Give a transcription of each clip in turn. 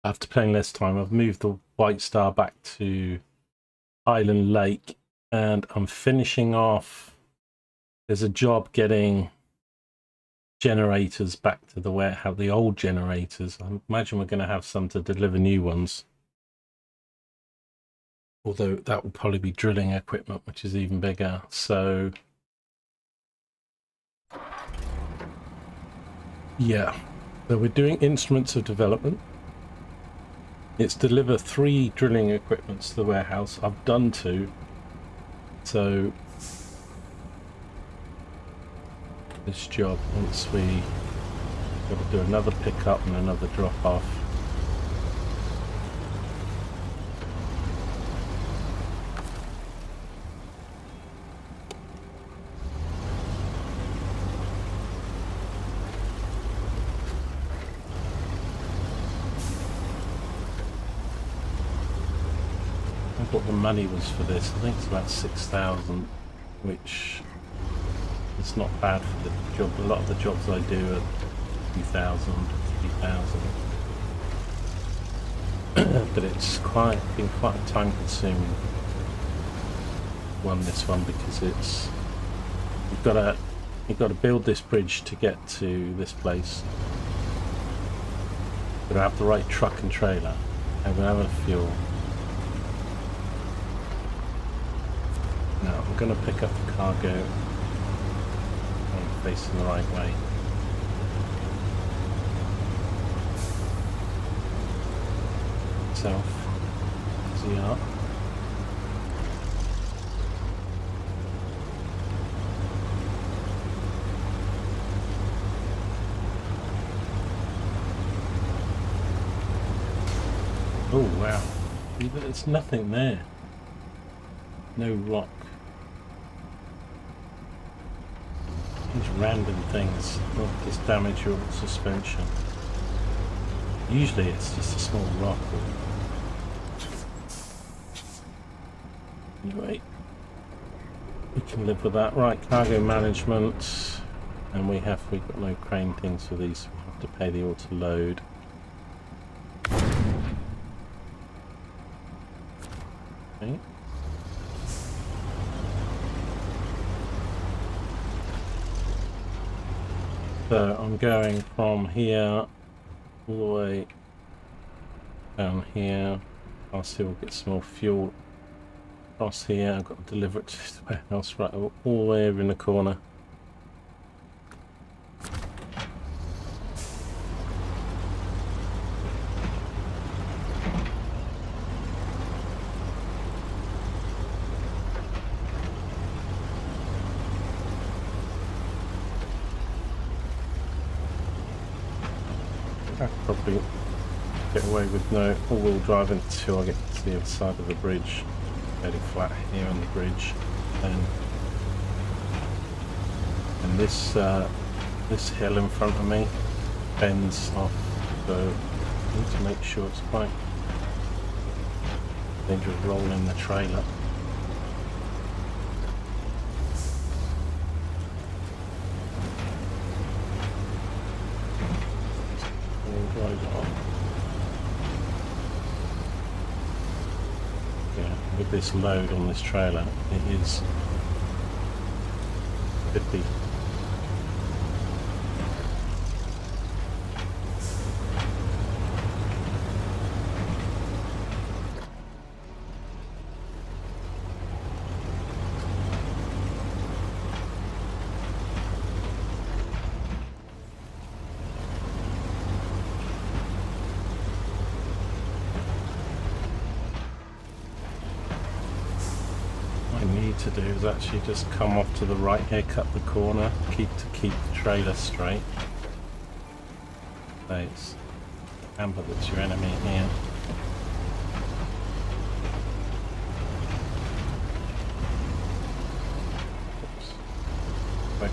after playing less time, I've moved the White Star back to Island Lake, and I'm finishing off. There's a job getting generators back to the warehouse, the old generators. I imagine we're going to have some to deliver new ones. Although that will probably be drilling equipment, which is even bigger. So, yeah. So we're doing instruments of development. It's deliver 3 drilling equipments to the warehouse. I've done 2. So this job, once we got to do another pickup and another drop off. What the money was for this. I think it's about 6,000, which is not bad for the job. A lot of the jobs I do are 2,000, 3,000. But it's been quite a time consuming one, this one, because it's you've got to build this bridge to get to this place. You've got to have the right truck and trailer, and we have enough fuel. Now I'm going to pick up the cargo and facing the right way. South ZR. Oh wow, there's nothing there. No rock. These random things will just damage your suspension. Usually it's just a small rock. Anyway, we can live with that. Right, cargo management, and we've got no crane things for these, so we have to pay the auto load. Okay. So I'm going from here all the way down here. I'll see we'll get some more fuel across here. I've got to deliver it to the warehouse right all the way over in the corner. I could probably get away with no all-wheel drive until I get to the other side of the bridge. Fairly flat here on the bridge, and this hill in front of me bends off, so I need to make sure it's quite dangerous rolling the trailer. With this load on this trailer, it is 50. To do is actually just come off to the right here, cut the corner, keep the trailer straight. So it's amber that's your enemy here. Oops. Quick.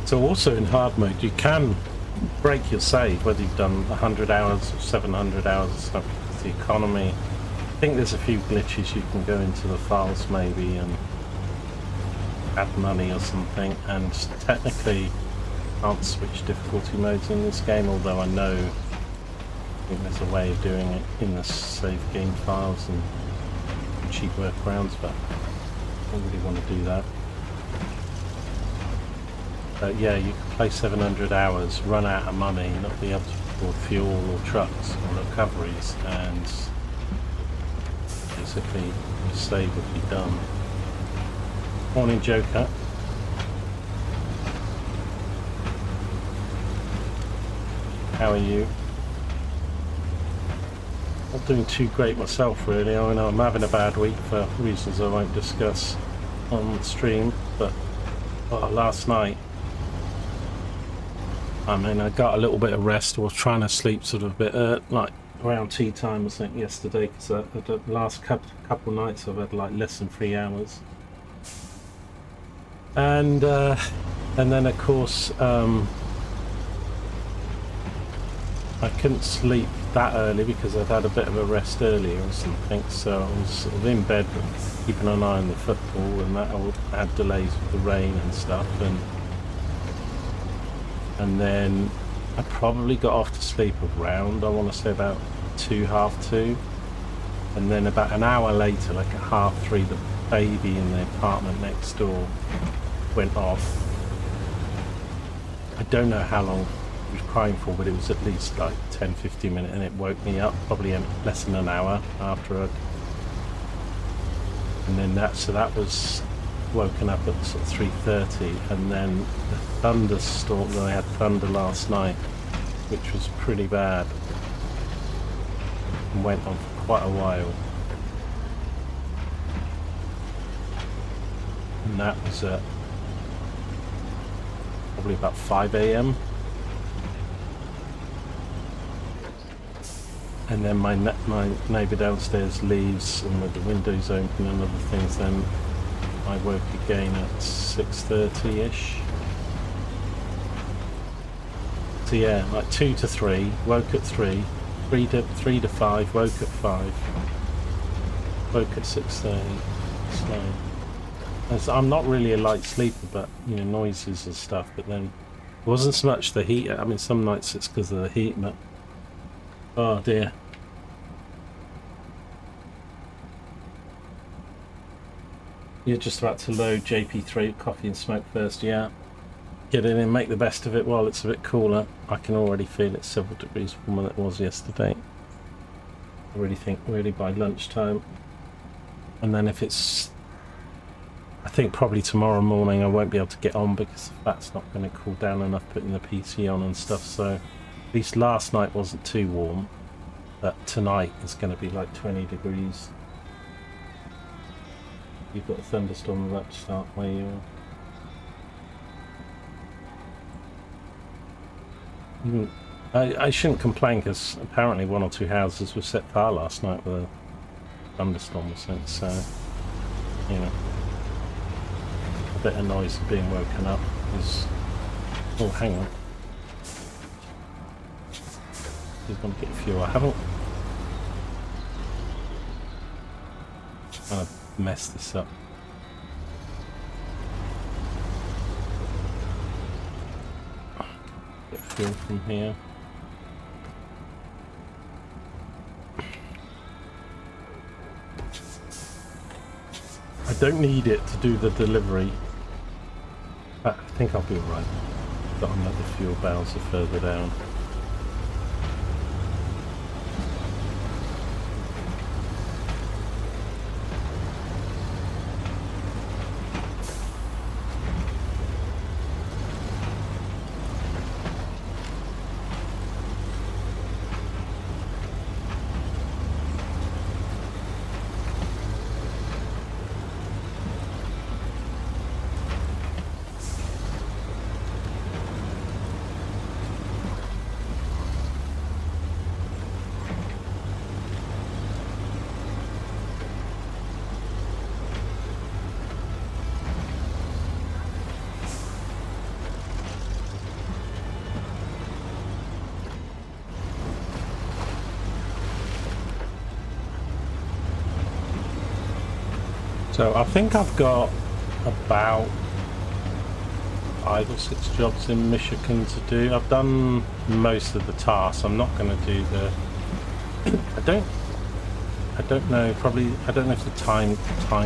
So also in hard mode you can break your save, whether you've done 100 hours or 700 hours or something. The economy, I think there's a few glitches. You can go into the files maybe and add money or something, and technically can't switch difficulty modes in this game, although I think there's a way of doing it in the save game files and cheap workarounds, but I don't really want to do that. But yeah, you can play 700 hours, run out of money, not be able to afford fuel or trucks or recoveries, and basically your save would be done. Morning, Joker. How are you? Not doing too great myself, really. I know I'm having a bad week for reasons I won't discuss on stream, but last night, I mean, I got a little bit of rest. I was trying to sleep sort of a bit like around tea time, I think, yesterday, because the last couple nights I've had like less than 3 hours. And then of course I couldn't sleep that early because I'd had a bit of a rest earlier or something, so I was sort of in bed keeping an eye on the football, and that I had delays with the rain and stuff, and then I probably got off to sleep around, I want to say about 2, half 2, and then about an hour later, like at half 3, the baby in the apartment next door went off. I don't know how long he was crying for, but it was at least like 10-15 minutes, and it woke me up probably in less than an hour after I'd, and then that was woken up at sort of 3:30, and then the thunderstorm, I had thunder last night, which was pretty bad and went on for quite a while, and that was at probably about 5 AM. And then my neighbour downstairs leaves, and with the windows open and other things, then I woke again at 6:30ish. So yeah, like 2 to 3, woke at 3, 3 to 5, woke at 5, woke at 6:30. So I'm not really a light sleeper, but you know, noises and stuff. But then it wasn't so much the heat. I mean, some nights it's because of the heat, but oh dear. You're just about to load JP3 coffee and smoke first, yeah. Get in and make the best of it while it's a bit cooler. I can already feel it's several degrees warmer than it was yesterday. I really think really by lunchtime. And then if it's, I think probably tomorrow morning I won't be able to get on because that's not going to cool down enough putting the PC on and stuff. So at least last night wasn't too warm, but tonight it's going to be like 20 degrees. You've got a thunderstorm about to start where you are. I shouldn't complain because apparently 1 or 2 houses were set fire last night with a thunderstorm or something, so you know, a bit of noise of being woken up is... Oh, hang on. Just want to get fuel. I haven't... I'm gonna mess this up. Get fuel from here. I don't need it to do the delivery. I think I'll be alright. Got another fuel bowser further down. So I think I've got about 5 or 6 jobs in Michigan to do. I've done most of the tasks. I'm not going to do the... I don't know, probably, I don't know if the time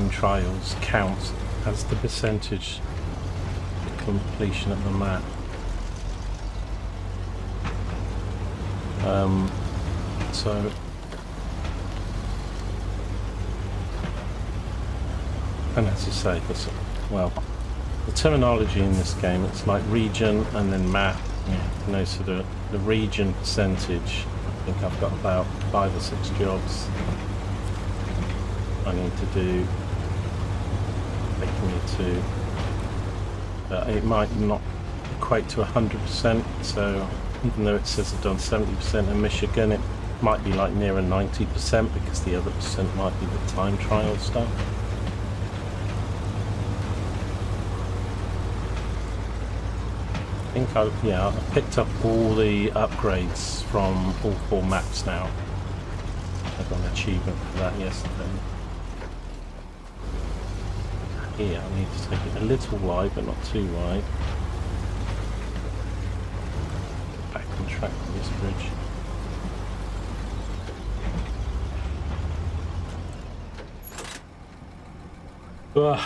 trials count as the percentage of completion of the map. So and as you say, well, the terminology in this game, it's like region and then map. You know, so the region percentage, I think I've got about 5 or 6 jobs I need to do, taking me to, it might not equate to 100%, so even though it says I've done 70% in Michigan, it might be like nearer 90% because the other percent might be the time trial stuff. I think I've picked up all the upgrades from all 4 maps now. I got an achievement for that yesterday. Here I need to take it a little wide, but not too wide. Back on track for this bridge. Ugh.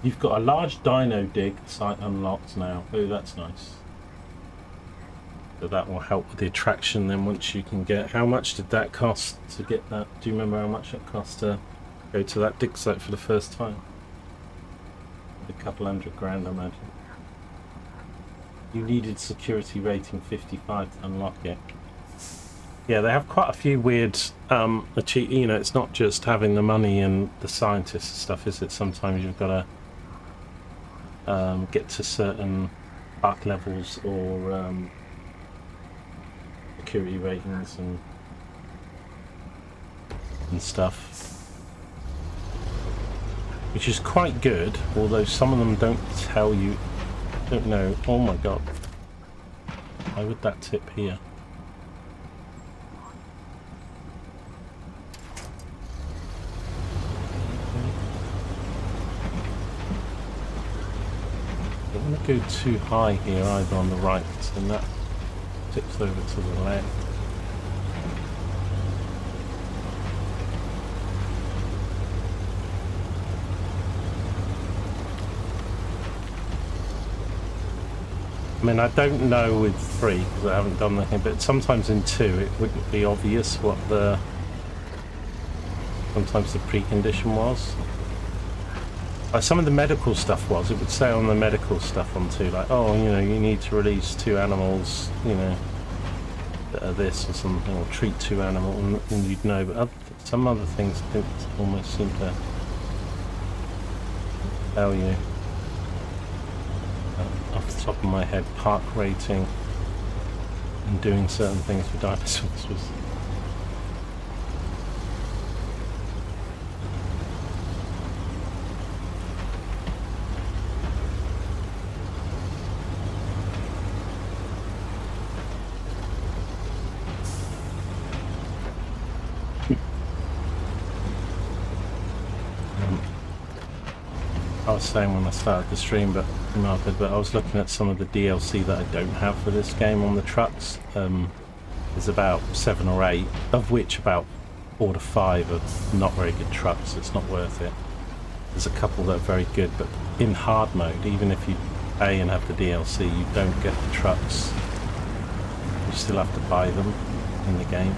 You've got a large dino dig site unlocked now. Oh, that's nice. So that will help with the attraction then once you can get... How much did that cost to get that? Do you remember how much it cost to go to that dig site for the first time? A couple $100,000, I imagine. You needed security rating 55 to unlock it. Yeah, they have quite a few weird you know, it's not just having the money and the scientists and stuff, is it? Sometimes you've got to get to certain arc levels or security ratings and stuff, which is quite good, although some of them don't tell you. Don't know. Oh my god, why would that tip here? Don't want to go too high here either on the right, because then that tips over to the left. I mean, I don't know with 3 because I haven't done anything, but sometimes in 2 it wouldn't be obvious what sometimes the precondition was. Like some of the medical stuff was, it would say on the medical stuff on 2, like, oh, you know, you need to release 2 animals, you know, that are this or something, or treat 2 animals, and you'd know, but some other things don't almost seem to tell you. Off the top of my head, park rating and doing certain things for dinosaurs was... I was saying when I started the stream, but I was looking at some of the DLC that I don't have for this game on the trucks. There's about 7 or 8, of which about 4 to 5 are not very good trucks. It's not worth it. There's a couple that are very good, but in hard mode, even if you pay and have the DLC, you don't get the trucks. You still have to buy them in the game.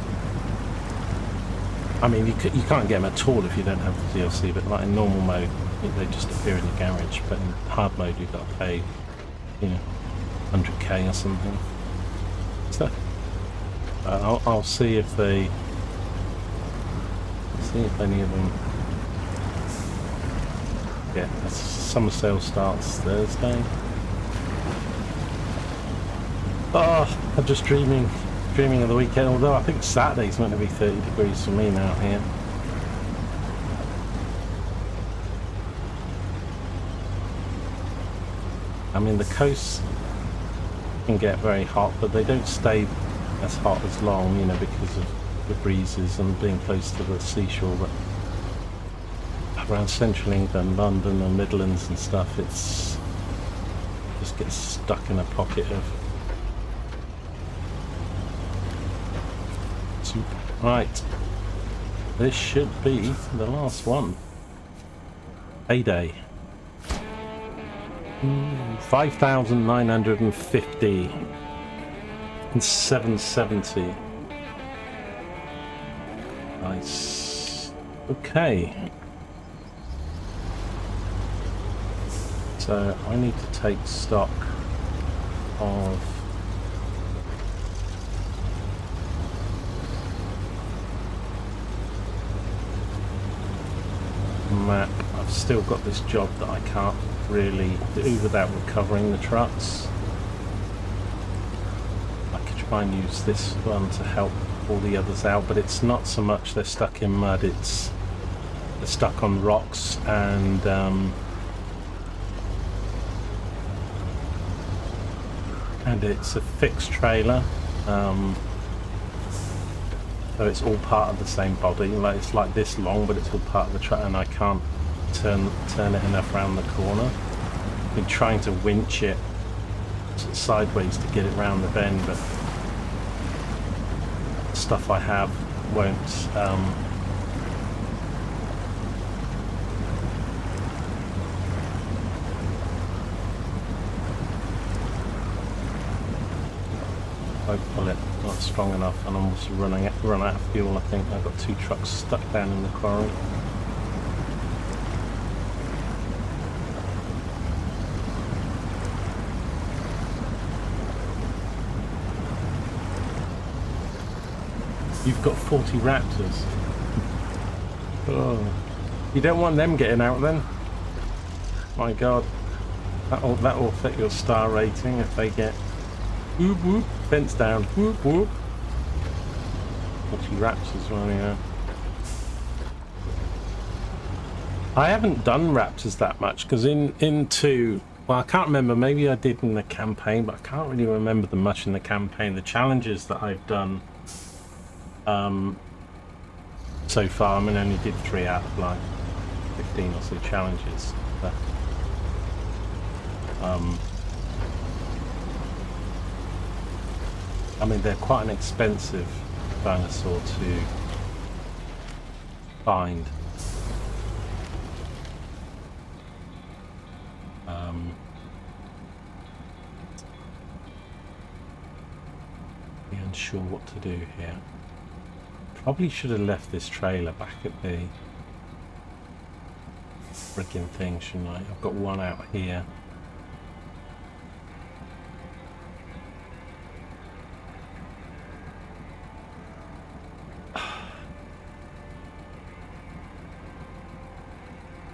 I mean, you can't get them at all if you don't have the DLC, but like in normal mode, they just appear in the garage. But in hard mode, you've got to pay, you know, 100k or something. So I'll see if any of them. Yeah, summer sale starts Thursday. Oh, I'm just dreaming of the weekend. Although I think Saturday's meant to be 30 degrees for me now here. I mean, the coasts can get very hot, but they don't stay as hot as long, you know, because of the breezes and being close to the seashore. But around central England, London and Midlands and stuff, it's just get stuck in a pocket of soup. Right, this should be the last one. Payday. 5,950 and 770. Nice. Okay. So I need to take stock of map. I've still got this job that I can't really do without recovering the trucks. I could try and use this one to help all the others out, but it's not so much they're stuck in mud, it's they're stuck on rocks, and it's a fixed trailer, so it's all part of the same body. Like, it's like this long, but it's all part of the trailer, and I can't turn it enough around the corner. I've been trying to winch it sideways to get it round the bend, but stuff I have won't pull it, not strong enough, and I'm also run out of fuel. I think I've got 2 trucks stuck down in the quarry. You've got 40 raptors. Oh, you don't want them getting out then? My God, that will affect your star rating if they get whoop whoop, fence down, whoop whoop. 40 raptors running out. I haven't done raptors that much because in 2, well, I can't remember. Maybe I did in the campaign, but I can't really remember them much in the campaign. The challenges that I've done. So far, I mean, I only did 3 out of like 15 or so challenges. But, I mean, they're quite an expensive dinosaur to find. Be unsure what to do here. Probably should have left this trailer back at the freaking thing, shouldn't I? I've got one out here.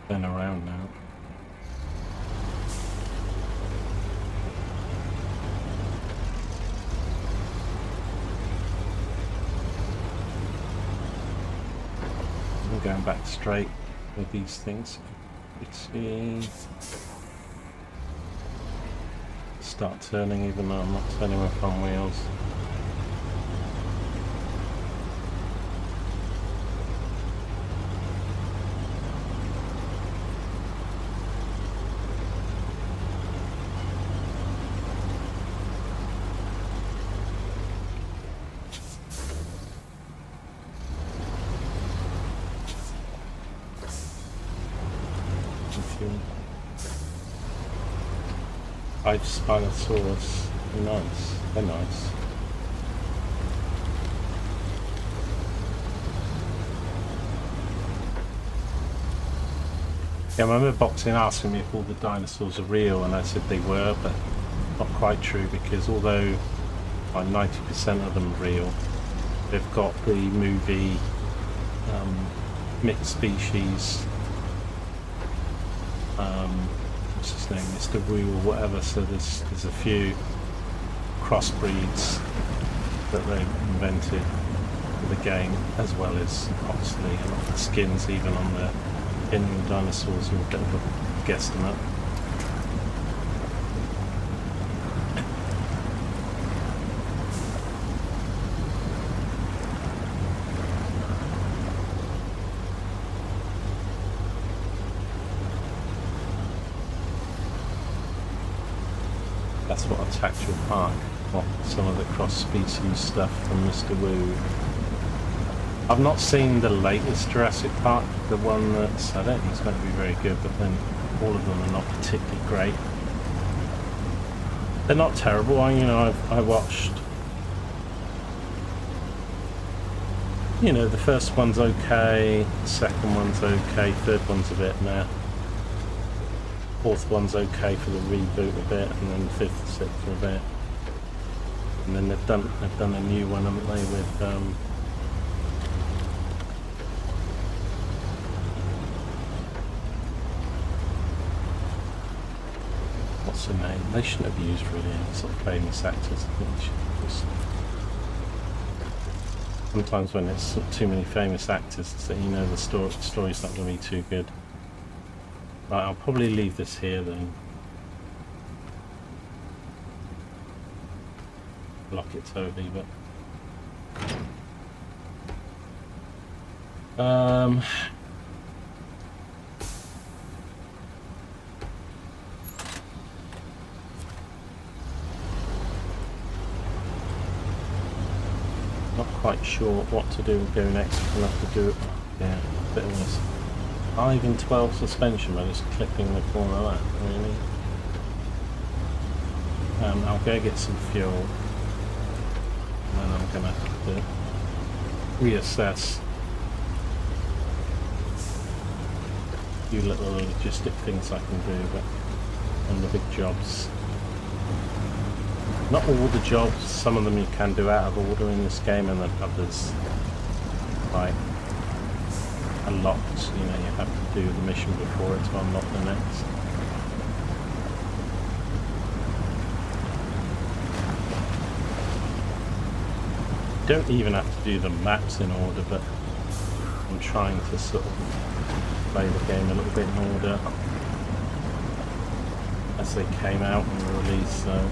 Turn around now. I'm going back straight with these things. Let's see. Start turning even though I'm not turning with front wheels. Spinosaurus, nice, they're nice. Yeah, I remember Boxing asking me if all the dinosaurs are real, and I said they were, but not quite true, because although like 90% of them are real, they've got the movie mixed species, what's his name, Mr. Wu or whatever, so there's a few crossbreeds that they've invented for the game, as well as obviously a lot of the skins even on the genuine dinosaurs are a bit of a guesstimate. That's what attacked your park. What some of the cross-species stuff from Mr. Wu. I've not seen the latest Jurassic Park, the one that's, I don't think it's going to be very good, but then all of them are not particularly great. They're not terrible. I watched, you know, the first one's okay, the second one's okay, third one's a bit meh. Fourth one's okay for the reboot a bit, and then the fifth and sixth are a bit. And then they've done a new one, haven't they, with what's her name? They shouldn't have used really any sort of famous actors. I think they should just. Sometimes when it's too many famous actors, so you know the story's not going to be too good. Right, I'll probably leave this here then. Block it totally, but not quite sure what to do and go next. We'll have to do it. Yeah, a bit of this 5 and 12 suspension by just clipping the corner of that, really. I'll go get some fuel, and then I'm gonna have to reassess a few little logistic things I can do, but on the big jobs. Not all the jobs, some of them you can do out of order in this game, and then others, like, unlocked, you know, you have to do the mission before it to unlock the next. You don't even have to do the maps in order, but I'm trying to sort of play the game a little bit in order as they came out and were released, so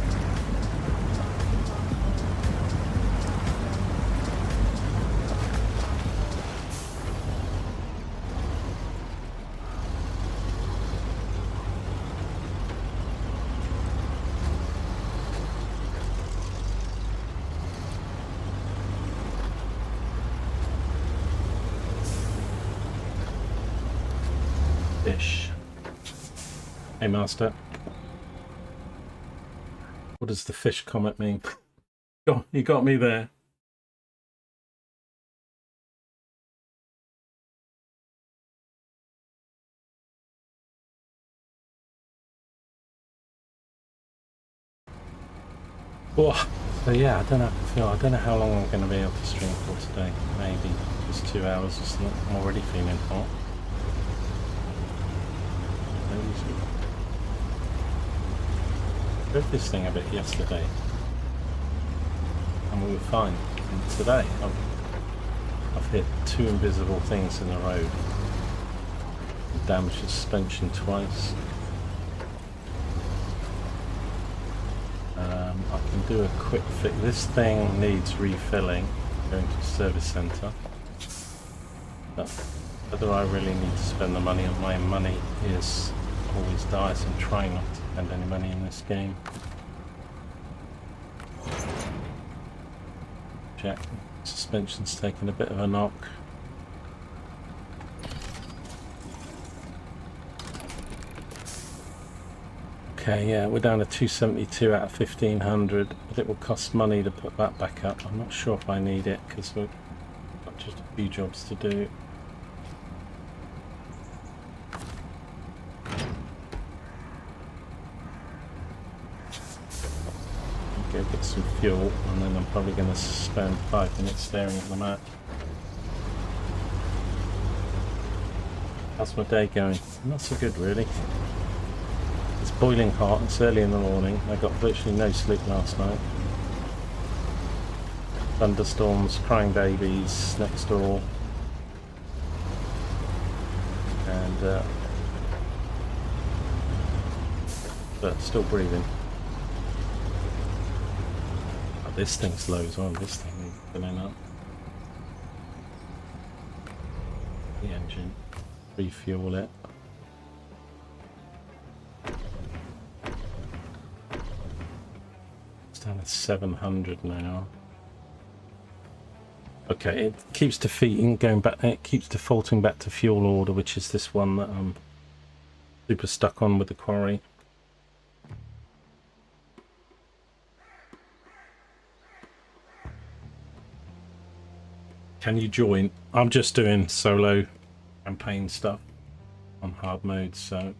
fish. Hey master, what does the fish comment mean? Oh, you got me there. Oh, so yeah, I don't know how long I'm going to be able to stream for today. Maybe just 2 hours or something. I'm already feeling hot. I drove this thing a bit yesterday and we were fine. And today I've hit 2 invisible things in the road. Damaged the suspension twice. I can do a quick fix. This thing needs refilling, going to a service centre. But whether I really need to spend the money on my money is always dies. I'm trying not to spend any money in this game. Check. Suspension's taken a bit of a knock. Okay, yeah, we're down to 272 out of 1500, but it will cost money to put that back up. I'm not sure if I need it because we've got just a few jobs to do. Go get some fuel, and then I'm probably going to spend 5 minutes staring at the map. How's my day going? Not so good, really. It's boiling hot, it's early in the morning. I got virtually no sleep last night. Thunderstorms, crying babies next door. And but still breathing. Oh, this thing's low as well, this thing is filling up. The engine. Refuel it. down at 700 now. Okay, it keeps defeating, going back. It keeps defaulting back to fuel order, which is this one that I'm super stuck on with the quarry. Can you join? I'm just doing solo campaign stuff on hard mode, so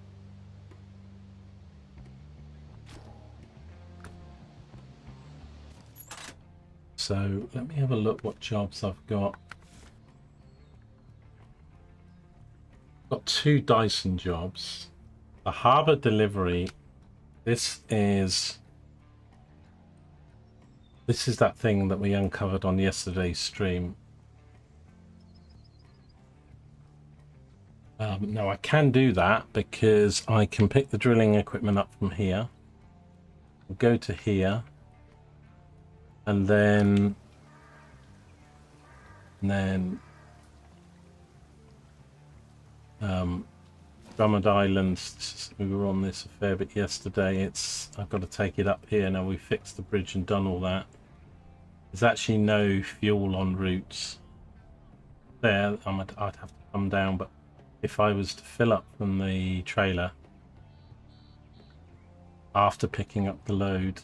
let me have a look what jobs I've got. Got 2 Dyson jobs. The harbour delivery. This is that thing that we uncovered on yesterday's stream. No, I can do that because I can pick the drilling equipment up from here. Go to here. And then Drummond Island, we were on this a fair bit yesterday. I've got to take it up here now. We fixed the bridge and done all that. There's actually no fuel en route there. I'd have to come down, but if I was to fill up from the trailer after picking up the load,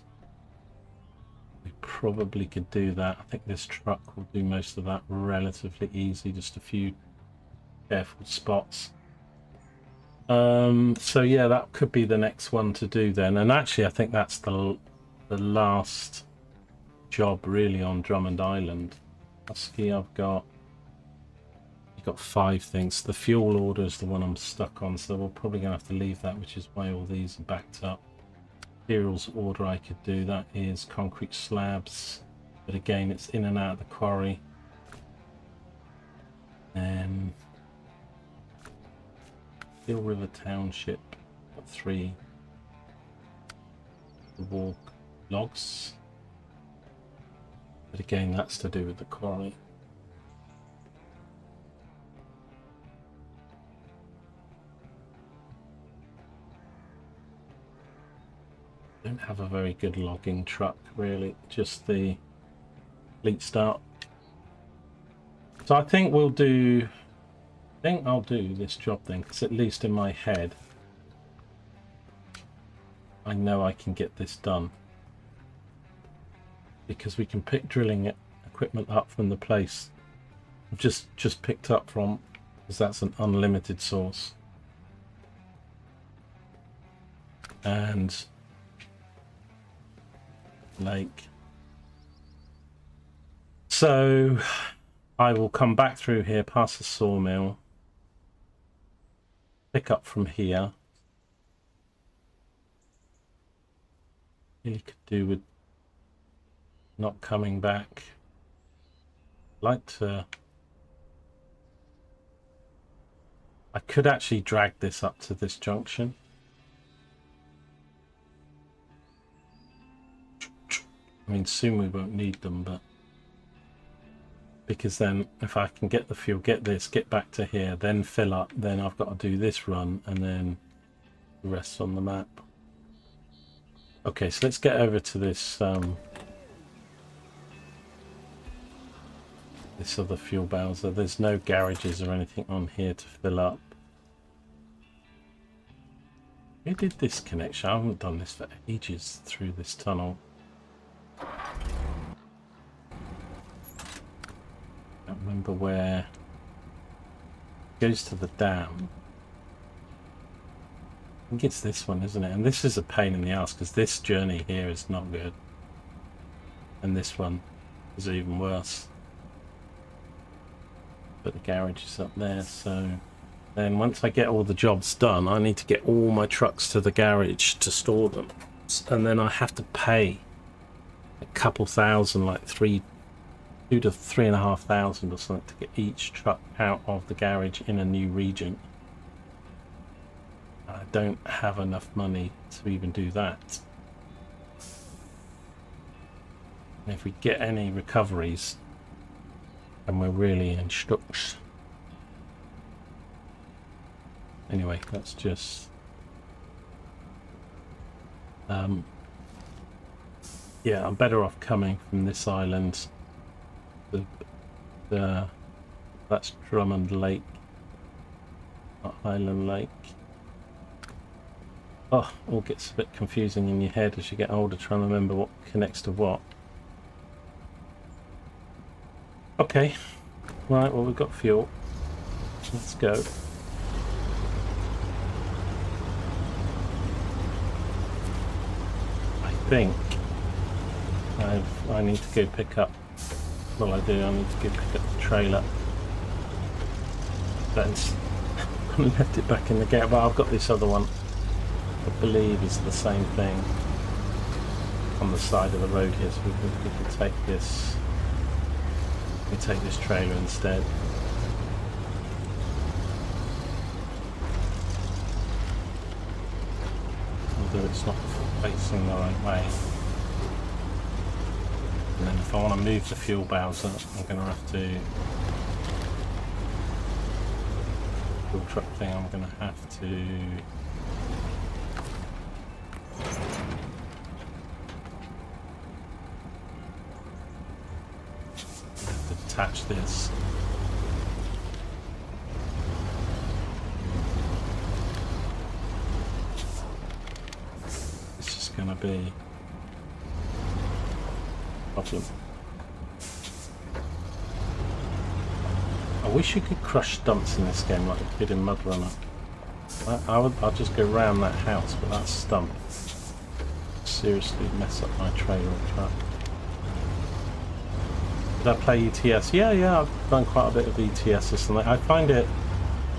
we probably could do that. I think this truck will do most of that relatively easy, just a few careful spots. So yeah, that could be the next one to do then. And actually I think that's the last job really on Drummond Island. Husky, you've got 5 things. The fuel order is the one I'm stuck on, so we're probably gonna have to leave that, which is why all these are backed up. Materials order I could do, that is concrete slabs, but again it's in and out of the quarry. And Steel River Township, got 3 walk logs, but again that's to do with the quarry. Don't have a very good logging truck really, just the fleet start. So I think I'll do this job then, because at least in my head I know I can get this done, because we can pick drilling equipment up from the place I've just picked up from, because that's an unlimited source. And lake. So I will come back through here, past the sawmill, pick up from here. Really could do with not coming back. I could actually drag this up to this junction. I mean, soon we won't need them, but because then if I can get the fuel, get back to here, then fill up, then I've got to do this run and then the rest on the map. Okay, so let's get over to this this other fuel bowser. There's no garages or anything on here to fill up. Who did this connection? I haven't done this for ages through this tunnel. I don't remember where it goes to the dam. I think it's this one, isn't it? And this is a pain in the ass because this journey here is not good, and this one is even worse. But the garage is up there, so then once I get all the jobs done, I need to get all my trucks to the garage to store them, and then I have to pay a couple thousand, like $2,000 to $3,500 or something, to get each truck out of the garage in a new region. I don't have enough money to even do that. And if we get any recoveries, and we're really in stucks. Anyway, that's just Yeah, I'm better off coming from this island. That's Drummond Lake, not Island Lake. Oh, all gets a bit confusing in your head as you get older, trying to remember what connects to what. Okay, right, well, we've got fuel. Let's go. I think I need to go pick up, well, I do, I need to go pick up the trailer. That's I left it back in the gate, but I've got this other one. I believe is the same thing on the side of the road here, so we can take this. We take this trailer instead. Although it's not facing the right way. And then if I want to move the fuel bowser, I'm going to have to. Fuel truck thing, I'm going to have to. Attach this. It's just going to be a problem. I wish you could crush stumps in this game like you did in Mud Runner. I'll just go round that house, but that stump seriously mess up my trailer and truck. Did I play ETS? Yeah, I've done quite a bit of ETS or something. I find it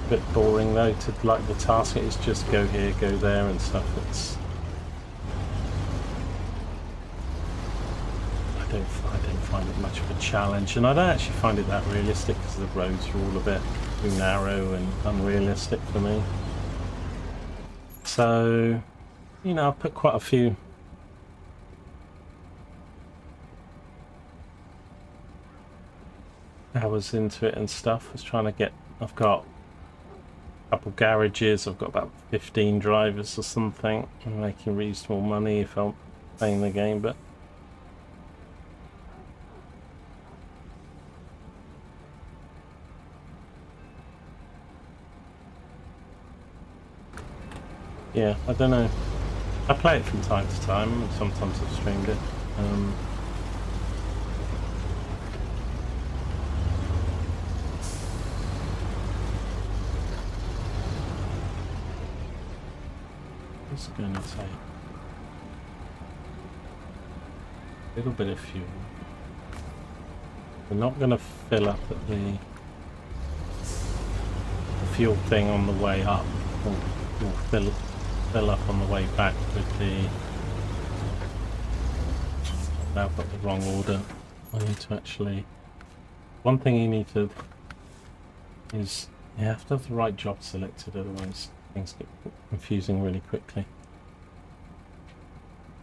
a bit boring though, to like the task is just go here, go there and stuff. It's I don't find it much of a challenge, and I don't actually find it that realistic because the roads are all a bit too narrow and unrealistic for me. So, you know, I've put quite a few hours into it and stuff. I was trying to get, I've got a couple garages, I've got about 15 drivers or something. I'm making reasonable money if I'm playing the game, but yeah, I don't know. I play it from time to time, and sometimes I've streamed it. It's going to take a little bit of fuel. We're not going to fill up at the fuel thing on the way up. We'll fill up on the way back with the. Now I've got the wrong order. I need to actually. One thing you need to is you have to have the right job selected, otherwise things get confusing really quickly.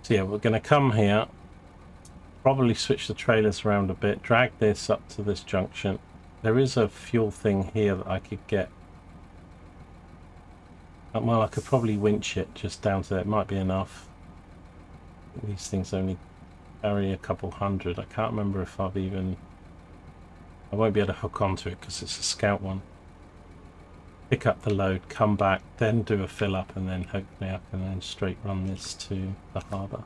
So yeah, we're going to come here, probably switch the trailers around a bit, drag this up to this junction. There is a fuel thing here that I could get. Well, I could probably winch it just down to there. It might be enough. These things only carry a couple hundred. I can't remember if I've even. I won't be able to hook onto it because it's a scout one. Pick up the load, come back, then do a fill up, and then hopefully I can then straight run this to the harbour.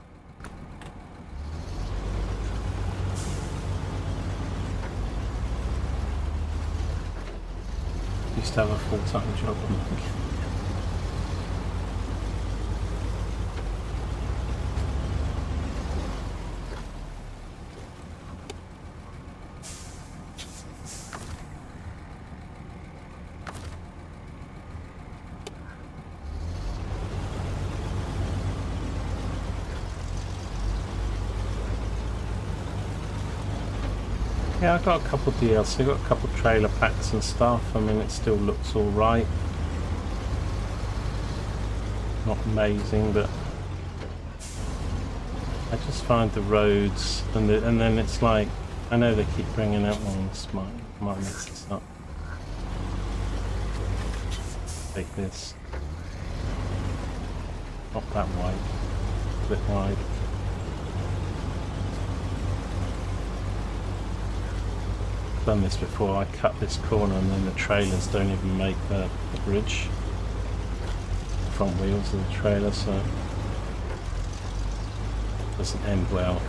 Used to have a full-time job on that. Yeah, I got a couple of DLC, got a couple of trailer packs and stuff. I mean, it still looks alright. Not amazing, but I just find the roads and then it's like, I know they keep bringing out ones. Might mess this up. Take this. Not that wide, a bit wide. done this before. I cut this corner and then the trailers don't even make the bridge. Front wheels of the trailer, so it doesn't end well.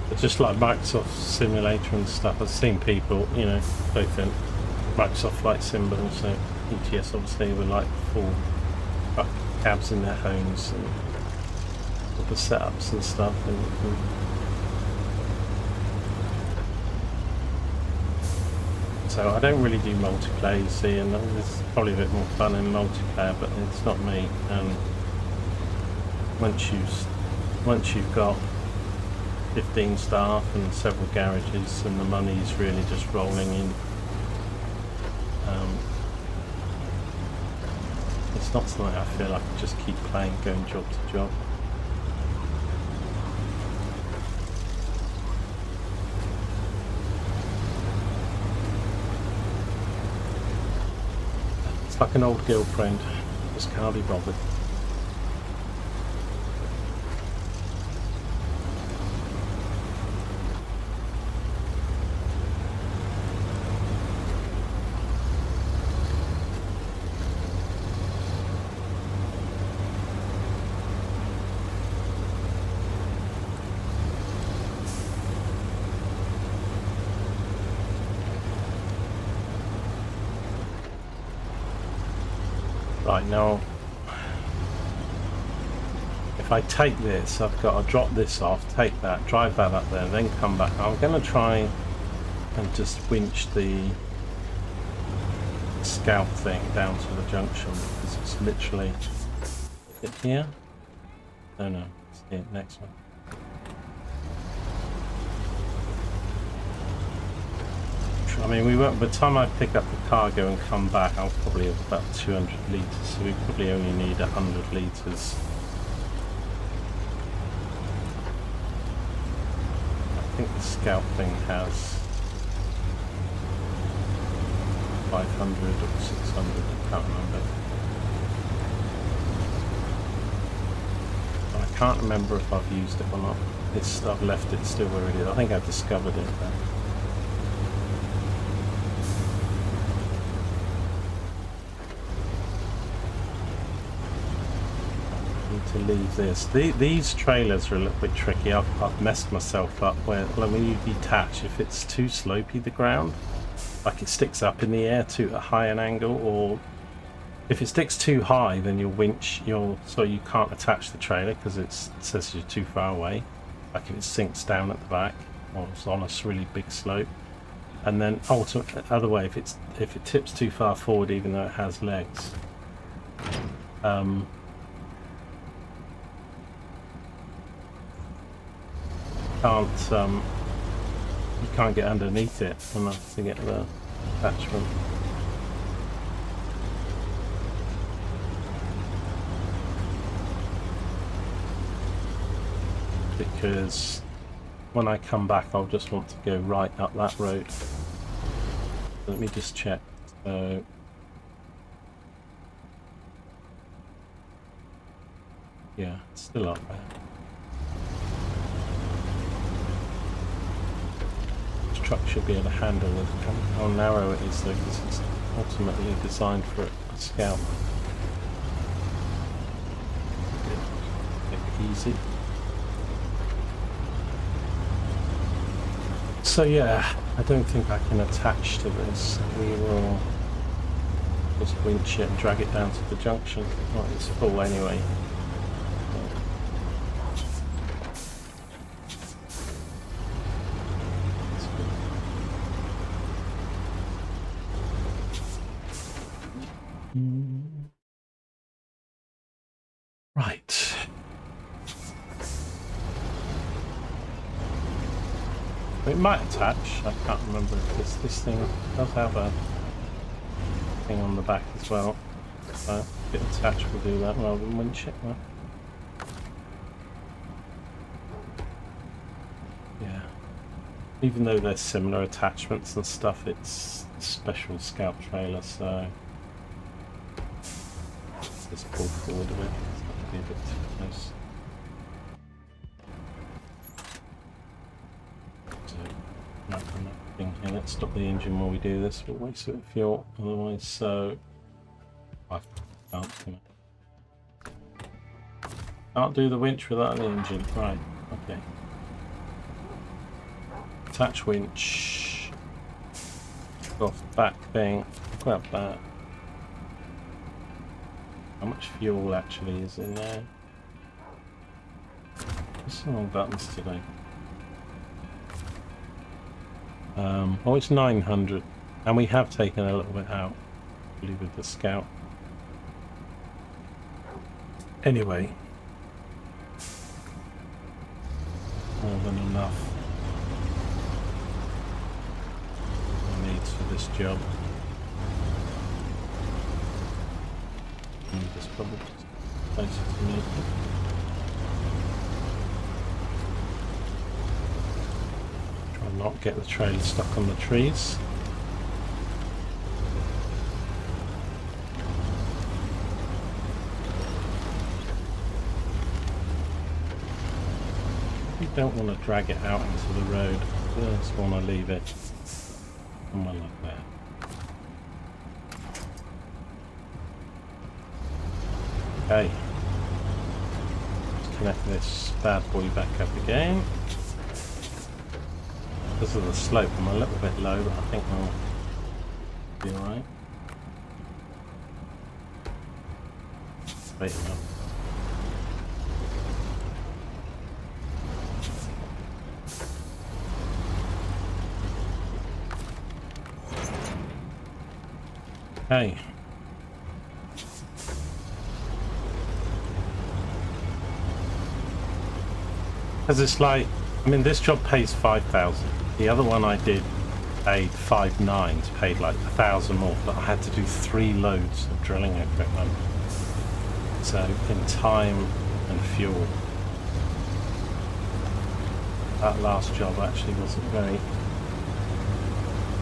But just like Microsoft Simulator and stuff, I've seen people, you know, both in Microsoft Flight Sim but also ETS obviously, with like full cabs in their homes and all the setups and stuff, and so I don't really do multiplayer, you see, and it's probably a bit more fun in multiplayer, but it's not me. And once you've got 15 staff and several garages and the money's really just rolling in, it's not something I feel like I just keep playing, going job to job. It's like an old girlfriend, just can't be bothered. Right, now if I take this, I've got to drop this off, take that, drive that up there, then come back. I'm going to try and just winch the scout thing down to the junction, because it's literally it here. No, it's the next one. I mean, we won't, by the time I pick up the cargo and come back, I'll probably have about 200 litres, so we probably only need 100 litres. I think the scout thing has 500 or 600, I can't remember. I can't remember if I've used it or not. I've left it still where it is. I think I've discovered it there. To leave this. These trailers are a little bit tricky. I've messed myself up where when you detach, if it's too slopey, the ground, like it sticks up in the air to a high an angle, or if it sticks too high, then you'll winch, so you can't attach the trailer because it says you're too far away. Like if it sinks down at the back or it's on a really big slope. And then ultimately, other way, if it tips too far forward, even though it has legs, you can't get underneath it enough to get the attachment. Because when I come back, I'll just want to go right up that road. Let me just check. So yeah, it's still up there. Truck should be able to handle it. How narrow it is though, because it's ultimately designed for a scout. Easy. So yeah, I don't think I can attach to this. We will just winch it and drag it down to the junction. Well, it's full anyway. Right. It might attach. I can't remember if this thing does have a thing on the back as well. So if it attach, we'll do that rather than winch it. Right? Yeah. Even though they're similar attachments and stuff, it's a special scout trailer, so this pull forward a bit? That'd be a bit too close. So, nothing here. Let's stop the engine while we do this. We'll waste a bit of fuel otherwise. So, I can't do the winch without the engine. Right. Okay. Attach winch. Off back thing. Grab that. How much fuel actually is in there? What's the wrong buttons today? Oh, it's 900, and we have taken a little bit out, probably with the Scout. Anyway, more than enough needs for this job. And this probably just place it to me. Try and not get the trailer stuck on the trees. You don't want to drag it out into the road, you just want to leave it somewhere like that. Okay, let's connect this bad boy back up again. Because of the slope, I'm a little bit low, but I think I'll be alright. Straighten up. Okay. Because it's like, I mean, this job pays 5,000. The other one I did paid 5,900, paid like 1,000 more, but I had to do 3 loads of drilling equipment. So in time and fuel, that last job actually wasn't very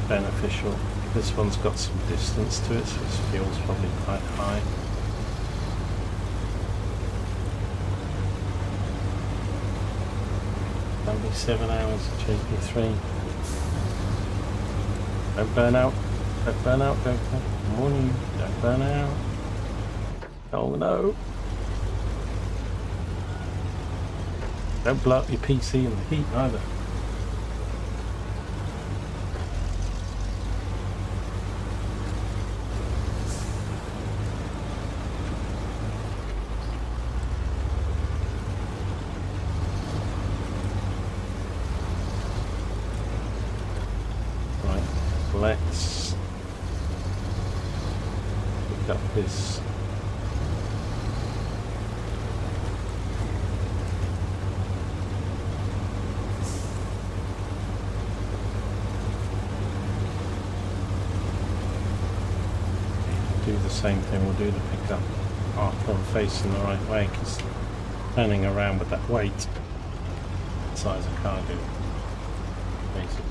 beneficial. This one's got some distance to it, so its fuel's probably quite high. Only 7 hours of GP3. Don't burn out. Don't burn out, go. Morning. Don't burn out. Oh no. Don't blow up your PC in the heat either. Let's pick up this do the same thing. We'll do the pickup after I'm facing the right way, because turning around with that weight the size of cargo basically.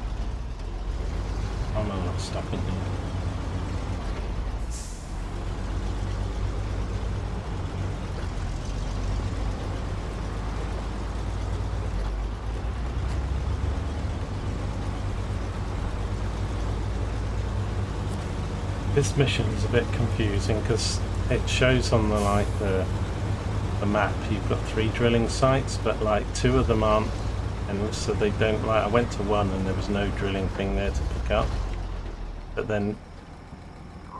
Oh no, not stuck in here. This mission is a bit confusing because it shows on the map you've got 3 drilling sites, but like 2 of them aren't, and so they don't, like, I went to one and there was no drilling thing there to pick up. But then,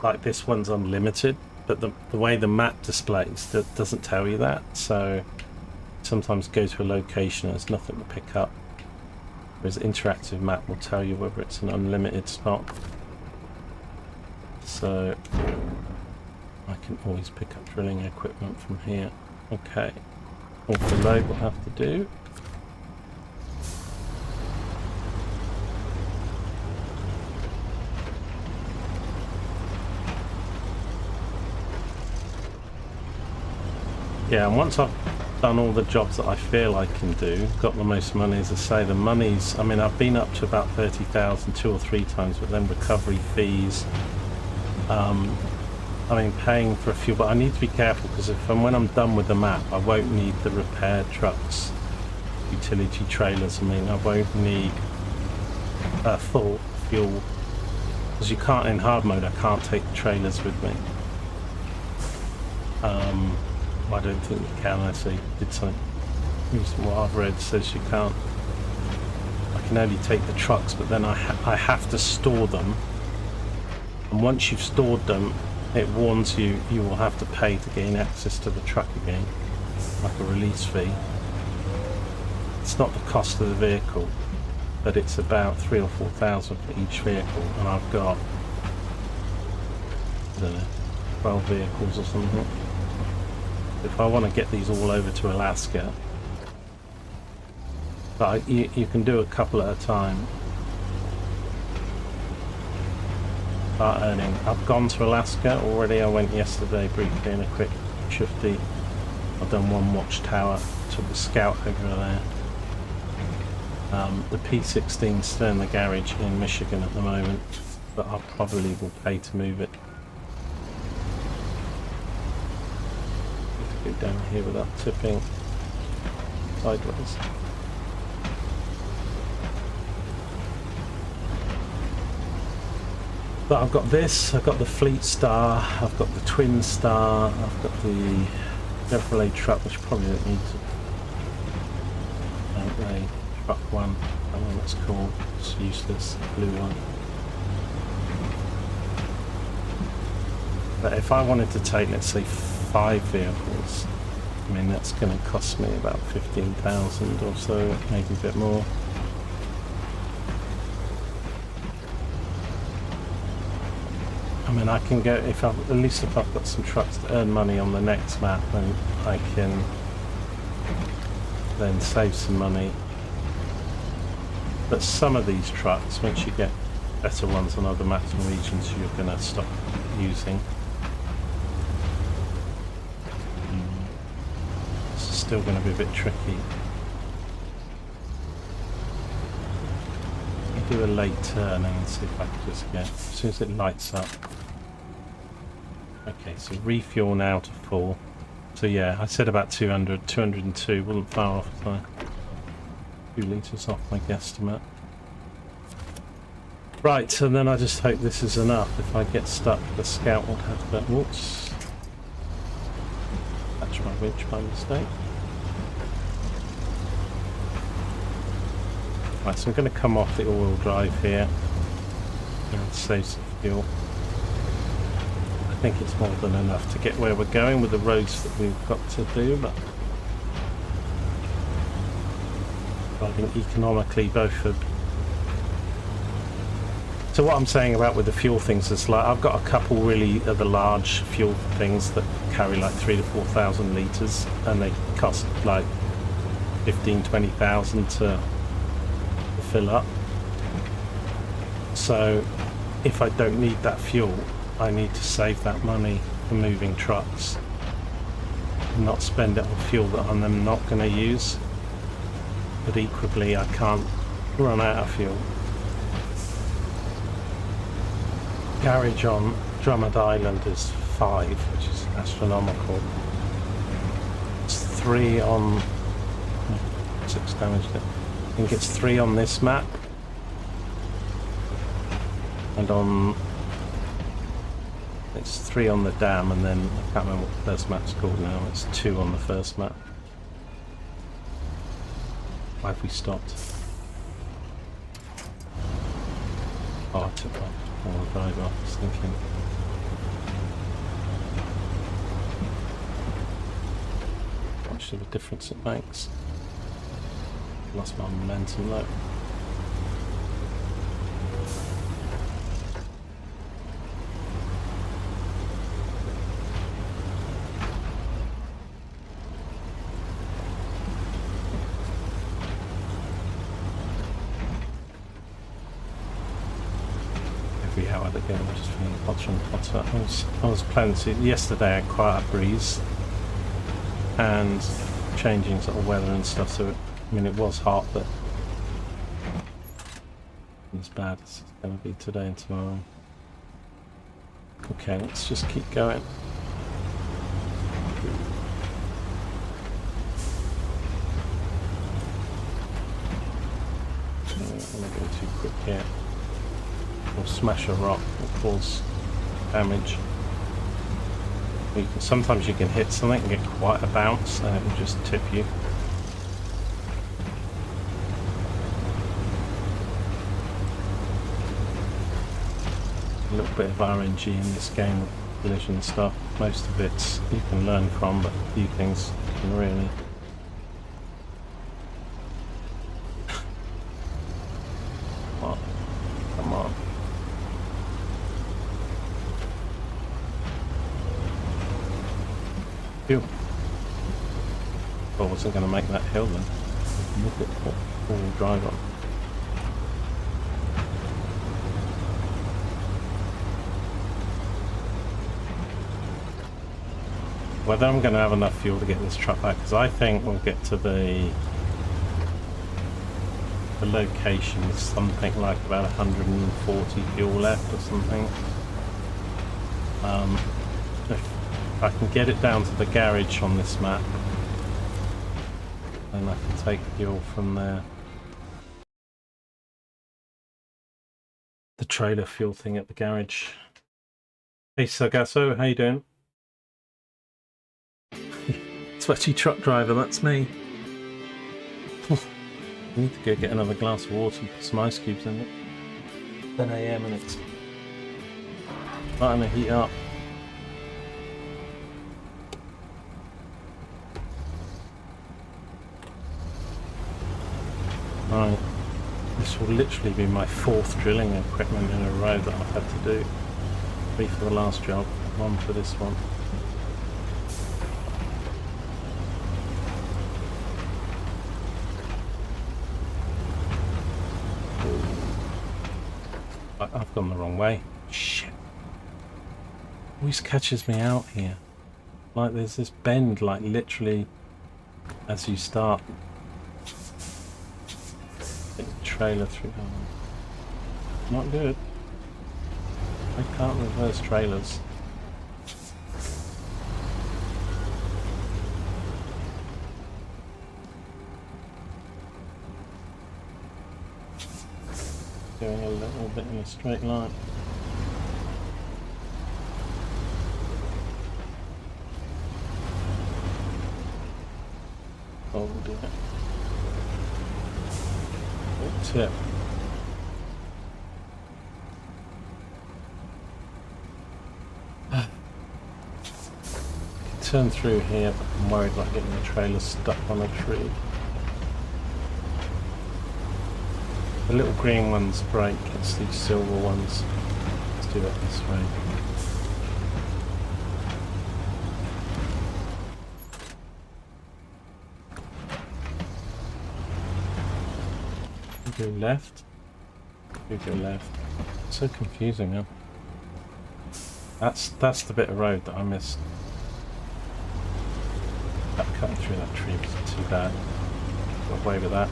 like, this one's unlimited, but the way the map displays that doesn't tell you that. So sometimes go to a location and there's nothing to pick up, whereas interactive map will tell you whether it's an unlimited spot. So I can always pick up drilling equipment from here. Okay, auto load will have to do. Yeah, and once I've done all the jobs that I feel I can do, got the most money, as I say, the money's, I mean, I've been up to about 30,000 2 or 3 times, but then recovery fees, I mean, paying for a fuel, but I need to be careful because if and when I'm done with the map, I won't need the repair trucks, utility trailers. I mean, I won't need a full fuel because you can't in hard mode. I can't take the trailers with me. I don't think you can. I see did something. What I've read says you can't. I can only take the trucks, but then I have to store them. And once you've stored them, it warns you you will have to pay to gain access to the truck again, like a release fee. It's not the cost of the vehicle, but it's about 3,000 or 4,000 for each vehicle, and I've got, I don't know, 12 vehicles or something. If I want to get these all over to Alaska, but you can do a couple at a time. Start earning. I've gone to Alaska already. I went yesterday briefly in a quick shifty. I've done one watchtower, took the scout over there. The P16 still in the garage in Michigan at the moment, but I probably will pay to move it. Go down here without tipping sideways. But I've got this, I've got the Fleet Star, I've got the Twin Star, I've got the Chevrolet truck, which probably don't need to. Outlay truck one, I don't know what it's called, it's useless, blue one. But if I wanted to take, let's say, 5 vehicles, I mean that's going to cost me about 15,000 or so, maybe a bit more. I mean, I can go if at least if I've got some trucks to earn money on the next map, then I can then save some money. But some of these trucks, once you get better ones on other maps and regions, you're going to stop using. It's still going to be a bit tricky. Do a late turn and see if I can just get, as soon as it lights up. Okay, so refuel now to full. So yeah, I said about 200, 202, wasn't far off, so 2 litres off my guesstimate. Right, and then I just hope this is enough. If I get stuck, the scout will have to, whoops, catch my winch by mistake. Right, so I'm going to come off the all-wheel drive here and save some fuel. I think it's more than enough to get where we're going with the roads that we've got to do, but driving economically both for... So what I'm saying about with the fuel things is like I've got a couple really of the large fuel things that carry like 3,000 to 4,000 litres and they cost like 15,000 to 20,000 fill up. So if I don't need that fuel, I need to save that money for moving trucks and not spend it on fuel that I'm not going to use. But equally I can't run out of fuel. Garage on Drummond Island is 5, which is astronomical. It's 3 on 6 damage there. I think it's 3 on this map, and on it's 3 on the dam, and then I can't remember what the first map's called now. It's 2 on the first map. Why have we stopped? Oh, I took off. I'll drive off. I was thinking. Much of a difference at banks. Lost my momentum though. Every hour that goes, I'm just feeling hotter and hotter. I was planning to, yesterday I had quite a breeze and changing sort of weather and stuff, so I mean, it was hot, but as bad as it's going to be today and tomorrow. Okay, let's just keep going. I'm not going too quick here. Or smash a rock or cause damage. Sometimes you can hit something and get quite a bounce and it will just tip you. A little bit of RNG in this game with collision stuff. Most of it you can learn from, but a few things you can really. Come on. Phew. I wasn't going to make that hill then. Look at what all-wheel drive on. Whether I'm going to have enough fuel to get this truck back, because I think we'll get to the location with something like about 140 fuel left or something. If I can get it down to the garage on this map, then I can take fuel from there. The trailer fuel thing at the garage. Hey Sargasso, how you doing? Sweaty truck driver, that's me. I need to go get another glass of water and put some ice cubes in it. 10 AM and it's starting to heat up. Right, this will literally be my 4th drilling equipment in a row that I've had to do. 3 for the last job, 1 for this one. I've gone the wrong way. Shit. Always catches me out here. Like there's this bend, like literally as you start. Take the trailer through. Oh, not good. I can't reverse trailers. Going a little bit in a straight line. Oh dear. Good tip. Turn through here, but I'm worried about getting the trailer stuck on a tree. The little green ones break, it's these silver ones. Let's do it this way. You go left. You go left. It's so confusing, huh? That's the bit of road that I missed. That cutting through that tree was too bad. Got away with that.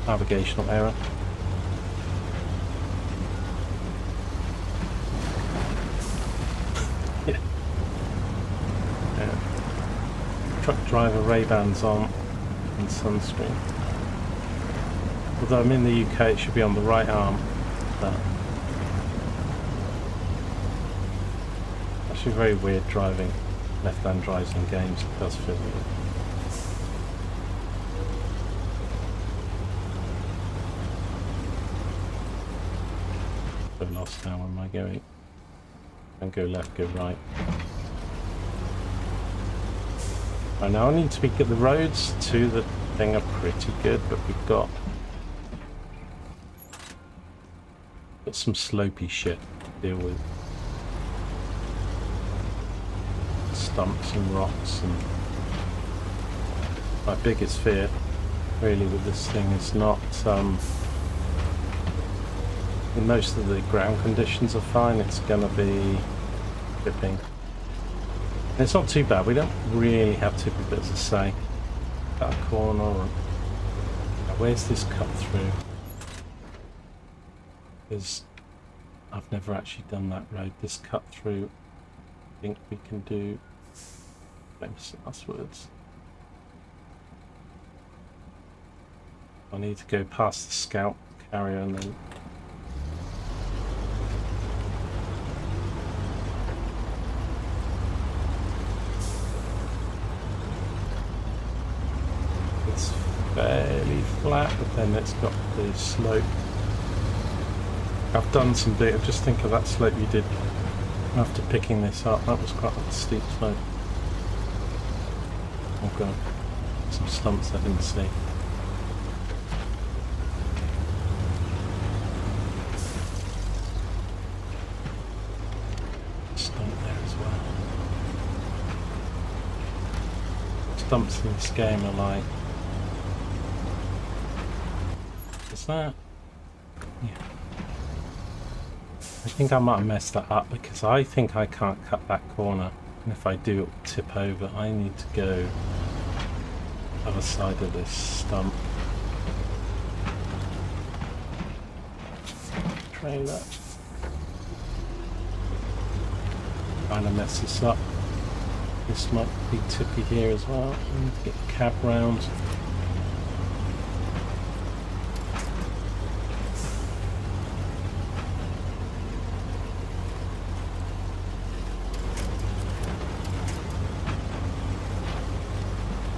Navigational error. Yeah. Truck driver Ray-Bans on and sunscreen. Although I'm in the UK, it should be on the right arm. But actually very weird driving left-hand drives in games. It does feel weird. I'm lost now. Where am I going? And go left, go right. Right, now I need to get the roads to the thing are pretty good, but we've got some slopey shit to deal with. Stumps and rocks, and my biggest fear really with this thing is not most of the ground conditions are fine, it's gonna be tipping. And it's not too bad, we don't really have tipping bits to say. That corner, or where's this cut through? Because I've never actually done that road. This cut through, I think we can do famous last words. I need to go past the scout carrier and then it's fairly flat, but then it's got the slope. I've done some data, just think of that slope you did after picking this up. That was quite a steep slope. Oh god, some stumps I didn't see. Stump there as well. Stumps in this game are like... Is that? Yeah. I think I might have messed that up because I think I can't cut that corner, and if I do it will tip over. I need to go other side of this stump. Trailer. Trying to mess this up. This might be tippy here as well. I need to get the cab round.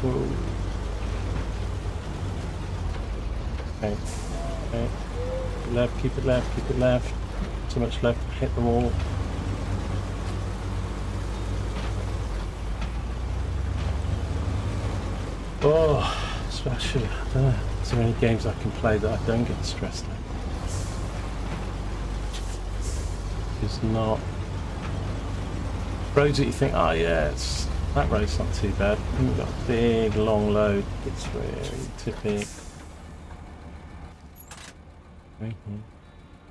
Whoa. Okay, okay. Left, keep it left, keep it left. Too much left, hit the wall. Oh, especially, I don't know. Is there any games I can play that I don't get stressed at? It's not. Roads that you think, oh yeah, that road's not too bad. We've got a big long load. It's really tippy.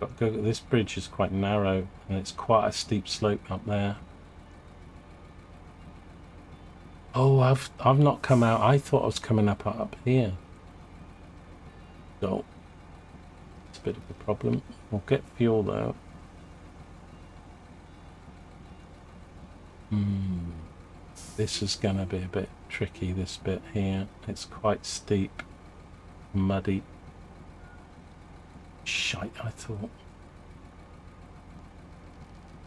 Got to go. This bridge is quite narrow and it's quite a steep slope up there. Oh, I've not come out. I thought I was coming up here. So it's a bit of a problem. We'll get fuel though. This is gonna be a bit tricky, this bit here. It's quite steep, muddy. Shite, I thought.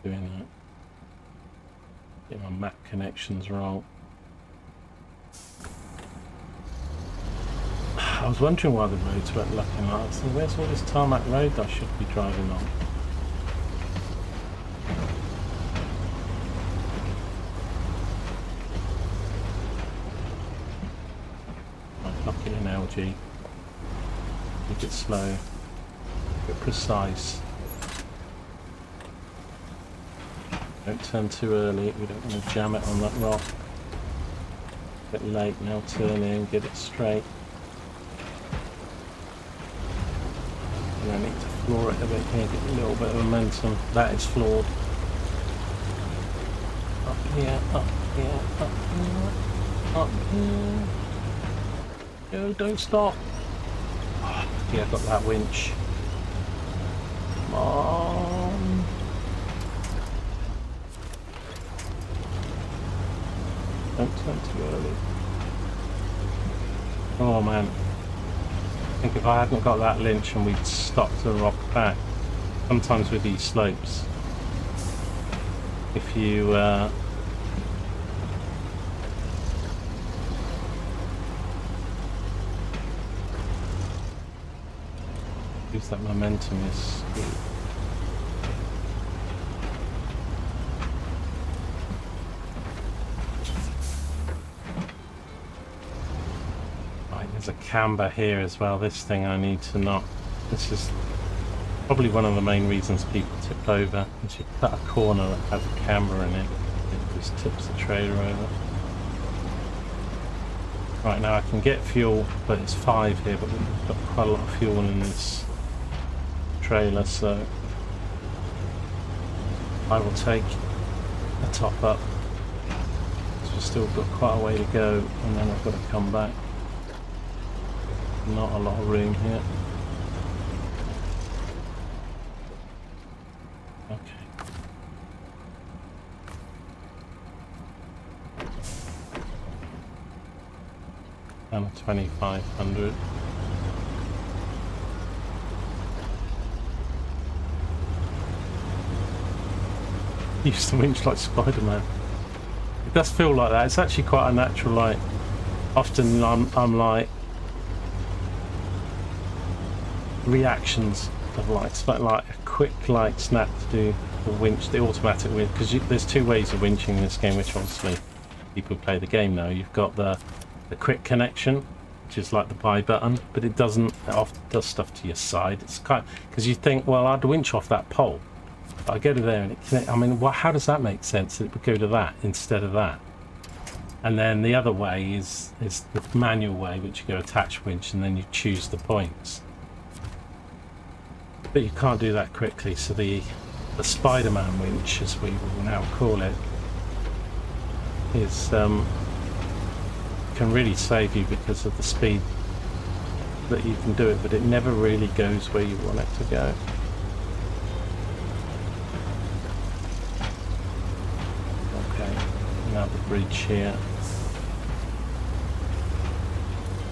Doing that. Get my map connections wrong. I was wondering why the roads weren't looking like that. So where's all this tarmac road I should be driving on? Lock it in LG. Make it slow. Make it precise. Don't turn too early. We don't want to jam it on that rock. A bit late now. Turn in. Get it straight. And I need to floor it a bit here. Get a little bit of momentum. That is floored. Up here. Up here. Up here. Up here. No, don't stop. Oh, yeah, I've got that winch. Come on. Don't turn too early. Oh man. I think if I hadn't got that winch and we'd stopped the rock back, sometimes with these slopes, if you use that momentum is good. Right, there's a camber here as well. This thing I need to not. This is probably one of the main reasons people tip over. Is you cut a corner that has a camber in it, it just tips the trailer over. Right, now I can get fuel, but it's 5 here, but we've got quite a lot of fuel in this trailer, so I will take a top up. So we've still got quite a way to go, and then I've got to come back. Not a lot of room here. down to 2500. Use the winch like Spider-Man. It does feel like that. It's actually quite a natural, like, often I'm like, reactions of like a quick like snap to do the winch, the automatic winch, because there's two ways of winching in this game, which obviously people who play the game know. You've got the quick connection, which is like the buy button, but it doesn't, it often does stuff to your side. It's kind of, because you think, well, I'd winch off that pole, but I go to there and it connects. I mean, well, how does that make sense? It would go to that instead of that. And then the other way is the manual way, which you go attach winch and then you choose the points. But you can't do that quickly, so the Spider-Man winch, as we will now call it, is can really save you because of the speed that you can do it, but it never really goes where you want it to go. Okay, now the bridge here.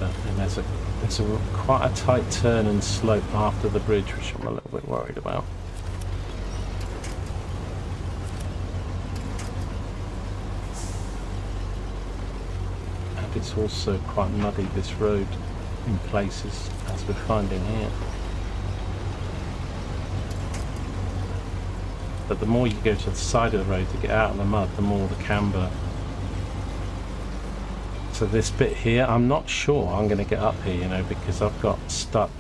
And there's quite a tight turn and slope after the bridge, which I'm a little bit worried about. And it's also quite muddy, this road, in places, as we're finding here. But the more you go to the side of the road to get out of the mud, the more the camber. So this bit here, I'm not sure I'm going to get up here, you know, because I've got stuck.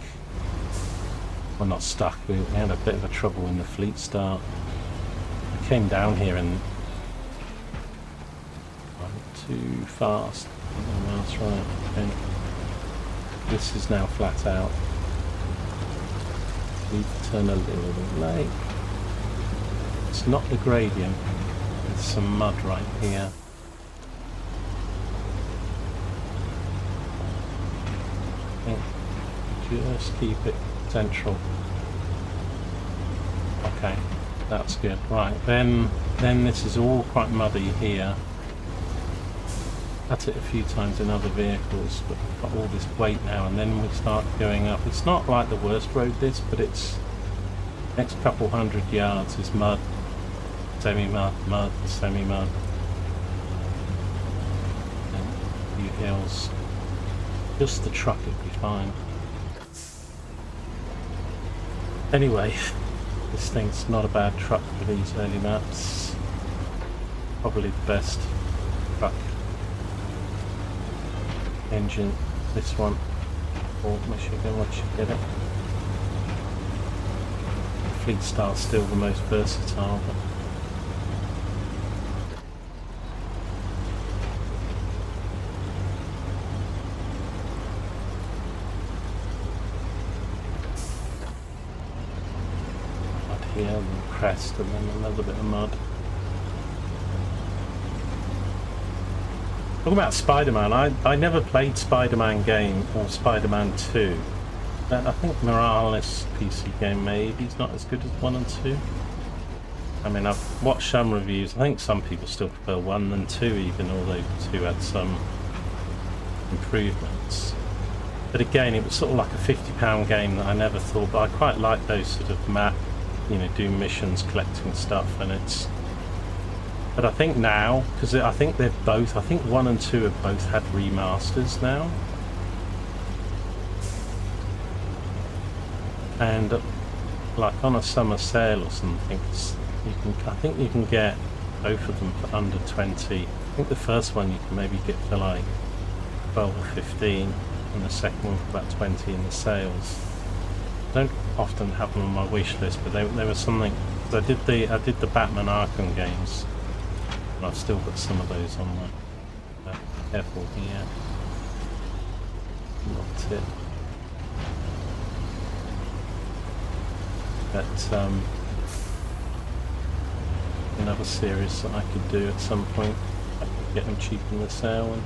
Well, not stuck, we had a bit of a trouble in the fleet start. I came down here and went too fast. Oh, that's right, okay. This is now flat out. Need to turn a little bit late. It's not the gradient, there's some mud right here. Just keep it central. Okay, that's good. Right, then this is all quite muddy here. That's it a few times in other vehicles, but we've got all this weight now, and then we start going up. It's not like the worst road this, but it's next couple 100 yards is mud, semi-mud, mud, semi-mud, and a few hills. Just the truck would be fine. Anyway, this thing's not a bad truck for these early maps. Probably the best truck engine, this one, or Michigan, once you get it. The Fleet Star's still the most versatile, but and crest, and then another bit of mud. Talking about Spider-Man, I never played Spider-Man game or Spider-Man 2. I think Morales PC game maybe is not as good as 1 and 2. I mean, I've watched some reviews. I think some people still prefer 1 than 2 even, although 2 had some improvements. But again, it was sort of like a £50 game that I never thought, but I quite like those sort of map, you know, do missions, collecting stuff, and it's. But I think now, because I think they've both, I think 1 and 2 have both had remasters now, and like on a summer sale or something, I think you can get both of them for under 20. I think the first one you can maybe get for like 12 or 15, and the second one for about 20 in the sales. I don't often have them on my wish list, but they were something. I did the Batman Arkham games, and I've still got some of those on my. Careful here. Not it. But another series that I could do at some point. I could get them cheap in the sale. And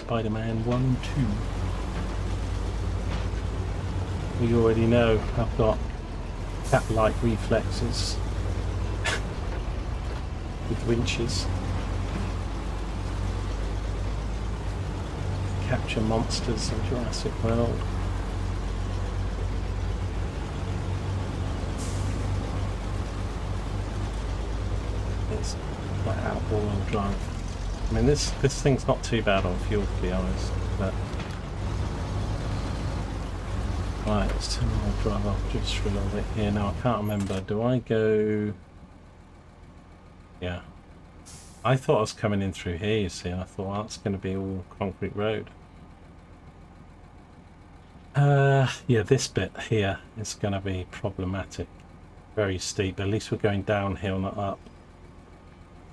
Spider-Man 1, 2. You already know I've got cat-like reflexes with winches. capture monsters in Jurassic World. It's flat out all-wheel drive. I mean, this thing's not too bad on fuel, to be honest. But right, let's turn all-wheel drive off just for a little bit here. Now I can't remember. Do I go? Yeah. I thought I was coming in through here, you see. I thought, well, that's going to be all concrete road. Yeah, this bit here is going to be problematic. Very steep. At least we're going downhill, not up.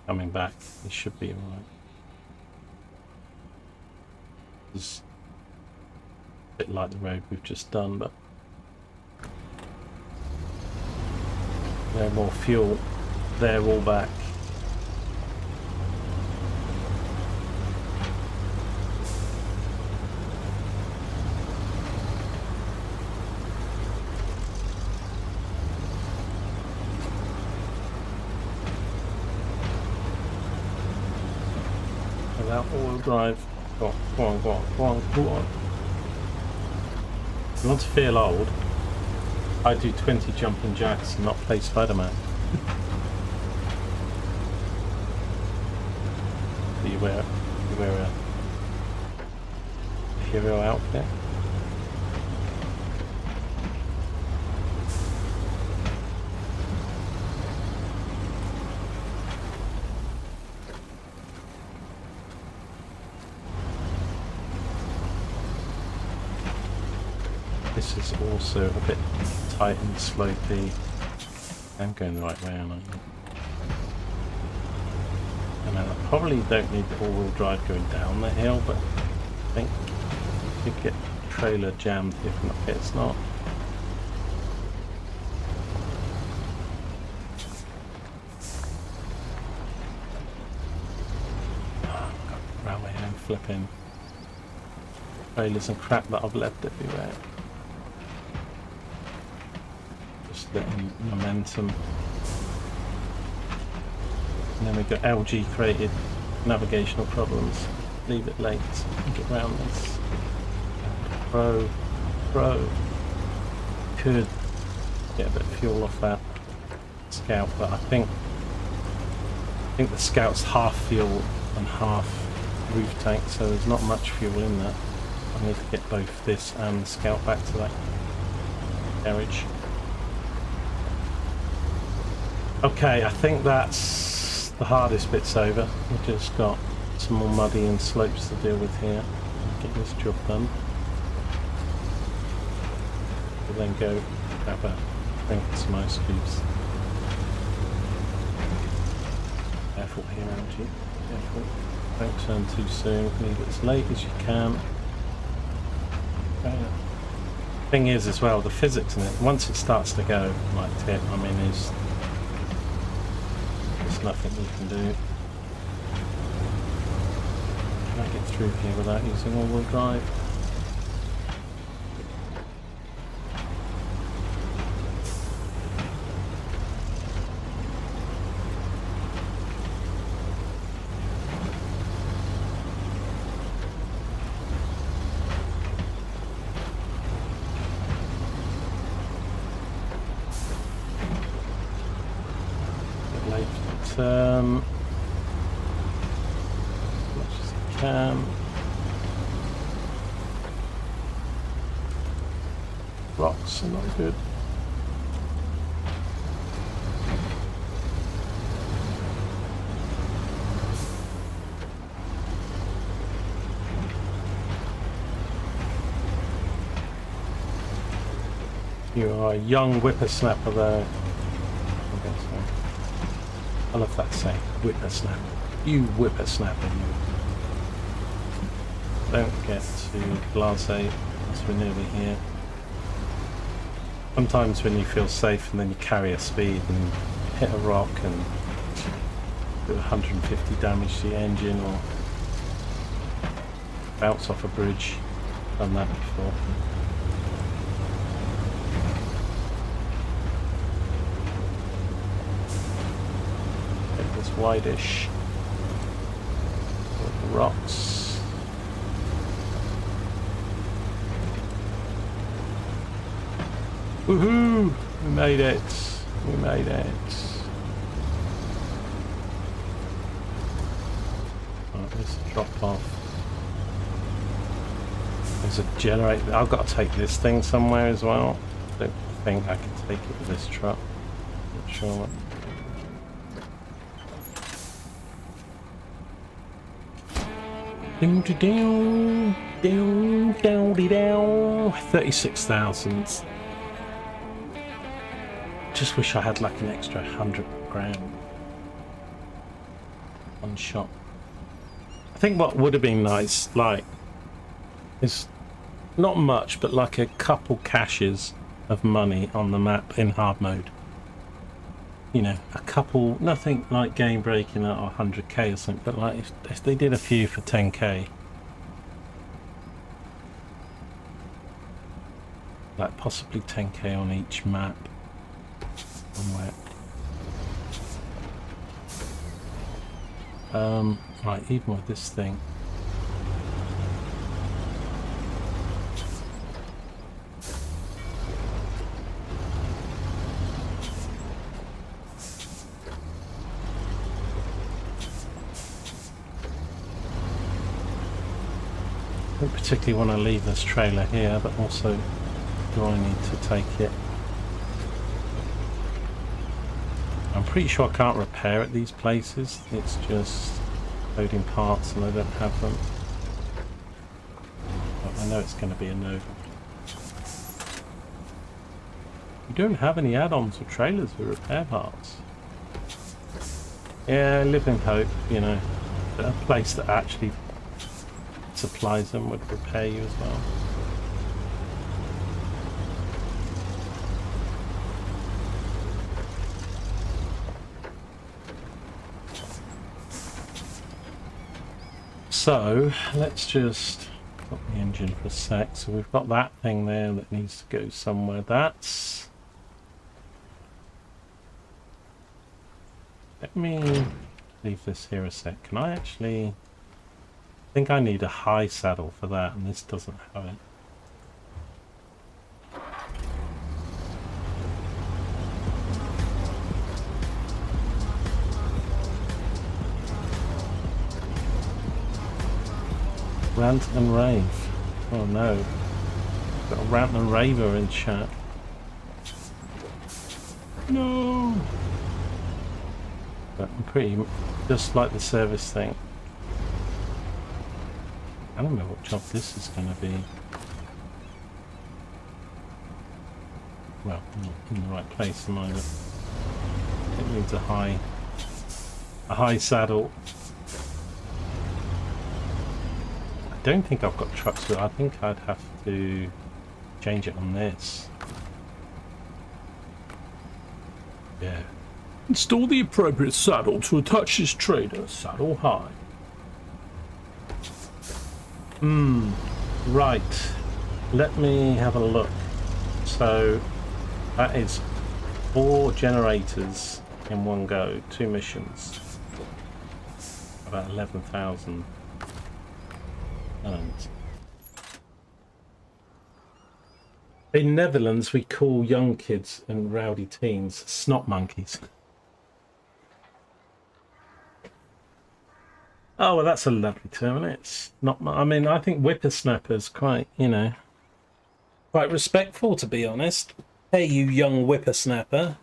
Coming back, it should be alright. It's a bit like the road we've just done, but no more fuel. They're all back. Without all-wheel drive. Go on, go on, go on, go on, go on. If you want to feel old, I do 20 jumping jacks and not play Spider-Man. You wear a hero outfit. This is also a bit tight and slopey. I'm going the right way, aren't I? And I probably don't need the all-wheel drive going down the hill, but I think you could get the trailer jammed if not. It's not. Oh, God, railway home flipping. Trailers and crap that I've left everywhere. Just letting momentum. And then we've got LG created navigational problems. Leave it late and get around this. Pro. Could get a bit of fuel off that Scout, but I think the Scout's half fuel and half roof tank, so there's not much fuel in that. I need to get both this and the Scout back to that garage. Okay, I think that's the hardest bit's over. We've just got some more muddy and slopes to deal with here. Get this job done. We'll then go grab a drink and some ice cubes. Careful here, Angie. Careful. Don't turn too soon. Leave it as late as you can. Thing is as well, the physics in it, once it starts to go like tip, I mean, there's nothing you can do. Can I get through here without using all-wheel drive? Turn as much as you can. Rocks are not good. You are a young whippersnapper though. I love that saying, whippersnapper. You whippersnapper, you. Don't get too blasé as we're nearly here. Sometimes when you feel safe and then you carry a speed and hit a rock and do 150 damage to the engine or bounce off a bridge. Done that before. Wide-ish with the rocks. Woohoo! We made it. We made it. Right, there's a drop off. There's a generator. I've got to take this thing somewhere as well. I don't think I can take it with this truck. Not sure. Down, down, down, down. 36,000. Just wish I had like an extra 100 grand. One shot. I think what would have been nice, like, is not much, but like a couple caches of money on the map in hard mode. You know, a couple, nothing like game breaking out or 100k or something, but like if they did a few for 10k, like possibly 10k on each map somewhere. Right, even with this thing. I don't particularly want to leave this trailer here, but also do I need to take it? I'm pretty sure I can't repair at these places. It's just loading parts and I don't have them. But I know it's going to be a no. You don't have any add-ons or trailers for repair parts. Yeah, I live in hope, you know, that a place that actually supplies them would repair you as well. So let's just stop the engine for a sec. So we've got that thing there that needs to go somewhere. That's... Let me leave this here a sec. Can I actually... I think I need a high saddle for that, and this doesn't have it. Rant and rave. Oh no. Got a rant and raver in chat. No! But I'm pretty... just like the service thing. I don't know what job this is going to be. Well, I'm not in the right place am I? But it needs a high saddle. I don't think I've got trucks with it. I think I'd have to change it on this. Yeah. Install the appropriate saddle to attach this trailer. Saddle high. Right. Let me have a look. So that is 4 generators in one go, 2 missions. About 11,000. In Netherlands, we call young kids and rowdy teens snot monkeys. Oh, well, that's a lovely term, isn't it? It's not. I mean, I think whippersnapper's quite, you know, quite respectful, to be honest. Hey, you young whippersnapper.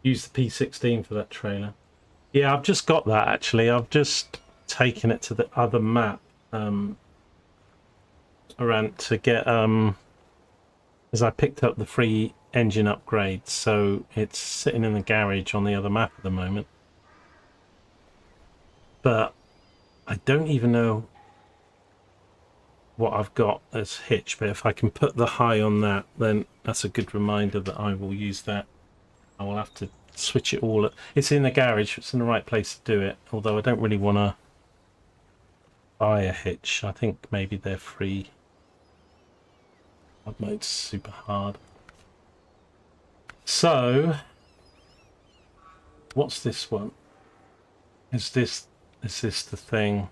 Use the P16 for that trailer. Yeah, I've just got that, actually. I've just taken it to the other map around to get, as I picked up the free engine upgrades, so it's sitting in the garage on the other map at the moment. But I don't even know what I've got as hitch, but if I can put the high on that, then that's a good reminder that I will use that. I will have to switch it all. It's in the garage, it's in the right place to do it, although I don't really want to buy a hitch. I think maybe they're free. Hard mode's super hard. So what's this one? Is this the thing?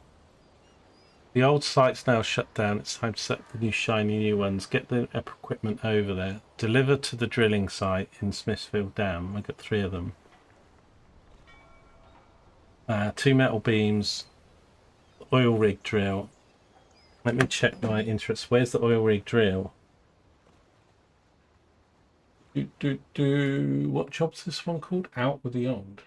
The old site's now shut down. It's time to set up the new shiny new ones. Get the equipment over there. Deliver to the drilling site in Smithfield Dam. I got 3 of them. 2 metal beams. Oil rig drill. Let me check my interests. Where's the oil rig drill? What job's this one called? Out with the old.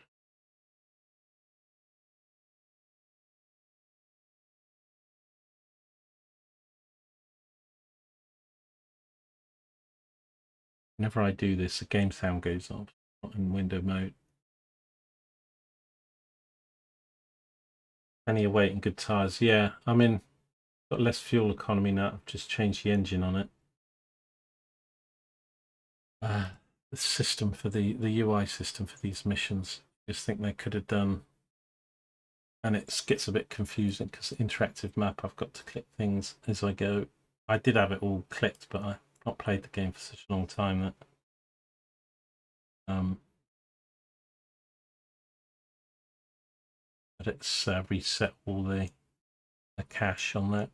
Whenever I do this, the game sound goes off. Not in window mode. Plenty of weight and good tires. Yeah, I mean, got less fuel economy now. I've just changed the engine on it. The system for the UI system for these missions, I just think they could have done, and it gets a bit confusing because the interactive map, I've got to click things as I go. I did have it all clicked, but I've not played the game for such a long time that but it's reset all the cache on that.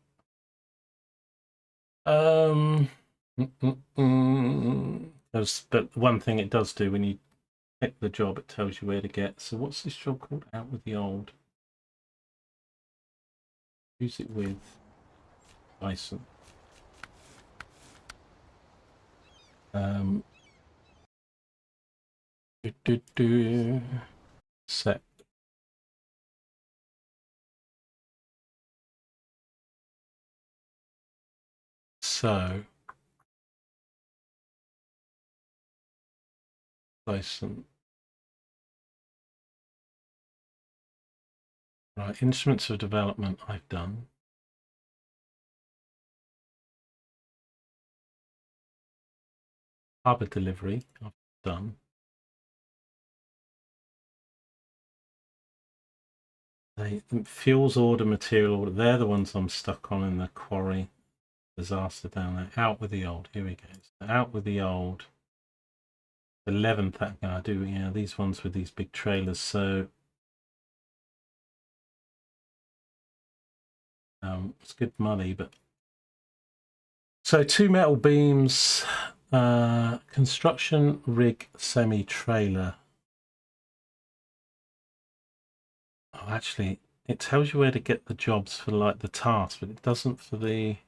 But one thing it does do when you pick the job, it tells you where to get. So what's this job called? Out with the old. Who's it with? Bison. Set. So Bison. Right, instruments of development I've done. Harbor delivery I've done. Fuels order, material order, they're the ones I'm stuck on in the quarry. Disaster down there. Out with the old. Here we go. So out with the old. 11th that guy do, yeah, these ones with these big trailers. So it's good money, but so 2 metal beams, construction rig semi trailer. Oh, actually, it tells you where to get the jobs for like the tasks, but it doesn't for the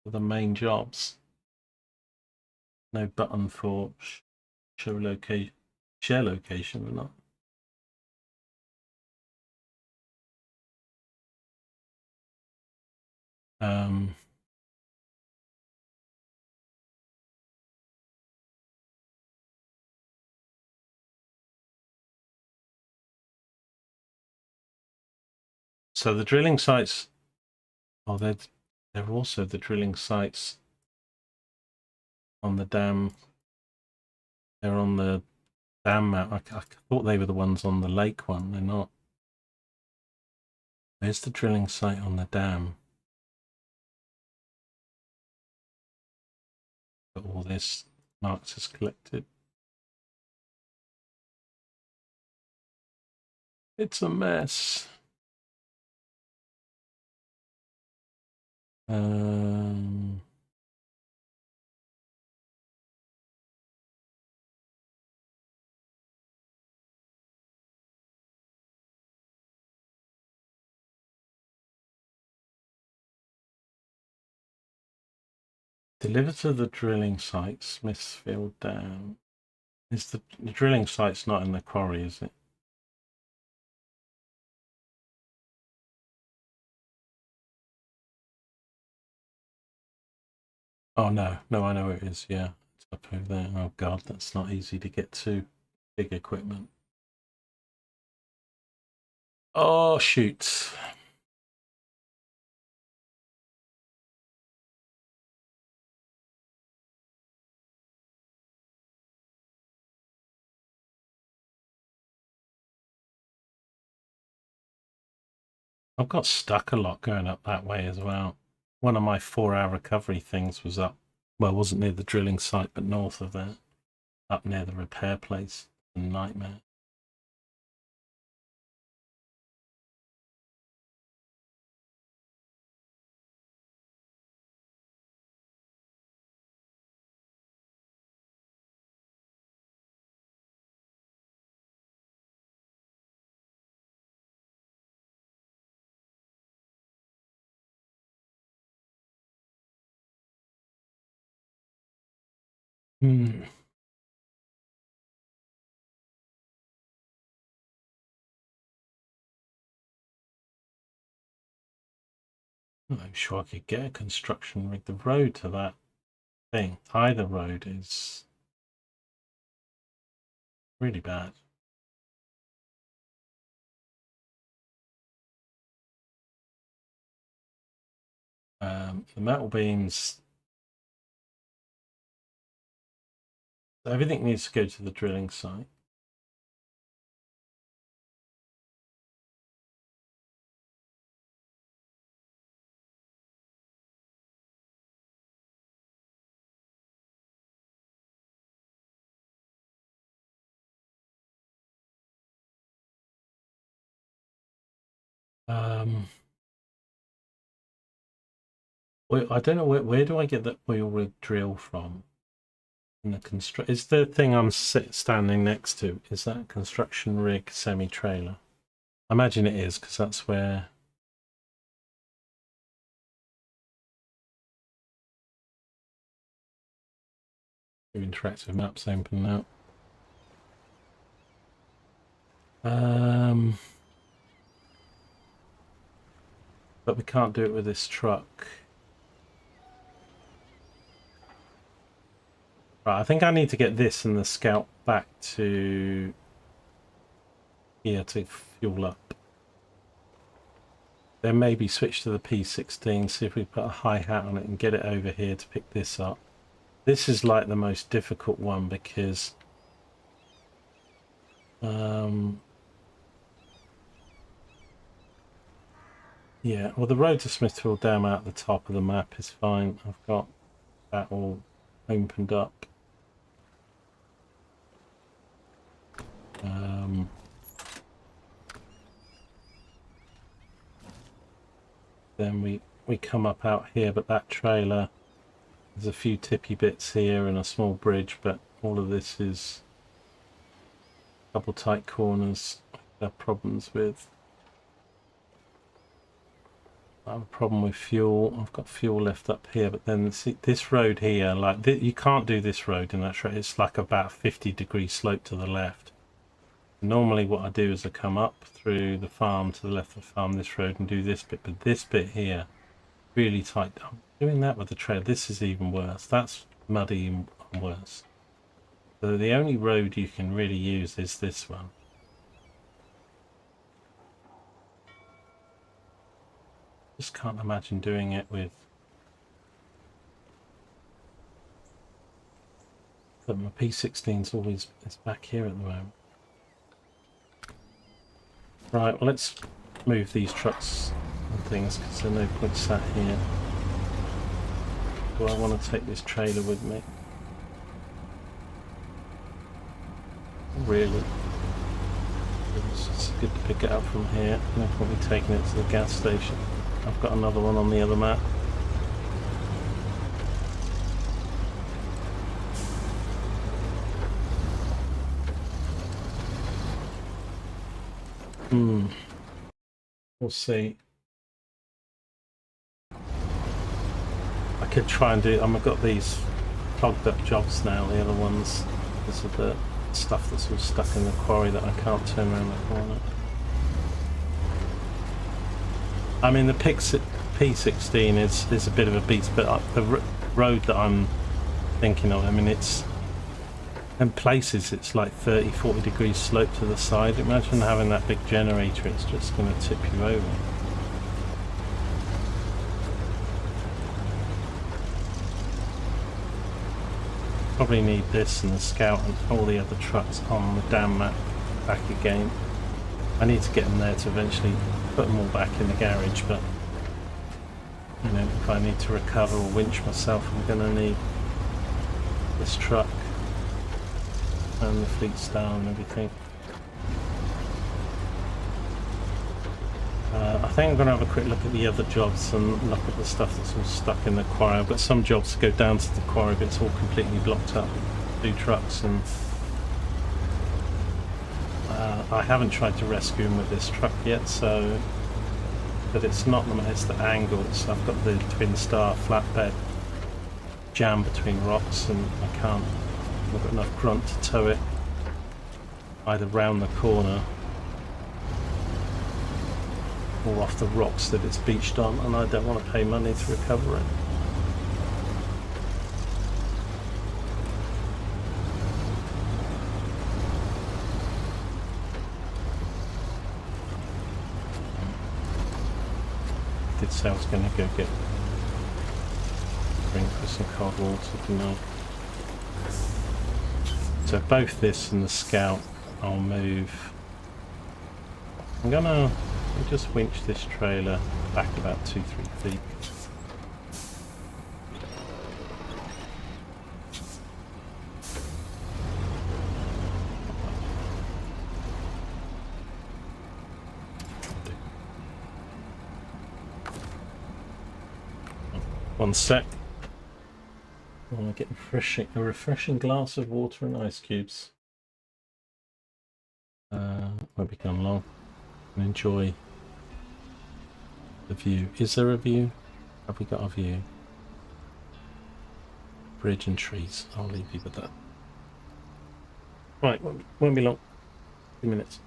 main jobs. No button for show location, share location or not. So the drilling sites, oh, they're also the drilling sites on the dam. They're on the dam map. I thought they were the ones on the lake one. They're not. There's the drilling site on the dam. But all this marks is collected. It's a mess. Deliver to the drilling site, Smithfield Dam. Is the drilling site's not in the quarry, is it? Oh no, I know it is, yeah. It's up over there. Oh god, that's not easy to get to. Big equipment. Oh shoot. I've got stuck a lot going up that way as well. One of my 4-hour recovery things was up, well, it wasn't near the drilling site, but north of that, up near the repair place. A nightmare. Hmm. I'm sure I could get a construction rig. The road to that thing, either road, is really bad. The metal beams, everything needs to go to the drilling site. Well, I don't know where do I get that oil rig drill from? In the construct, is the thing I'm standing next to, is that a construction rig semi-trailer? I imagine it is, because that's where your interactive maps open now. But we can't do it with this truck. Right, I think I need to get this and the Scout back to here to fuel up. Then maybe switch to the P16, see if we put a hi-hat on it and get it over here to pick this up. This is like the most difficult one because yeah, well, the road to Smithfield Dam out the top of the map is fine. I've got that all opened up. Then we come up out here, but that trailer, there's a few tippy bits here and a small bridge, but all of this is a couple tight corners I have problems with. I have a problem with fuel. I've got fuel left up here, but then see, this road here, like you can't do this road in that straight. It's like about 50-degree slope to the left. Normally what I do is I come up through the farm to the left of the farm, this road, and do this bit, but this bit here, really tight. I'm doing that with the trail. This is even worse. That's muddy and worse. So the only road you can really use is this one. Just can't imagine doing it with... But my P16's always back here at the moment. Right, well, let's move these trucks and things because there's no point sat here. Do I want to take this trailer with me? Really? It's good to pick it up from here. No point me taking it to the gas station. I've got another one on the other map. We'll see. I could try and do... I've got these clogged up jobs now, the other ones. This is the stuff that's all stuck in the quarry that I can't turn around the corner. I mean, the P16 is a bit of a beast, but the road that I'm thinking of, I mean, it's... in places it's like 30-40 degrees slope to the side. Imagine having that big generator, it's just going to tip you over. Probably need this and the Scout and all the other trucks on the dam map back again. I need to get them there to eventually put them all back in the garage, but you know, if I need to recover or winch myself, I'm going to need this truck and the fleet style and everything. I think I'm going to have a quick look at the other jobs and look at the stuff that's all stuck in the quarry. I've got some jobs to go down to the quarry, but it's all completely blocked up with 2 trucks, and I haven't tried to rescue him with this truck yet, so... but it's not it's the angle. So I've got the twin star flatbed jammed between rocks and I can't I've got enough grunt to tow it either round the corner or off the rocks that it's beached on, and I don't want to pay money to recover it. Did say I was going to go get drink for some cold water tonight. So both this and the Scout I'll move. I'm gonna just winch this trailer back about 2-3 feet. One sec. I want to get a refreshing glass of water and ice cubes. Won't be gone long. And enjoy the view. Is there a view? Have we got a view? Bridge and trees. I'll leave you with that. Right, won't be long. 2 minutes.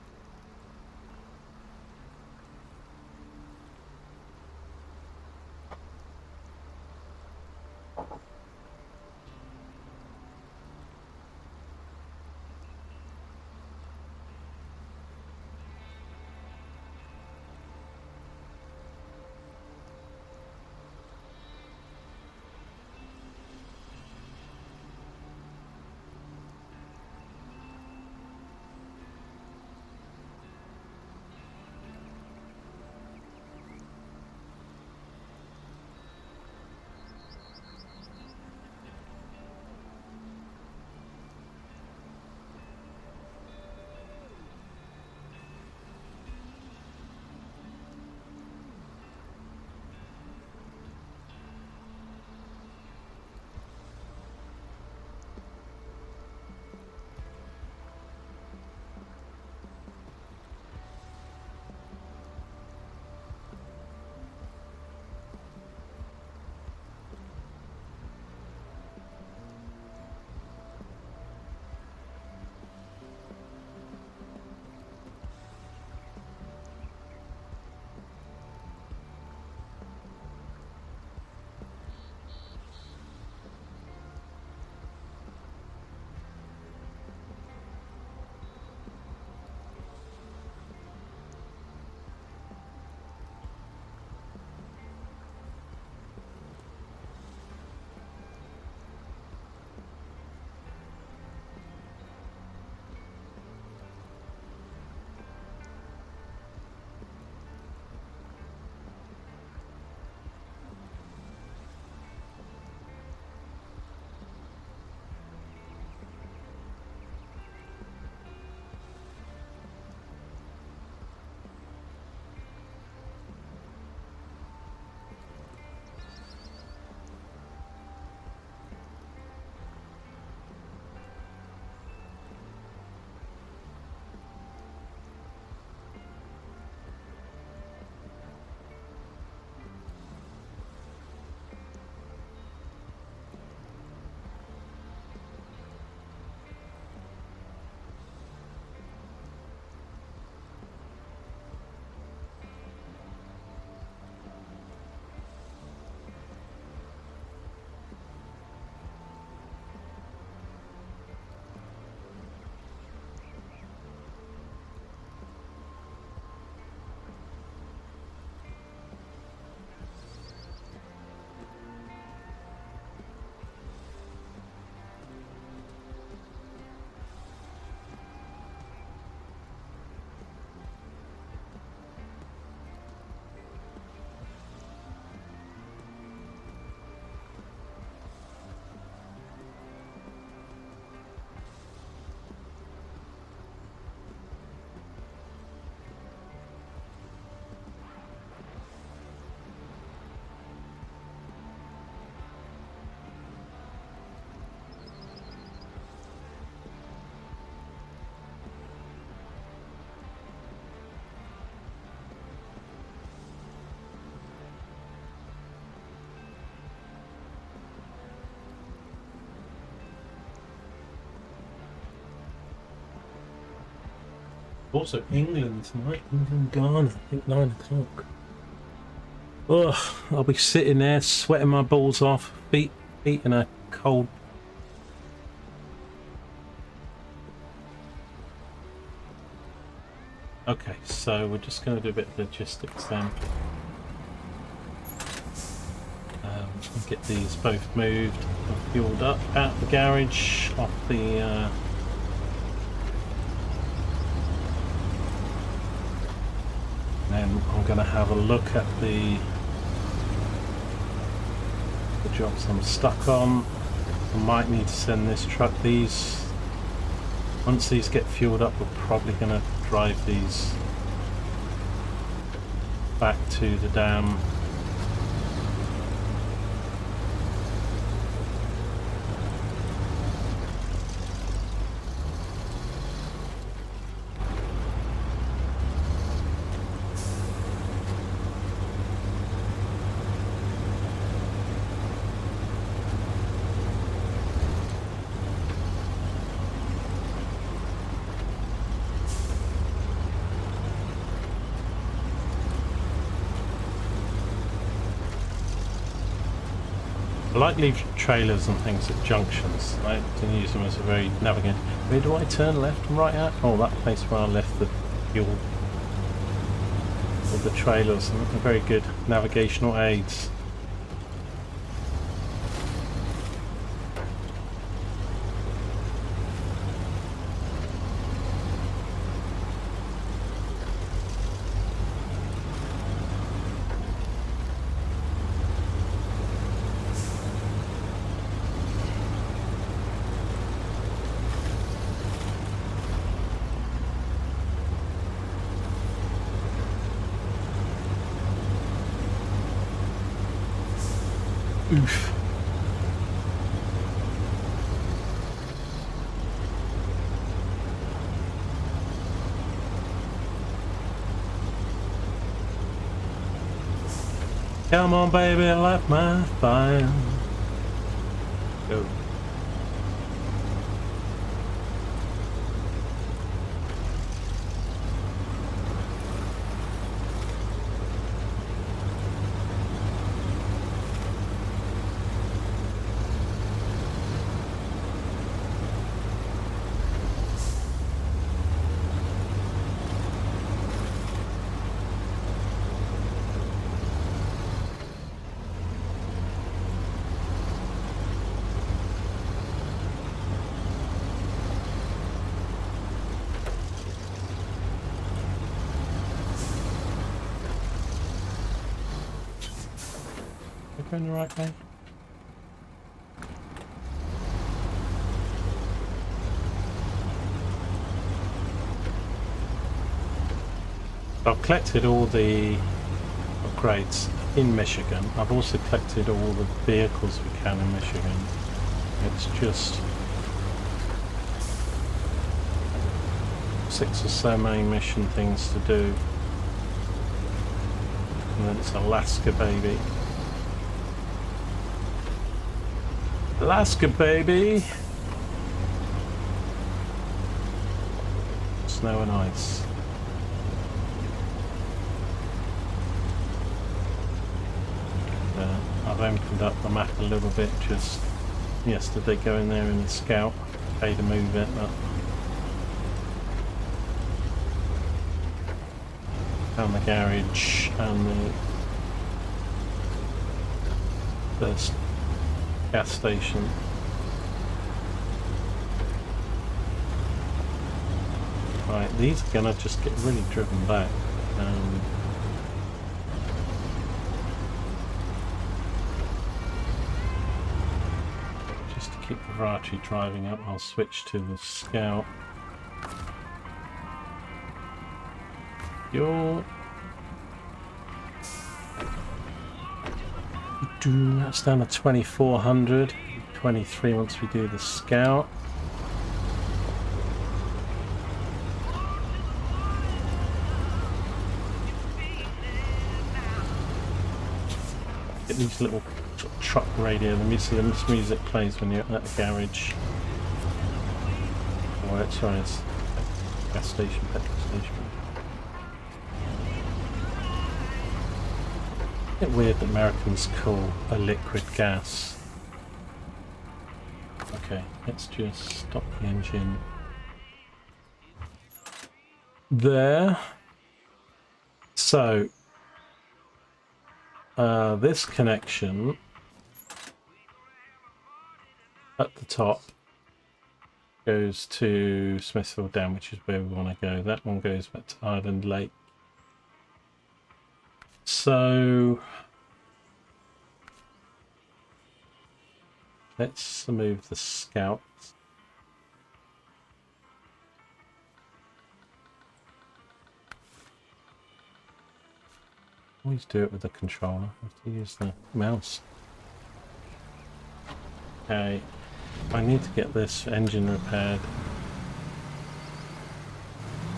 Also, England tonight, England Ghana, I think 9 o'clock. Ugh, I'll be sitting there sweating my balls off, feet in a cold. Okay, so we're just going to do a bit of logistics then. Get these both moved and fueled up out the garage, off the then I'm going to have a look at the jobs I'm stuck on. I might need to send this truck these. Once these get fueled up, we're probably going to drive these back to the dam. I like leave trailers and things at junctions. I can use them as a very navigation. Where do I turn left and right at? Oh, that place where I left the fuel with the trailers. And they're very good navigational aids. Oof. Come on, baby, light my fire. Go. Going the right way. I've collected all the upgrades in Michigan. I've also collected all the vehicles we can in Michigan. It's just 6 or so main mission things to do. And then it's Alaska, baby. Alaska, baby! Snow and ice. I've opened up the map a little bit just yesterday, going there in the scout. Pay to move it. Found the garage and the first gas station. Right, these are gonna just get really driven back. Just to keep the variety driving up, I'll switch to the Scout. That's down to 2400, 23 once we do the Scout. Get these little truck radio, this music plays when you're at the garage. Oh, sorry, it's Gas station, petrol station. A bit weird that Americans call a liquid gas. Okay, let's just stop the engine there. So this connection at the top goes to Smithfield Dam, which is where we want to go. That one goes back to Island Lake. So let's move the scouts. Always do it with the controller. I have to use the mouse. Okay, I need to get this engine repaired.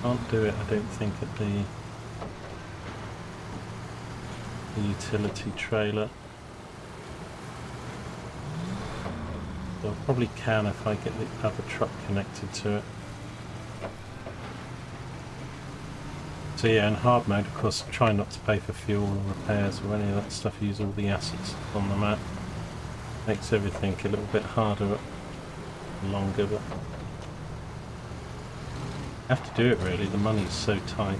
Can't do it, I don't think, at the utility trailer. So I probably can if I get the other truck connected to it. So yeah, in hard mode, of course, try not to pay for fuel or repairs or any of that stuff. Use all the assets on the map. Makes everything a little bit harder and longer, but I have to do it really. The money's so tight.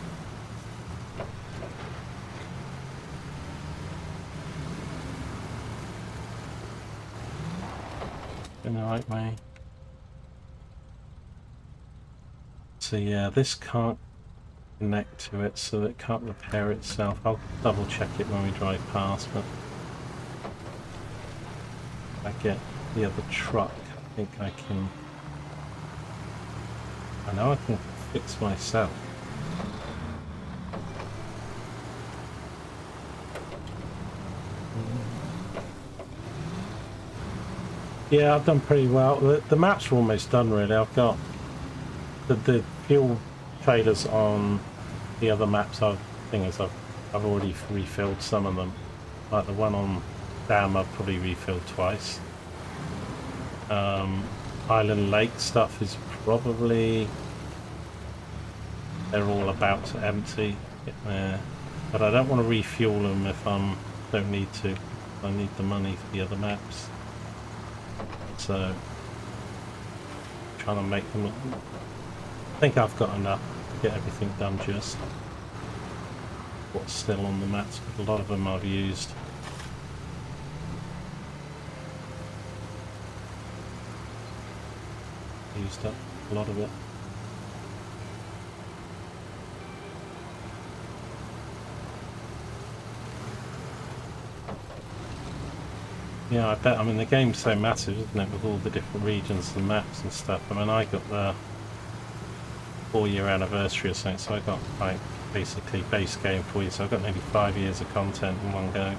In the right way. So yeah, this can't connect to it, so it can't repair itself. I'll double check it when we drive past, but if I get the other truck, I think I can. I know I can fix myself. Yeah, I've done pretty well. The maps are almost done really. I've got the fuel trailers on the other maps. I've already refilled some of them. Like the one on Dam I've probably refilled twice. Island Lake stuff is probably, they're all about to empty there. But I don't want to refuel them if I don't need to. I need the money for the other maps. So trying to make them. I think I've got enough to get everything done. Just what's still on the maps, but a lot of them I've used. Used up a lot of it. Yeah, I bet. I mean, the game's so massive, isn't it, with all the different regions and maps and stuff. I mean, I got the 4-year anniversary or something, so I got like basically base game for you. So I got maybe 5 years of content in one go.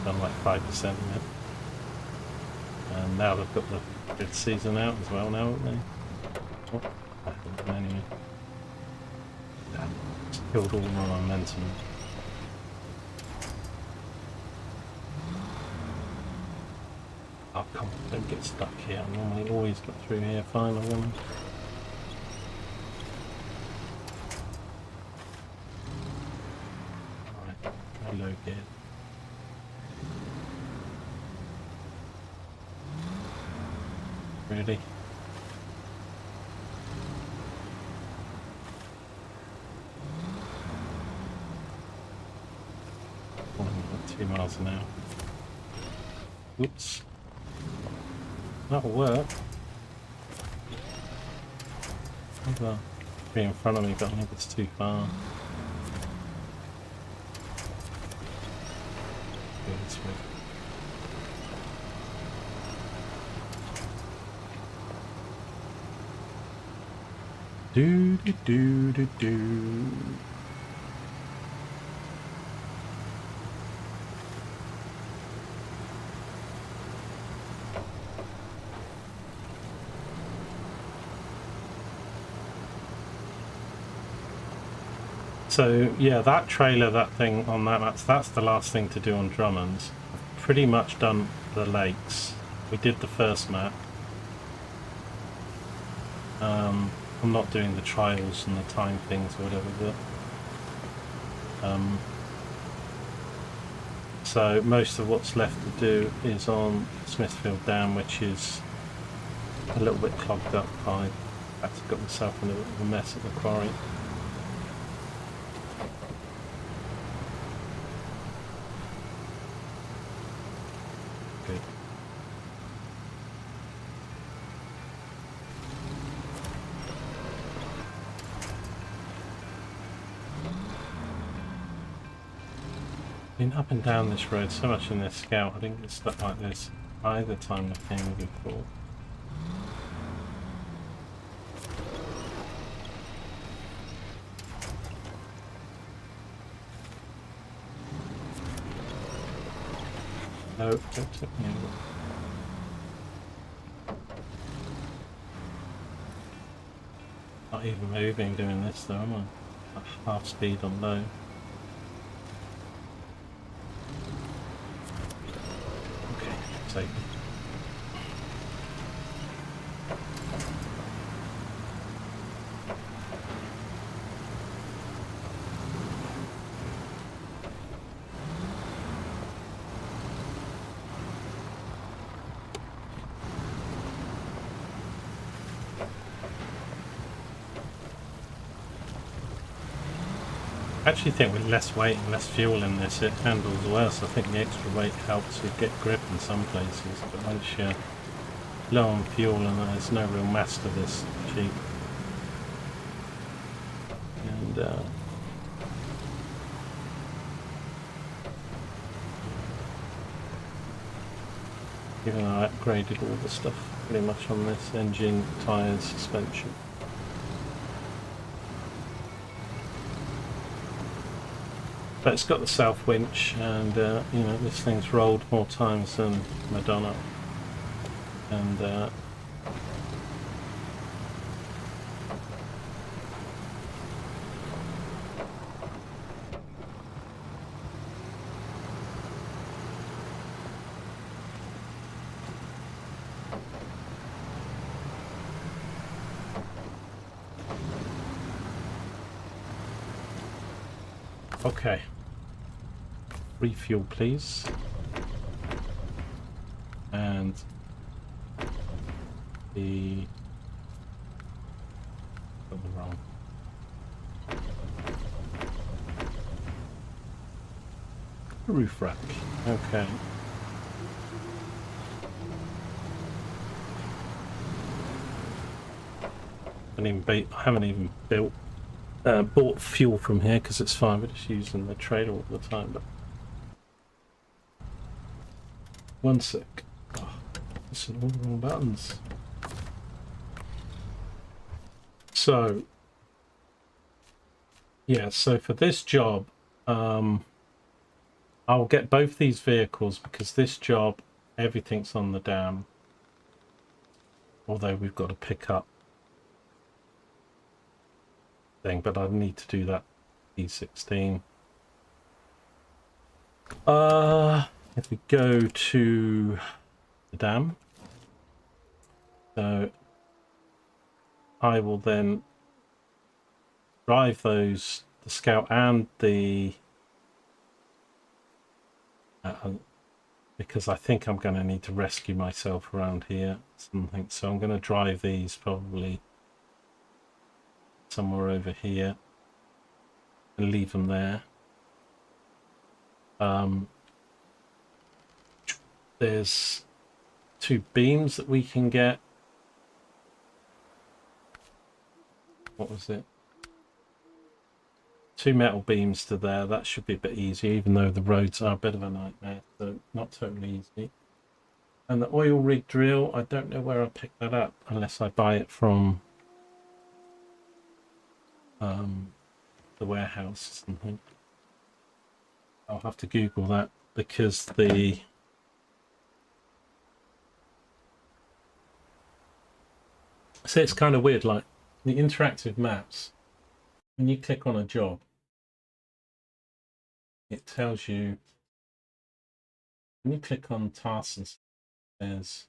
Done like 5% of it, and now they've got the fifth season out as well now, haven't they? Oh, I haven't anyway. It's killed all my momentum. Oh, come on, don't get stuck here. I normally always get through here fine, I wouldn't. Alright, hello gear. Really? Oh, 2 miles an hour. Oops. That'll work. Maybe be in front of me, but I think it's too far. Go this way. Do do do do do. So yeah, that trailer, that thing on that map, that's the last thing to do on Drummond's. I've pretty much done the lakes. We did the first map. I'm not doing the trials and the time things or whatever, but so most of what's left to do is on Smithfield Dam, which is a little bit clogged up. I actually got myself in a bit of a mess at the quarry. Good. Been up and down this road so much in this Scout, I didn't get stuck like this either time I came before. No, don't tip me over. Not even moving doing this though, am I? At half speed on low. Okay, take it. I actually think with less weight and less fuel in this, it handles well. So I think the extra weight helps you get grip in some places. But once you're low on fuel and there's no real mass to this Jeep, and even though I upgraded all the stuff pretty much on this: engine, tyres, suspension. But it's got the south winch, and you know, this thing's rolled more times than Madonna, and okay. Refuel, please. And the wrong. Roof rack. Okay. I haven't even bought fuel from here because it's fine. We're just using the trailer all the time. But one sec. Oh, listen, all the wrong buttons. So yeah, so for this job, I'll get both these vehicles because this job, everything's on the dam. Although we've got to pick up thing, but I need to do that E16. If we go to the dam, so I will then drive those, the Scout and the because I think I'm going to need to rescue myself around here something, so I'm going to drive these probably somewhere over here and leave them there. There's 2 beams that we can get. What was it? 2 metal beams to there. That should be a bit easier, even though the roads are a bit of a nightmare, so not totally easy. And the oil rig drill, I don't know where I picked that up unless I buy it from the warehouse or something. I'll have to Google that because the so it's kind of weird, like the interactive maps, when you click on a job, it tells you, when you click on tasks, there's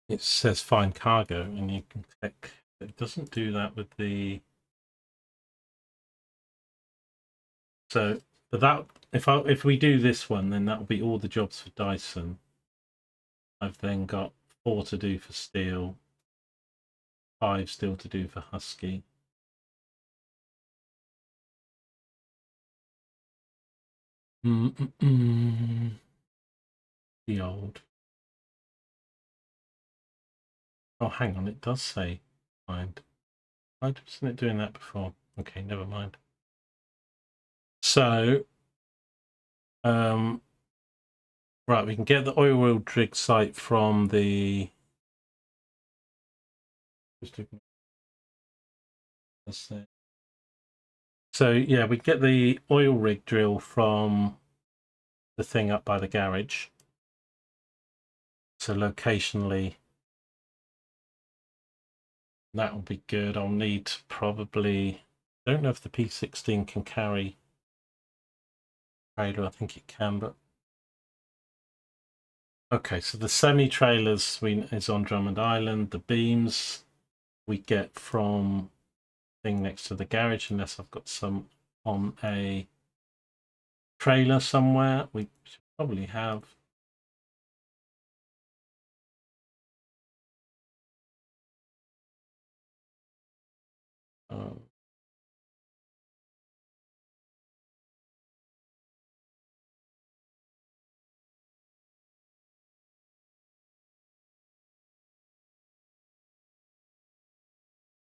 it says find cargo, and you can click. It doesn't do that with the. So, but that if we do this one, then that will be all the jobs for Dyson. I've then got 4 to do for Steel, 5 still to do for Husky. The old. Oh, hang on, it does say find. Why wasn't it doing that before? Okay, never mind. So, right, we can get the oil rig site from the. So yeah, we get the oil rig drill from the thing up by the garage. So locationally, that will be good. I'll need probably. I don't know if the P16 can carry trailer. I think it can, but okay. So the semi-trailers is on Drummond Island. The beams we get from thing next to the garage, unless I've got some on a trailer somewhere. We should probably have.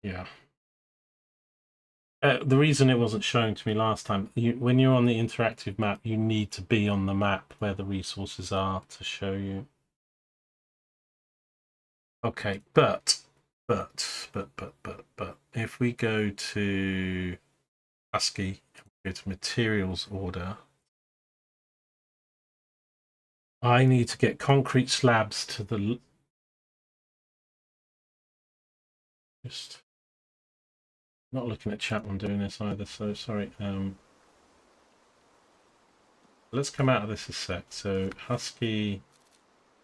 Yeah. The reason it wasn't showing to me last time, when you're on the interactive map, you need to be on the map where the resources are to show you. Okay, but if we go to Husky, go to materials order, I need to get concrete slabs to the. Just not looking at chat when I'm doing this either, so sorry. Let's come out of this a sec. So Husky,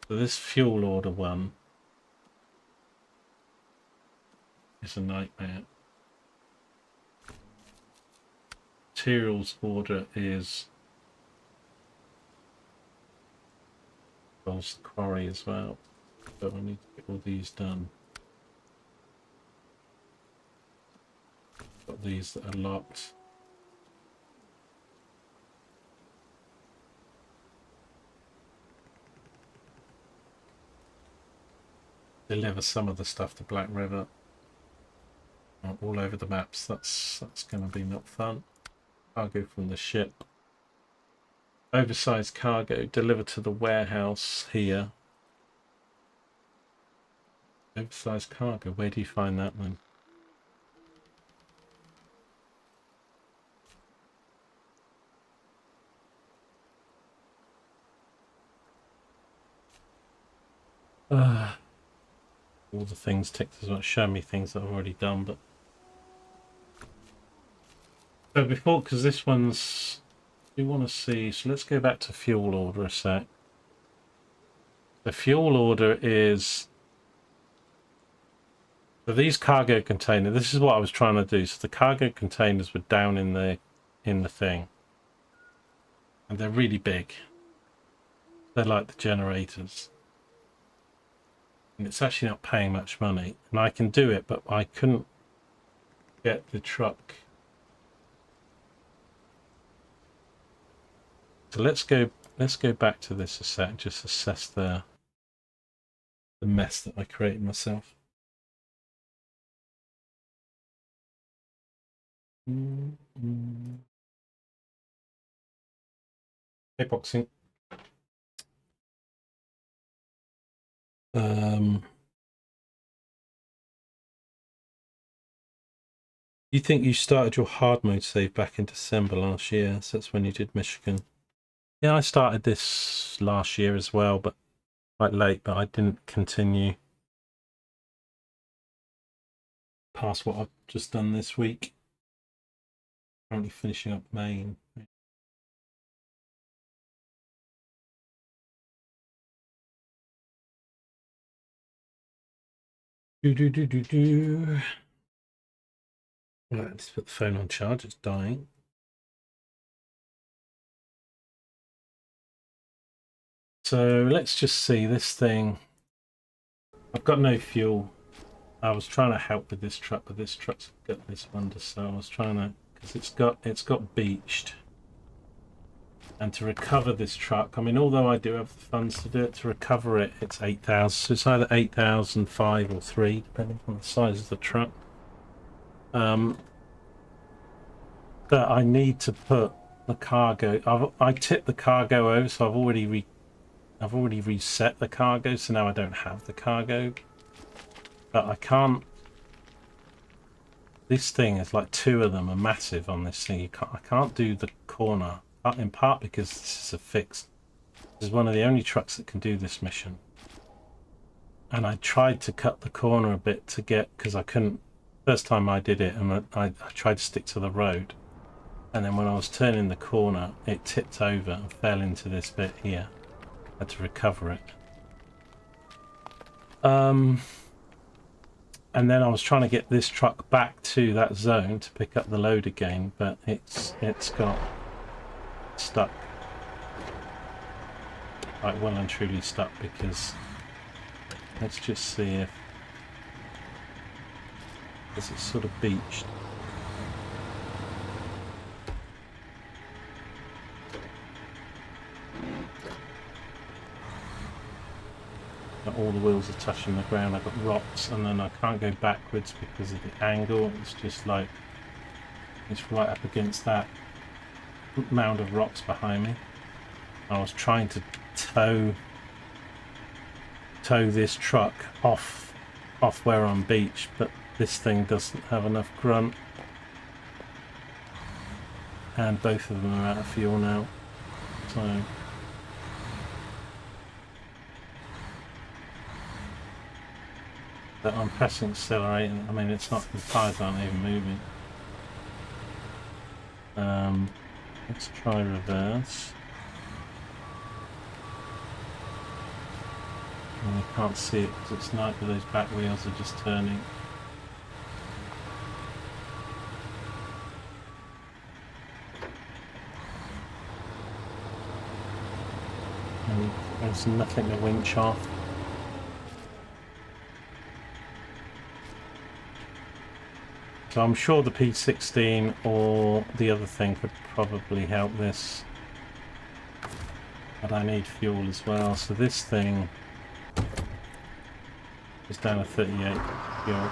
so this fuel order one is a nightmare. Materials order is the quarry as well, so we need to get all these done. Got these that are locked. Deliver some of the stuff to Black River. All over the maps. That's going to be not fun. Cargo from the ship. Oversized cargo delivered to the warehouse here. Oversized cargo. Where do you find that one? All the things ticked as well. Show me things that I've already done, but so before, because this one's we want to see. So let's go back to fuel order a sec. The fuel order is for these cargo containers. This is what I was trying to do. So the cargo containers were down in the thing, and they're really big. They're like the generators. And it's actually not paying much money, and I can do it, but I couldn't get the truck. So let's go back to this a sec, just assess the mess that I created myself. Hey, boxing. You think you started your hard mode save back in December last year? So that's when you did Michigan. Yeah, I started this last year as well, but quite late, but I didn't continue past what I've just done this week. Currently finishing up Maine. Right, let's put the phone on charge, it's dying. So let's just see this thing. I've got no fuel. I was trying to help with this truck, but this truck's got this wonder, so I was trying to, because it's got beached. And to recover this truck, I mean, although I do have the funds to do it, to recover it, it's 8,000. So it's either 8,005 or 3, depending on the size of the truck. But I need to put the cargo. I tipped the cargo over, so I've already reset the cargo, so now I don't have the cargo. But I can't. This thing is like 2 of them are massive on this thing. I can't do the corner. In part because this is a fixed. This is one of the only trucks that can do this mission. And I tried to cut the corner a bit to get, because I couldn't. First time I did it, and I tried to stick to the road. And then when I was turning the corner, it tipped over and fell into this bit here. I had to recover it. And then I was trying to get this truck back to that zone to pick up the load again, but it's got stuck, like well and truly stuck, because let's just see if it's sort of beached. All the wheels are touching the ground. I've got rocks, and then I can't go backwards because of the angle. It's just like it's right up against that mound of rocks behind me. I was trying to tow this truck off where I'm beached, but this thing doesn't have enough grunt, and both of them are out of fuel now. So but I'm pressing accelerate, and I mean it's not, the tires aren't even moving. Let's try reverse. And you can't see it because it's night, but those back wheels are just turning. And there's nothing to winch off. So I'm sure the P16 or the other thing could probably help this. But I need fuel as well. So this thing is down to 38 fuel.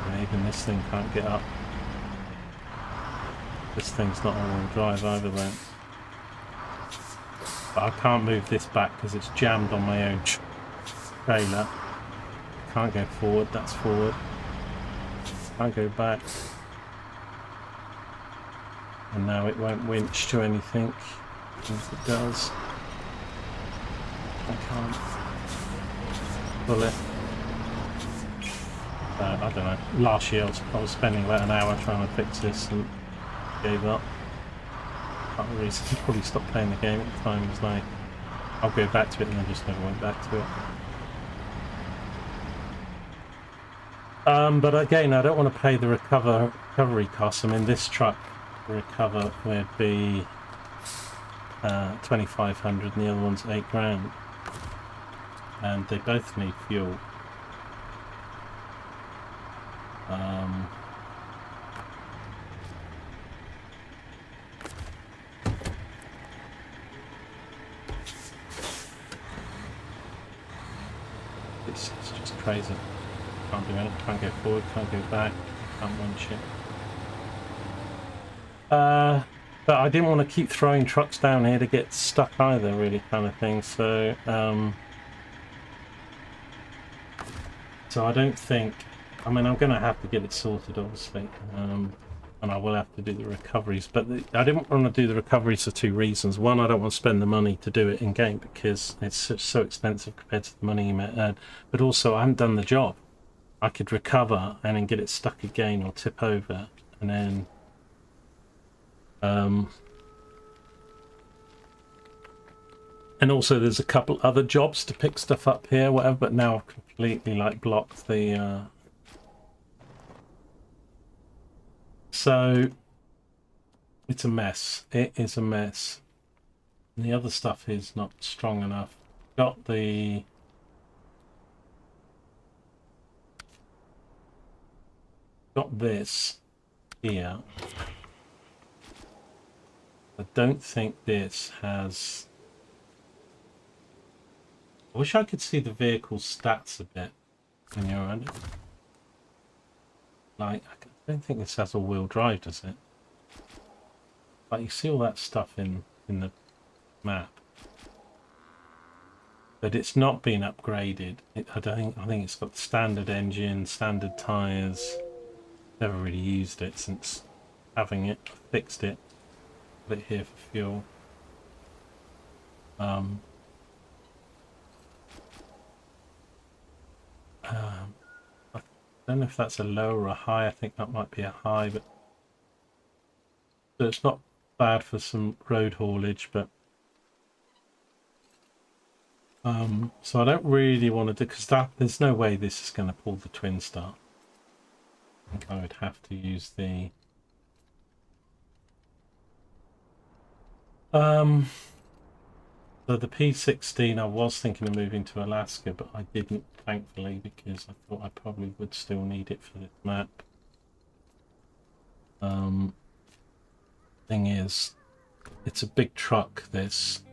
And even this thing can't get up. This thing's not all-wheel drive either though. But I can't move this back because it's jammed on my own trailer. Can't go forward, that's forward. Can't go back. And now it won't winch to anything. If it does, I can't pull it. I don't know. Last year I was spending about an hour trying to fix this and gave up. Part of the reason I probably stopped playing the game at the time was like, I'll go back to it, and I just never went back to it. But again, I don't want to pay the recovery costs. I mean, this truck to recover would be 2,500, and the other one's 8 grand, and they both need fuel. It's just crazy. Can't do anything, can't go forward, can't go back, can't run shit. But I didn't want to keep throwing trucks down here to get stuck either, really, kind of thing. So, so I don't think. I mean, I'm going to have to get it sorted, obviously, and I will have to do the recoveries. But I didn't want to do the recoveries for 2 reasons. One, I don't want to spend the money to do it in game because it's so expensive compared to the money you might earn. But also, I haven't done the job. I could recover and then get it stuck again or tip over, and then And also there's a couple other jobs to pick stuff up here, whatever, but now I've completely like blocked the so it's a mess. It is a mess. And the other stuff is not strong enough. Got this here. I don't think this has... I wish I could see the vehicle stats a bit when you're around it. Like, I don't think this has all-wheel drive, does it? Like, you see all that stuff in the map. But it's not been upgraded. I think it's got standard engine, standard tyres. Never really used it since having it. Fixed it. Put it here for fuel. I don't know if that's a low or a high. I think that might be a high, but so it's not bad for some road haulage, but so I don't really want to do, because there's no way this is going to pull the twin start. I think I would have to use the so the P16, I was thinking of moving to Alaska, but I didn't, thankfully, because I thought I probably would still need it for this map. Thing is, it's a big truck, this.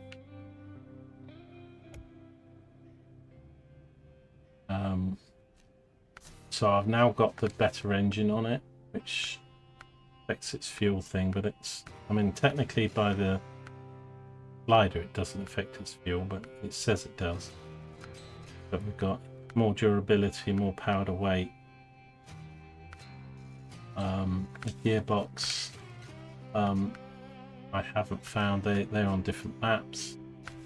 So I've now got the better engine on it, which affects its fuel thing, but it's, I mean, technically by the slider it doesn't affect its fuel, but it says it does. But we've got more durability, more power to weight. The gearbox, I haven't found, they're on different maps,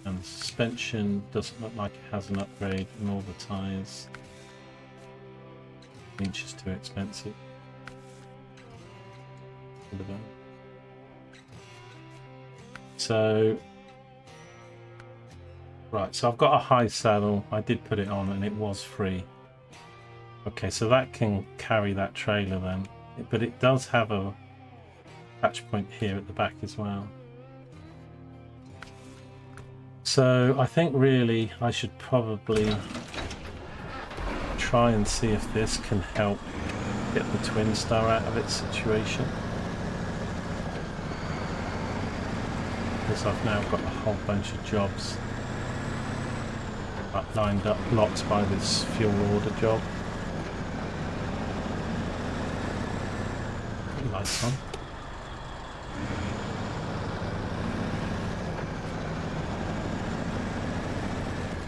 and the suspension doesn't look like it has an upgrade, and all the tyres. Inch is too expensive. So right, so I've got a high saddle. I did put it on and it was free. Okay, so that can carry that trailer then, but it does have a patch point here at the back as well. So I think really I should probably try and see if this can help get the twin star out of its situation, because I've now got a whole bunch of jobs lined up, blocked by this fuel order job. Lights on.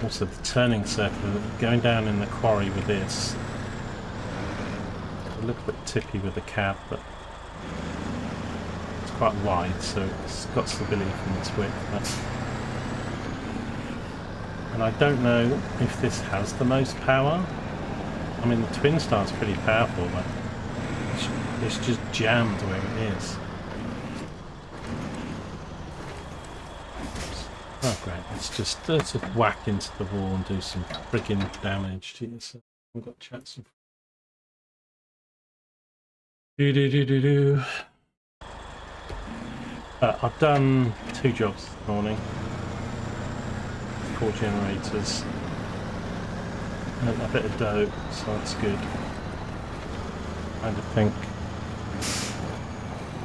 Also the turning circle, going down in the quarry with this, a little bit tippy with the cab, but it's quite wide, so it's got stability from its width. And I don't know if this has the most power. I mean, the twin star's pretty powerful, but it's just jammed where it is. Oh great, let's just whack into the wall and do some friggin' damage to yourself. We've got chats. I've done 2 jobs this morning. 4 generators. And a bit of dough, so that's good. I think I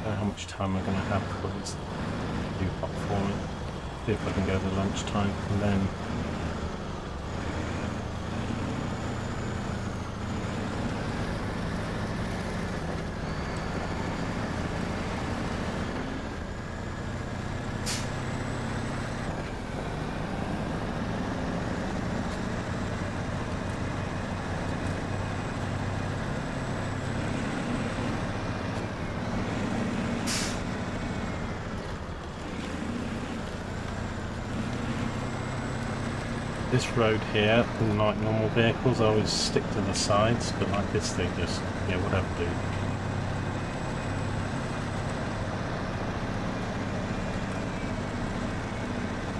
don't know how much time we're going to have before it's too hot for it. See if I can go to lunchtime and then this road here, like normal vehicles, I always stick to the sides, but like this thing just, yeah, whatever, dude.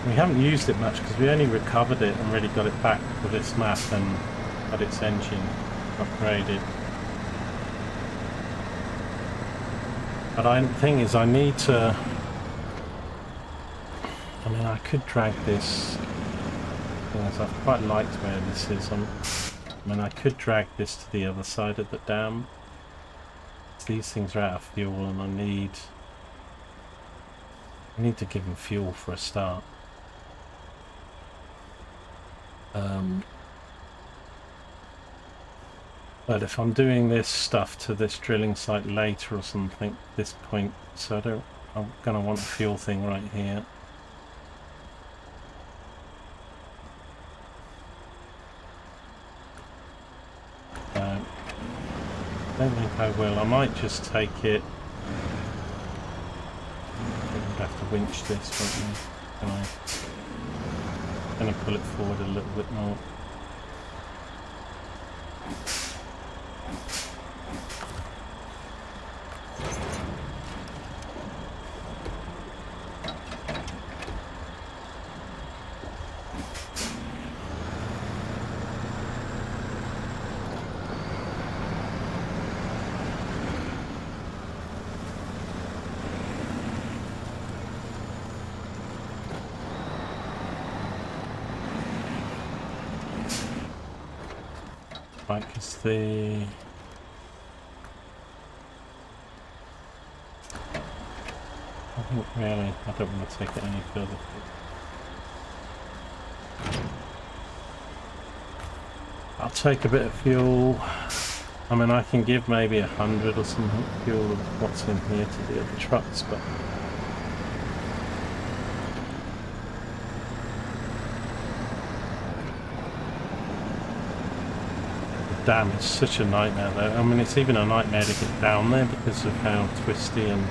We haven't used it much because we only recovered it and really got it back for this map and got its engine upgraded. But the thing is, I need to... I mean, I could drag this... Because I've quite liked where this is. I mean, I could drag this to the other side of the dam. These things are out of fuel and I need to give them fuel for a start. But if I'm doing this stuff to this drilling site later or something at this point, so I'm going to want a fuel thing right here. I don't think I will. I might just take it. I think I'd have to winch this, won't I? I'm going to pull it forward a little bit more. Right, because I think really, I don't want to take it any further. I'll take a bit of fuel. I mean, I can give maybe 100 or something fuel of what's in here to the other trucks, but dam is such a nightmare though. I mean, it's even a nightmare to get down there because of how twisty and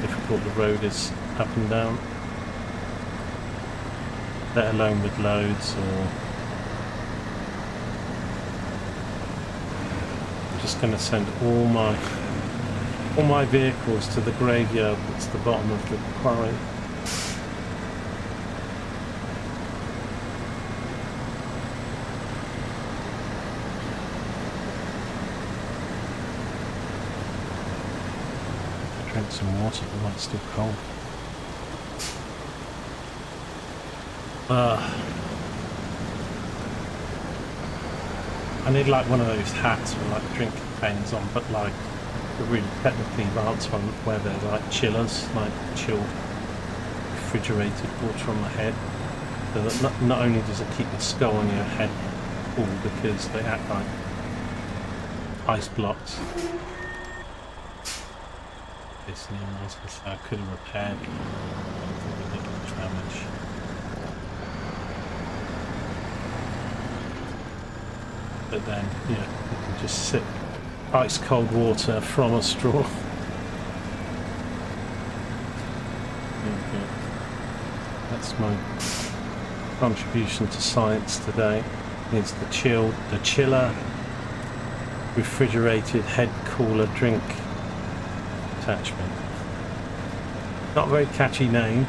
difficult the road is up and down, let alone with loads. Or I'm just going to send all my vehicles to the graveyard that's the bottom of the quarry. Drink some water, but it's still cold. I need like one of those hats with like drink containers on, but like the really technically advanced one where they're like chillers, like chilled refrigerated water on the head. So that not only does it keep the skull on your head cool because they act like ice blocks. I could have repaired the damage. But then, yeah, you can just sip ice cold water from a straw. Okay. That's my contribution to science today. Is the chiller refrigerated head cooler drink attachment. Not a very catchy name.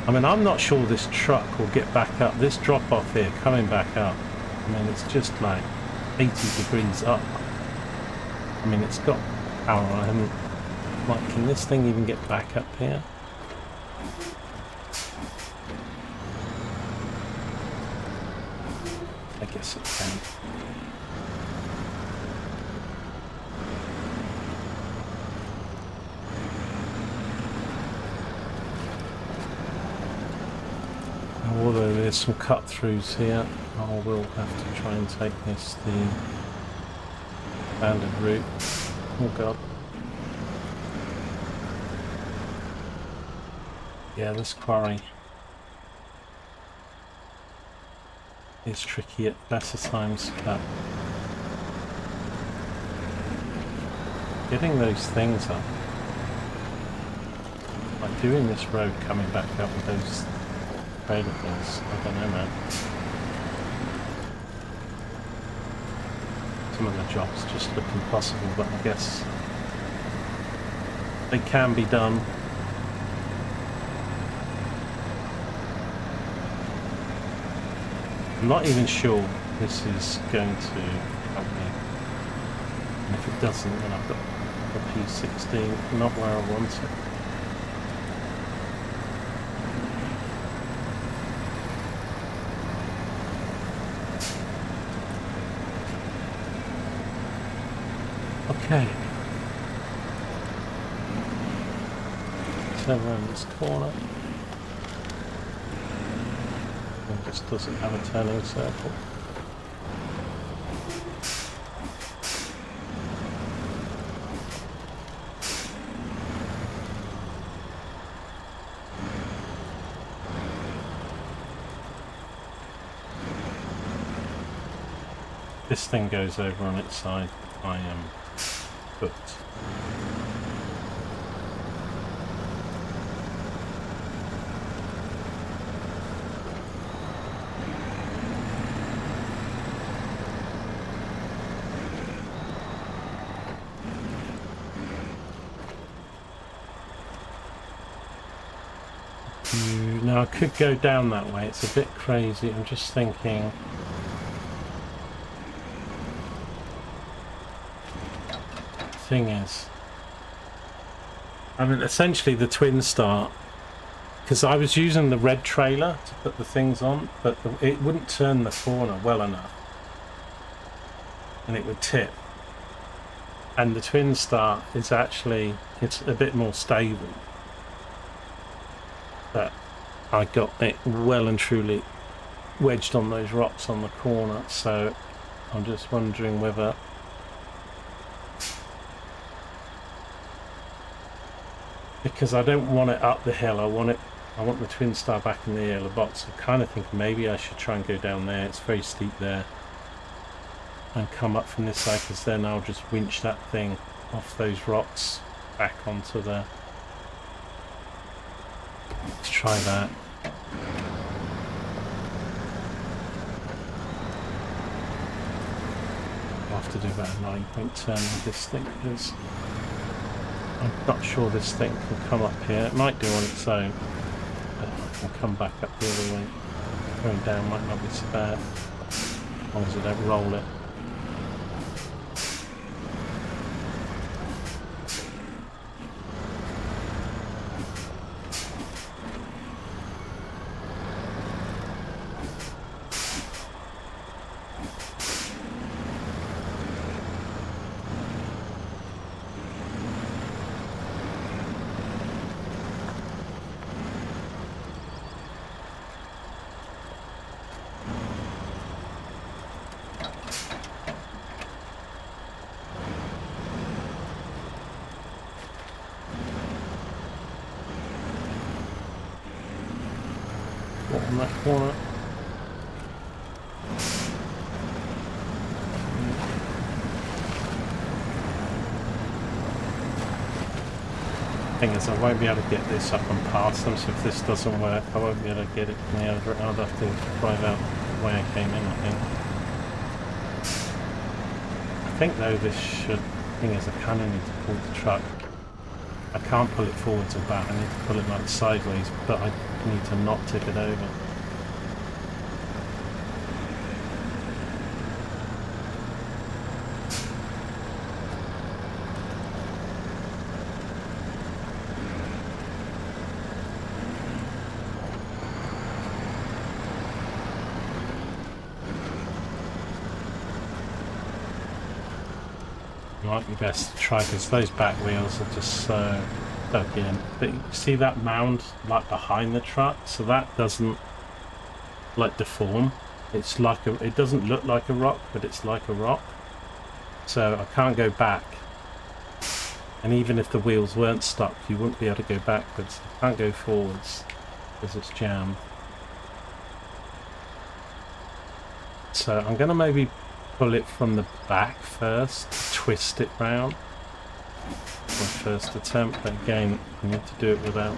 I mean, I'm not sure this truck will get back up. This drop off here, coming back up, I mean, it's just like 80 degrees up. I mean, it's got power. I haven't... Like, can this thing even get back up here? I guess it can. Although there's some cut throughs here, I will have to try and take this the standard route. Oh god. Yeah, this quarry is tricky at better times, but getting those things up, like doing this road coming back up with those trailer things, I don't know, man. Some of the jobs just look impossible, but I guess they can be done. I'm not even sure this is going to help me. And if it doesn't, then I've got a P16, not where I want it. Okay. Turn around this corner. It just doesn't have a turning circle. This thing goes over on its side. I am hooked. Now I could go down that way, it's a bit crazy. I'm just thinking thing is, I mean essentially the twin start, because I was using the red trailer to put the things on, but it wouldn't turn the corner well enough and it would tip. And the twin start is actually, it's a bit more stable, but I got it well and truly wedged on those rocks on the corner. So I'm just wondering whether because I don't want it up the hill, I want the twin star back in the yellow box. I kind of think maybe I should try and go down there, it's very steep there, and come up from this side, because then I'll just winch that thing off those rocks back onto the... Let's try that. I'll have to do about a 9-point turn with this thing, because I'm not sure this thing can come up here. It might do on its own, but I can come back up the other way. Going down might not be so bad, as long as I don't roll it. On that corner. Thing is, I won't be able to get this up and past them, so if this doesn't work, I won't be able to get it from the other. I'll have to drive out the way I came in, I think. I think though this should... Thing is, I kind of need to pull the truck. I can't pull it forwards or back, I need to pull it like sideways, but I need to not tip it over. Might be best to try, because those back wheels are just so dug in. But you see that mound like behind the truck, so that doesn't like deform. It's like a, it doesn't look like a rock, but it's like a rock. So I can't go back. And even if the wheels weren't stuck, you wouldn't be able to go backwards. You can't go forwards because it's jammed. So I'm going to maybe pull it from the back first, twist it round. My first attempt, but again, I need to do it without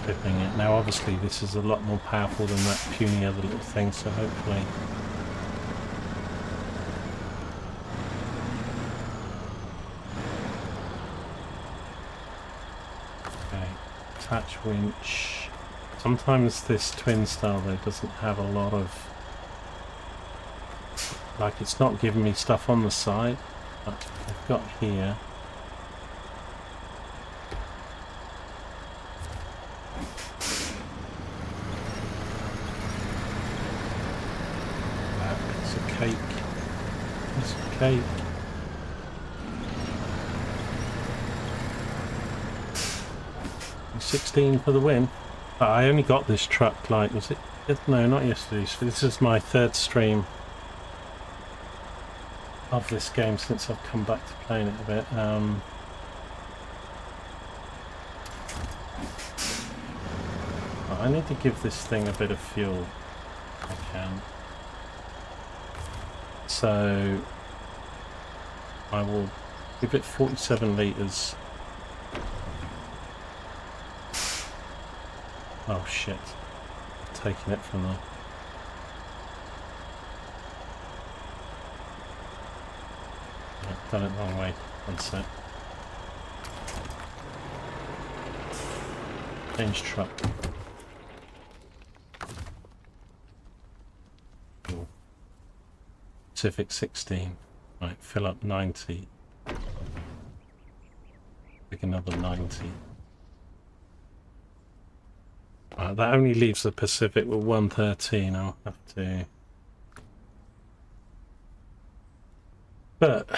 flipping it. Now obviously this is a lot more powerful than that puny other little thing, so hopefully... Okay, attach winch, Sometimes this twin star though doesn't have a lot of, like, it's not giving me stuff on the side, but I've got here. It's a cake. It's a cake. $16 for the win. I only got this truck, like, was it? No, not yesterday. This is my third stream of this game since I've come back to playing it a bit. I need to give this thing a bit of fuel if I can. So I will give it 47 litres. Oh shit, I've taken it from the... I've done it the wrong way. One sec. Change truck. Cool. Pacific 16. Right, fill up 90. Pick another 90. That only leaves the Pacific with 113. I'll have to... But...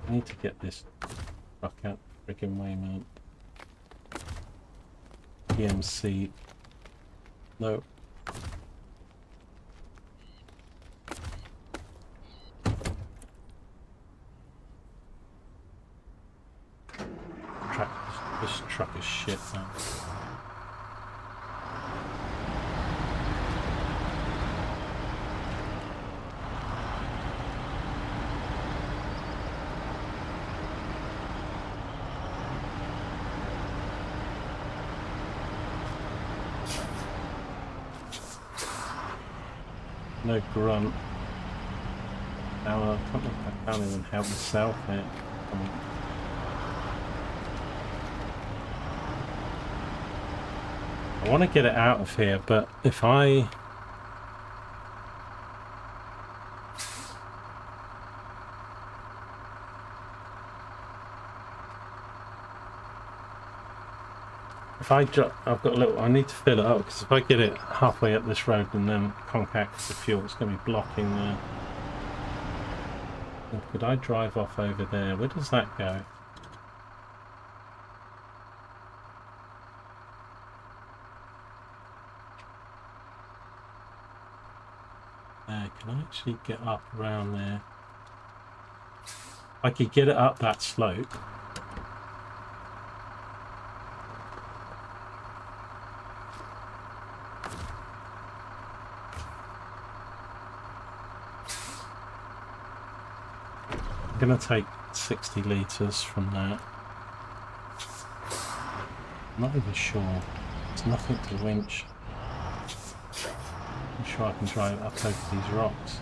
I need to get this truck out the friggin' way, man. PMC. No. This truck is shit, man. No grunt. Now I can't even help myself here. I want to get it out of here, but if I I've got a little, I need to fill it up, because if I get it halfway up this road and then contact the fuel, it's going to be blocking the... Could I drive off over there? Where does that go? Can I actually get up around there? I could get it up that slope. I'm going to take 60 litres from that. I'm not even sure. There's nothing to winch. I'm sure I can drive up over these rocks.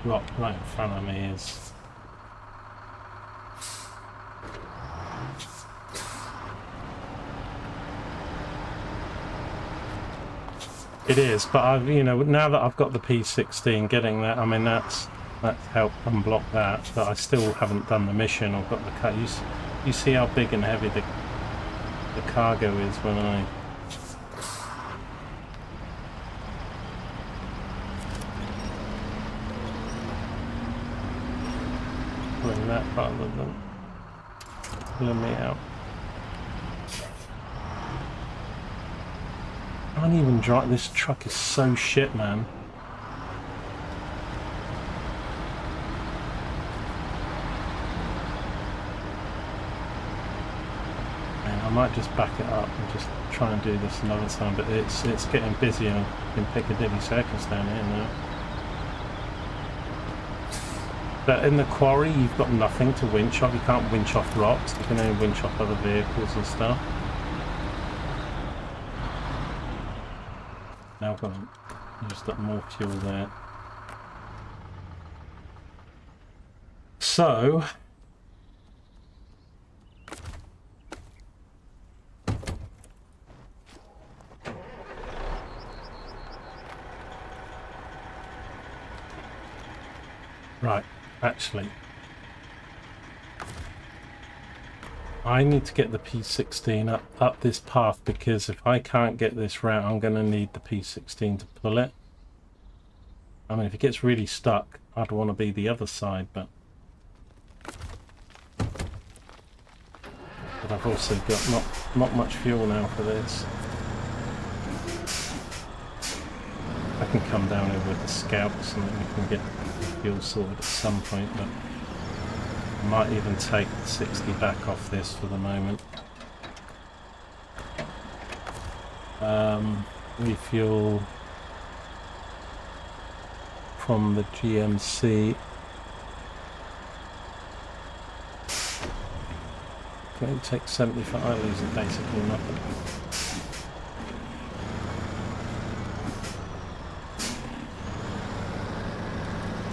Rock right in front of me is... It is, but I've, you know, now that I've got the P16, getting that, I mean, that's helped unblock that, but I still haven't done the mission or got the car. You see how big and heavy the cargo is when I... pulling that rather than pulling me out. I can't even drive. This truck is so shit, man. Man, I might just back it up and just try and do this another time, but it's getting busier in Piccadilly Circus down here now. But in the quarry, you've got nothing to winch off. You can't winch off rocks. You can only winch off other vehicles and stuff. Now I've got to use that more fuel there. So right, actually I need to get the P16 up this path, because if I can't get this route, I'm going to need the P16 to pull it. I mean, if it gets really stuck, I'd want to be the other side, but I've also got not much fuel now for this. I can come down here with the scouts and then we can get fuel sorted at some point, but I might even take the 60 back off this for the moment. Refuel from the GMC. Can it take 75? I lose it basically nothing.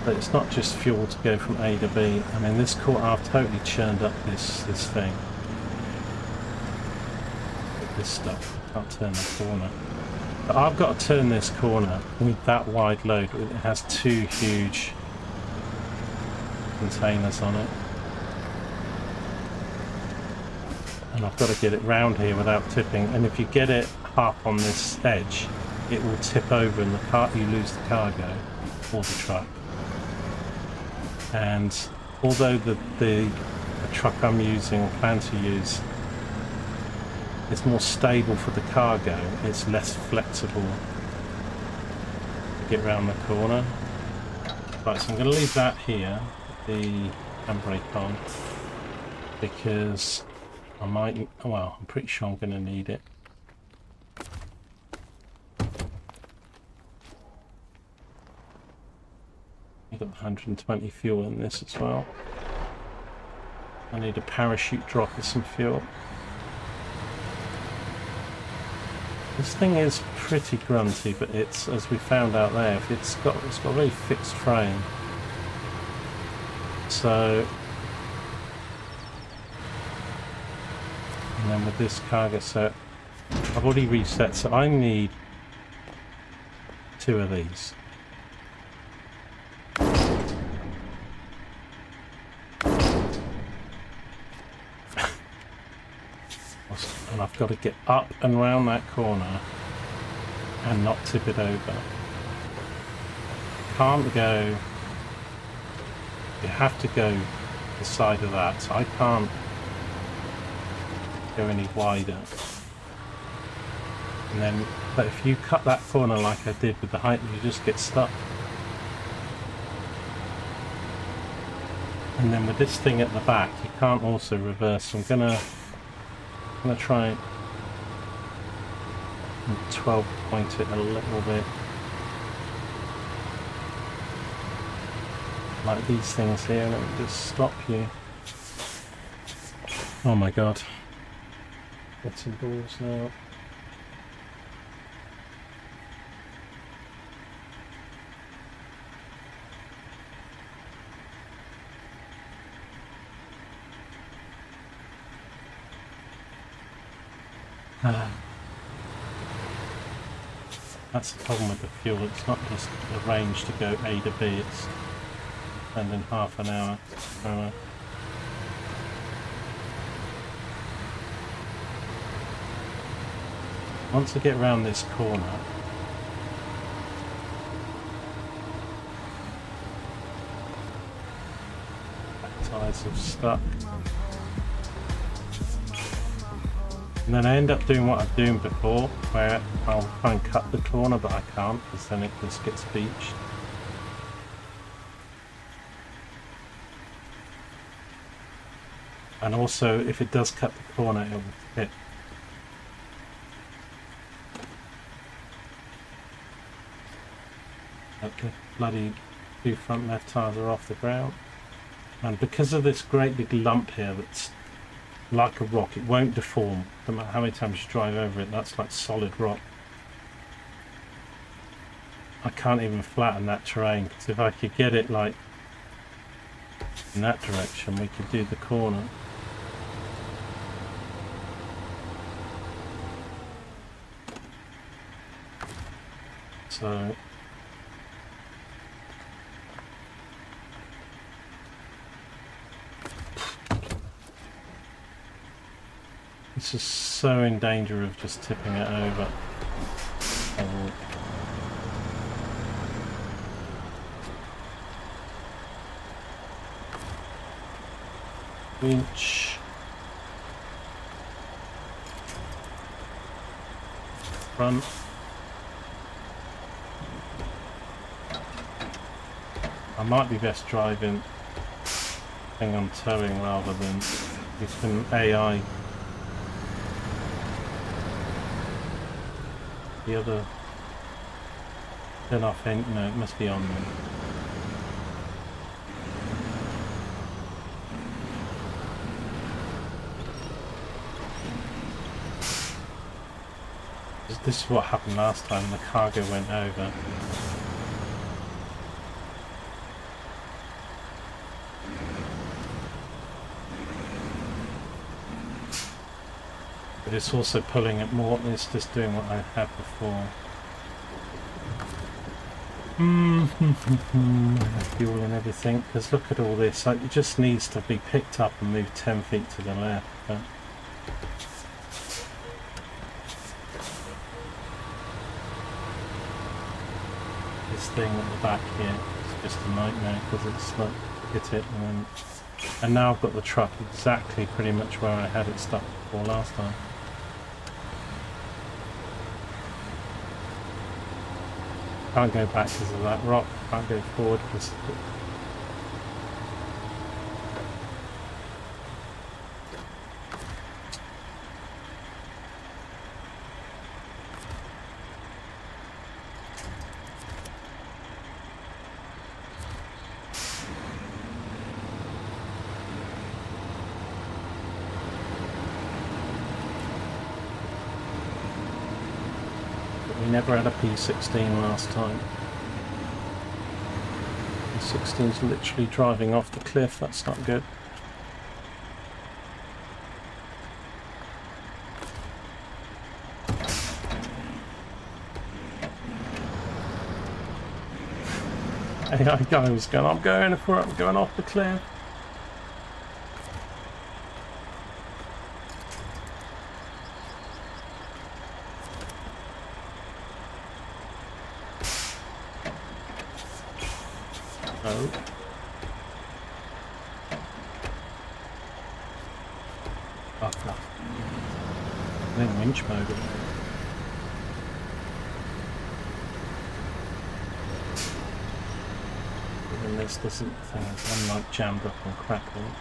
But it's not just fuel to go from A to B. I mean, this quarter, I've totally churned up this thing. This stuff. Can't turn the corner. But I've got to turn this corner with that wide load. It has two huge containers on it. And I've got to get it round here without tipping. And if you get it half on this edge, it will tip over and you lose the cargo or the truck. And although the truck I'm using or plan to use is more stable for the cargo, it's less flexible to get around the corner. Right, so I'm going to leave that here, the handbrake on, because I might, well, I'm pretty sure I'm going to need it. I've got 120 fuel in this as well. I need a parachute drop of some fuel. This thing is pretty grunty, but it's, as we found out there, it's got a very fixed frame. So, and then with this cargo set, I've already reset, so I need 2 of these. And I've got to get up and round that corner and not tip it over. Can't go, you have to go the side of that, so I can't go any wider. And then, but if you cut that corner like I did with the height, you just get stuck. And then with this thing at the back, you can't also reverse, so I'm gonna try and 12 point it a little bit. Like these things here, and it will just stop you. Oh my god. Getting balls now. That's the problem with the fuel, it's not just arranged to go A to B, it's spending half an hour. Once I get around this corner, back tyres have stuck. And then I end up doing what I've done before, where I'll try and cut the corner, but I can't, because then it just gets beached. And also, if it does cut the corner, it will hit but the bloody two front left tyres are off the ground. And because of this great big lump here that's like a rock, it won't deform. No matter how many times you drive over it, that's like solid rock. I can't even flatten that terrain, because if I could get it like in that direction, we could do the corner. So this is so in danger of just tipping it over. Winch. Front. I might be best driving thing on towing rather than using AI. The other turn off end, no, it must be on then. This is what happened last time the cargo went over. But it's also pulling it more, it's just doing what I had before. Fuel and everything, because look at all this, like, it just needs to be picked up and moved 10 feet to the left. But this thing at the back here is just a nightmare, because it's like, hit it and now I've got the truck exactly pretty much where I had it stuck before last time. Can't go back because of that rock, can't go forward because we never had a P16 last time. P16's literally driving off the cliff, that's not good. AI guy was going, I'm going for it, I'm going off the cliff. Oh. Oh god. I'm in winch mode. And this doesn't thing, I'm like jammed up and crackling.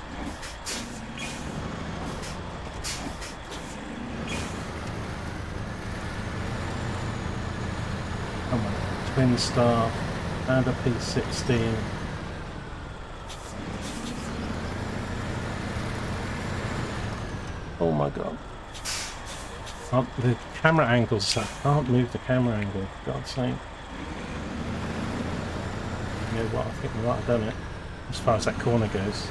Come on, twin star and a P16. Oh my god. Oh, the camera angles, I can't move the camera angle, for God's sake. You know what, I think we might have done it, as far as that corner goes.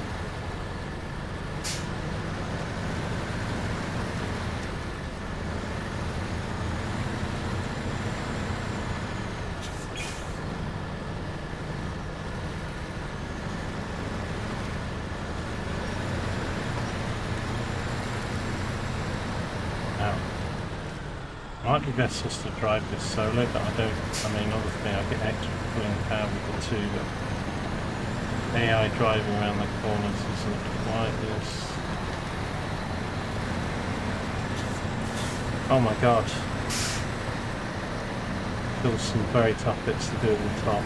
Might be best just to drive this solo, but I don't, I mean obviously I get extra pulling power with the two, but AI driving around the corners isn't quite as... Oh my god. Still some very tough bits to do at the top.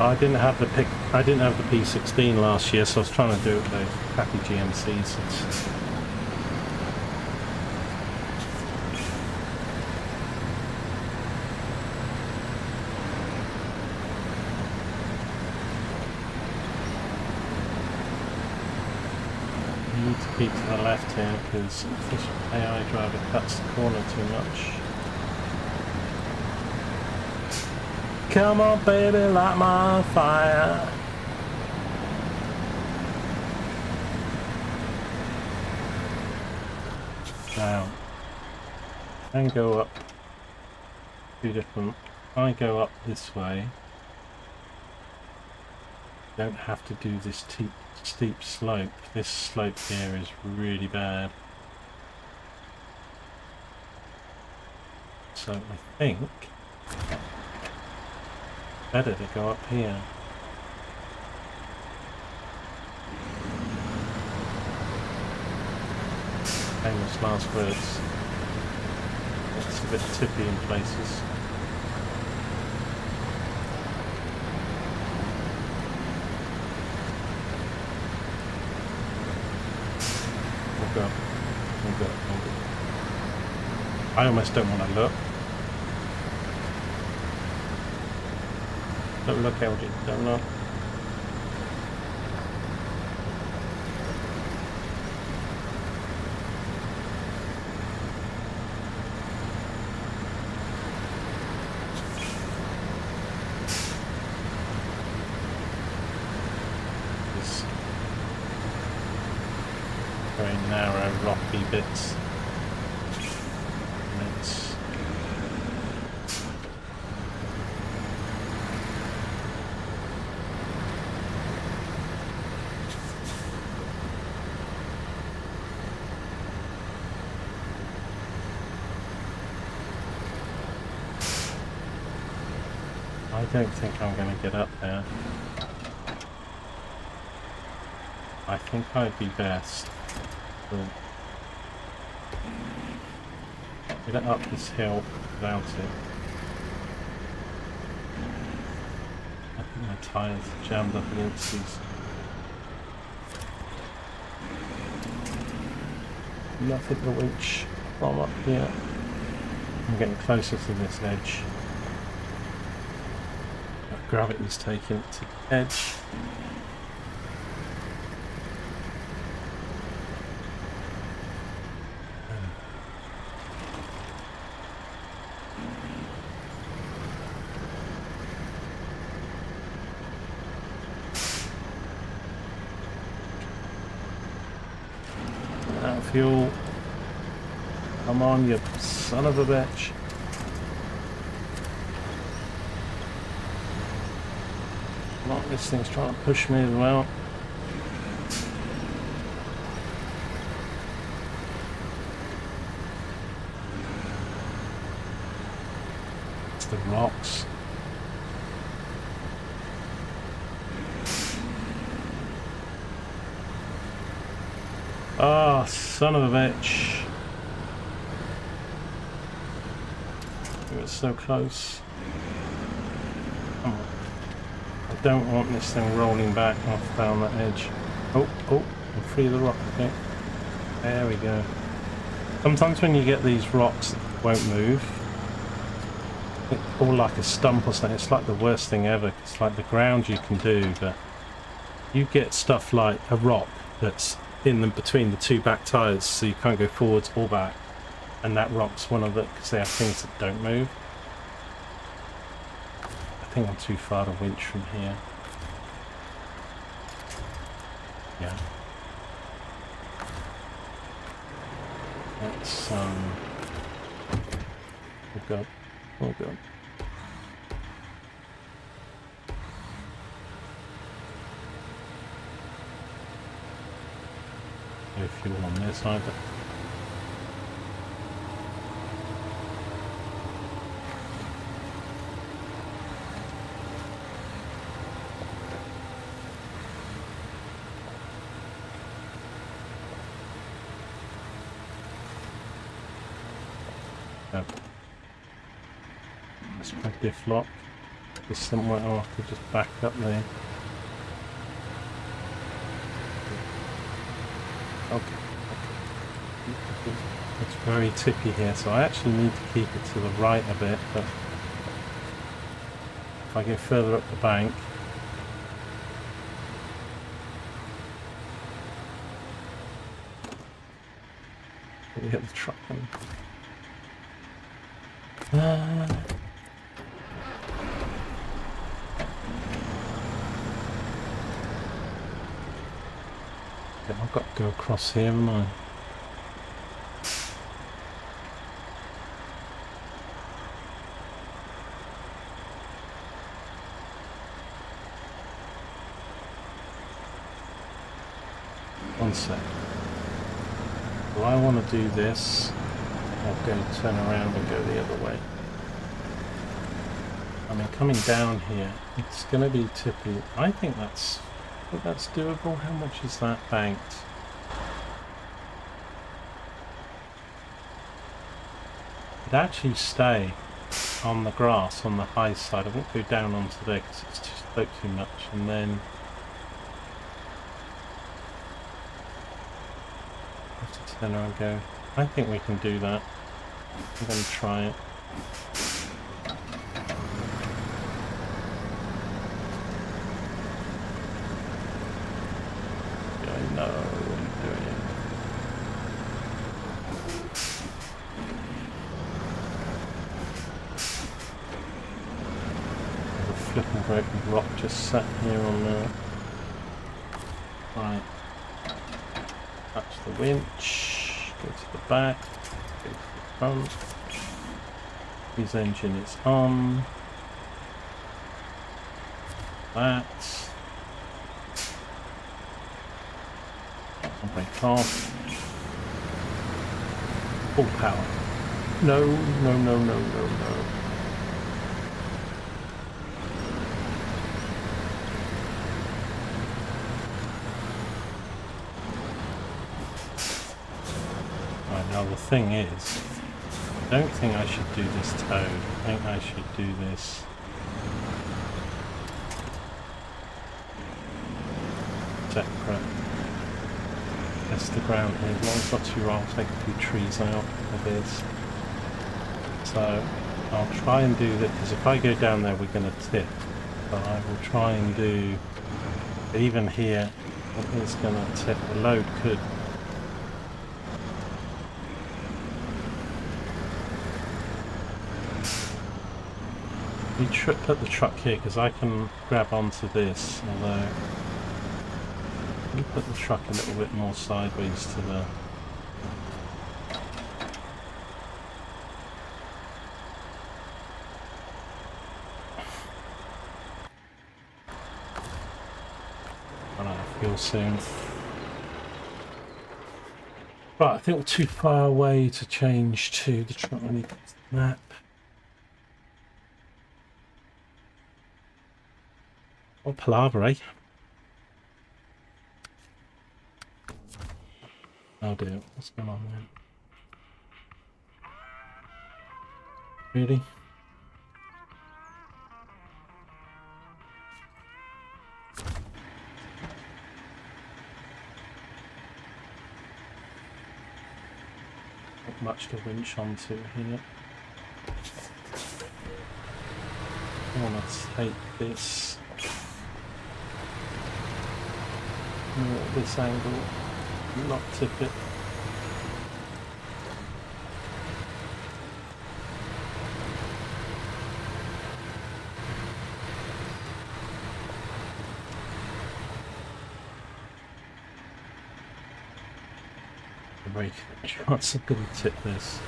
I didn't have the P16 last year, so I was trying to do it with those crappy GMCs. You need to keep to the left here because this AI driver cuts the corner too much. Come on, baby, light my fire. Now, then go up two different. I go up this way. Don't have to do this steep slope. This slope here is really bad. So I think better to go up here. Famous last words. It's a bit tippy in places. We'll go. I almost don't want to look. Don't look, LG. Don't look. This very narrow, rocky bits. I don't think I'm going to get up there. I think I'd be best to get up this hill without it. I think my tyres are jammed up against these. Nothing to winch from up here. I'm getting closer to this edge. Gravity's taking it to the edge. Out of fuel. Come on, you son of a bitch. This thing's trying to push me as well. It's the rocks. Oh, son of a bitch. It was so close. Come on. I don't want this thing rolling back off down that edge. Oh, I'm free of the rock, I think. There we go. Sometimes when you get these rocks that won't move, or like a stump or something, it's like the worst thing ever. It's like the ground you can do, but you get stuff like a rock that's in between the two back tyres, so you can't go forwards or back, and that rock's one of it because they have things that don't move. I think I'm too far to winch from here. Yeah. Let's we'll go. No fuel on this either. Let's try diff lock. Just somewhere I'll have to just back up there. Okay. It's very tippy here, so I actually need to keep it to the right a bit, but if I go further up the bank, we hit the truck in. I've got to go across here, haven't I? One sec. Do I want to do this? Or turn around and go the other way? I mean, coming down here, it's going to be tippy. I think that's doable. How much is that banked? It'd actually stay on the grass on the high side. I won't go down onto there because it's just slope too much. And then I have to turn around and go. I think we can do that. I'm going to try it. I know what I'm doing. There's a flipping broken rock just sat here on there. Right. Touch the winch. Go to the back. Go to the front. His engine is on. That. I'll break off. Full power. No, no, no, no, no, no. Right, now the thing is, I don't think I should do this toad. I think I should do this separate. Test the ground here. As long as not too wrong, I'll take a few trees out of this. So I'll try and do that, because if I go down there we're going to tip. But I will try and do, even here, it is going to tip. The load could. You put the truck here because I can grab onto this, although you put the truck a little bit more sideways to the. Run out of fuel soon. Right, I think we're too far away to change to the truck. I need the map. Or palaver, eh? Oh dear, what's going on there? Really? Not much to winch onto here. I want to take this. At this angle, not tip it. Very good chance I'm going to tip this.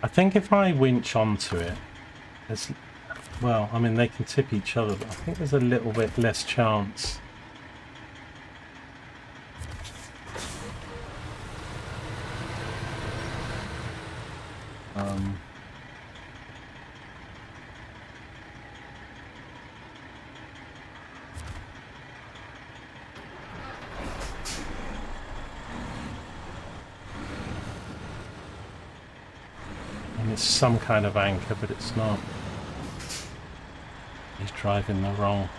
I think if I winch onto it, well, I mean, they can tip each other, but I think there's a little bit less chance. It's some kind of anchor, but it's not. He's driving the wrong.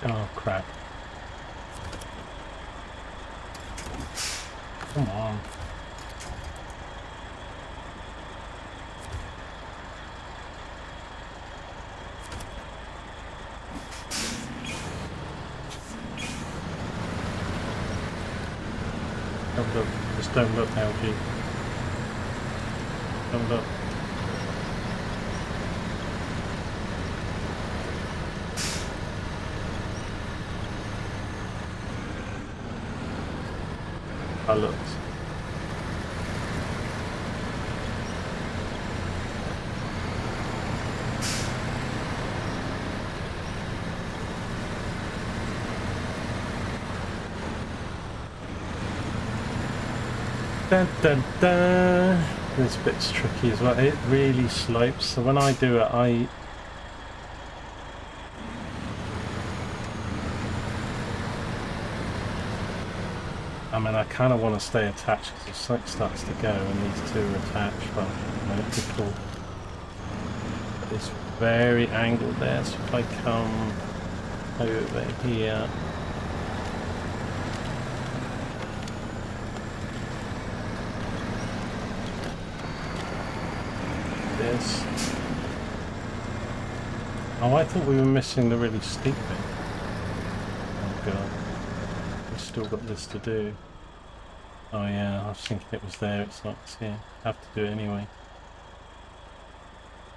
Oh crap. Come on. Don't look. Just don't look, LG. Don't look. I looked. Dun, dun, dun. This bit's tricky as well. It really slopes, so when I do it, I mean, I kind of want to stay attached because if something starts to go and these two are attached, well, it'd be cool. But it's very angled there, so if I come over here, this. Oh, I thought we were missing the really steep bit. Oh god. We've still got this to do. Oh yeah, I was thinking it was there, it's not here. Have to do it anyway.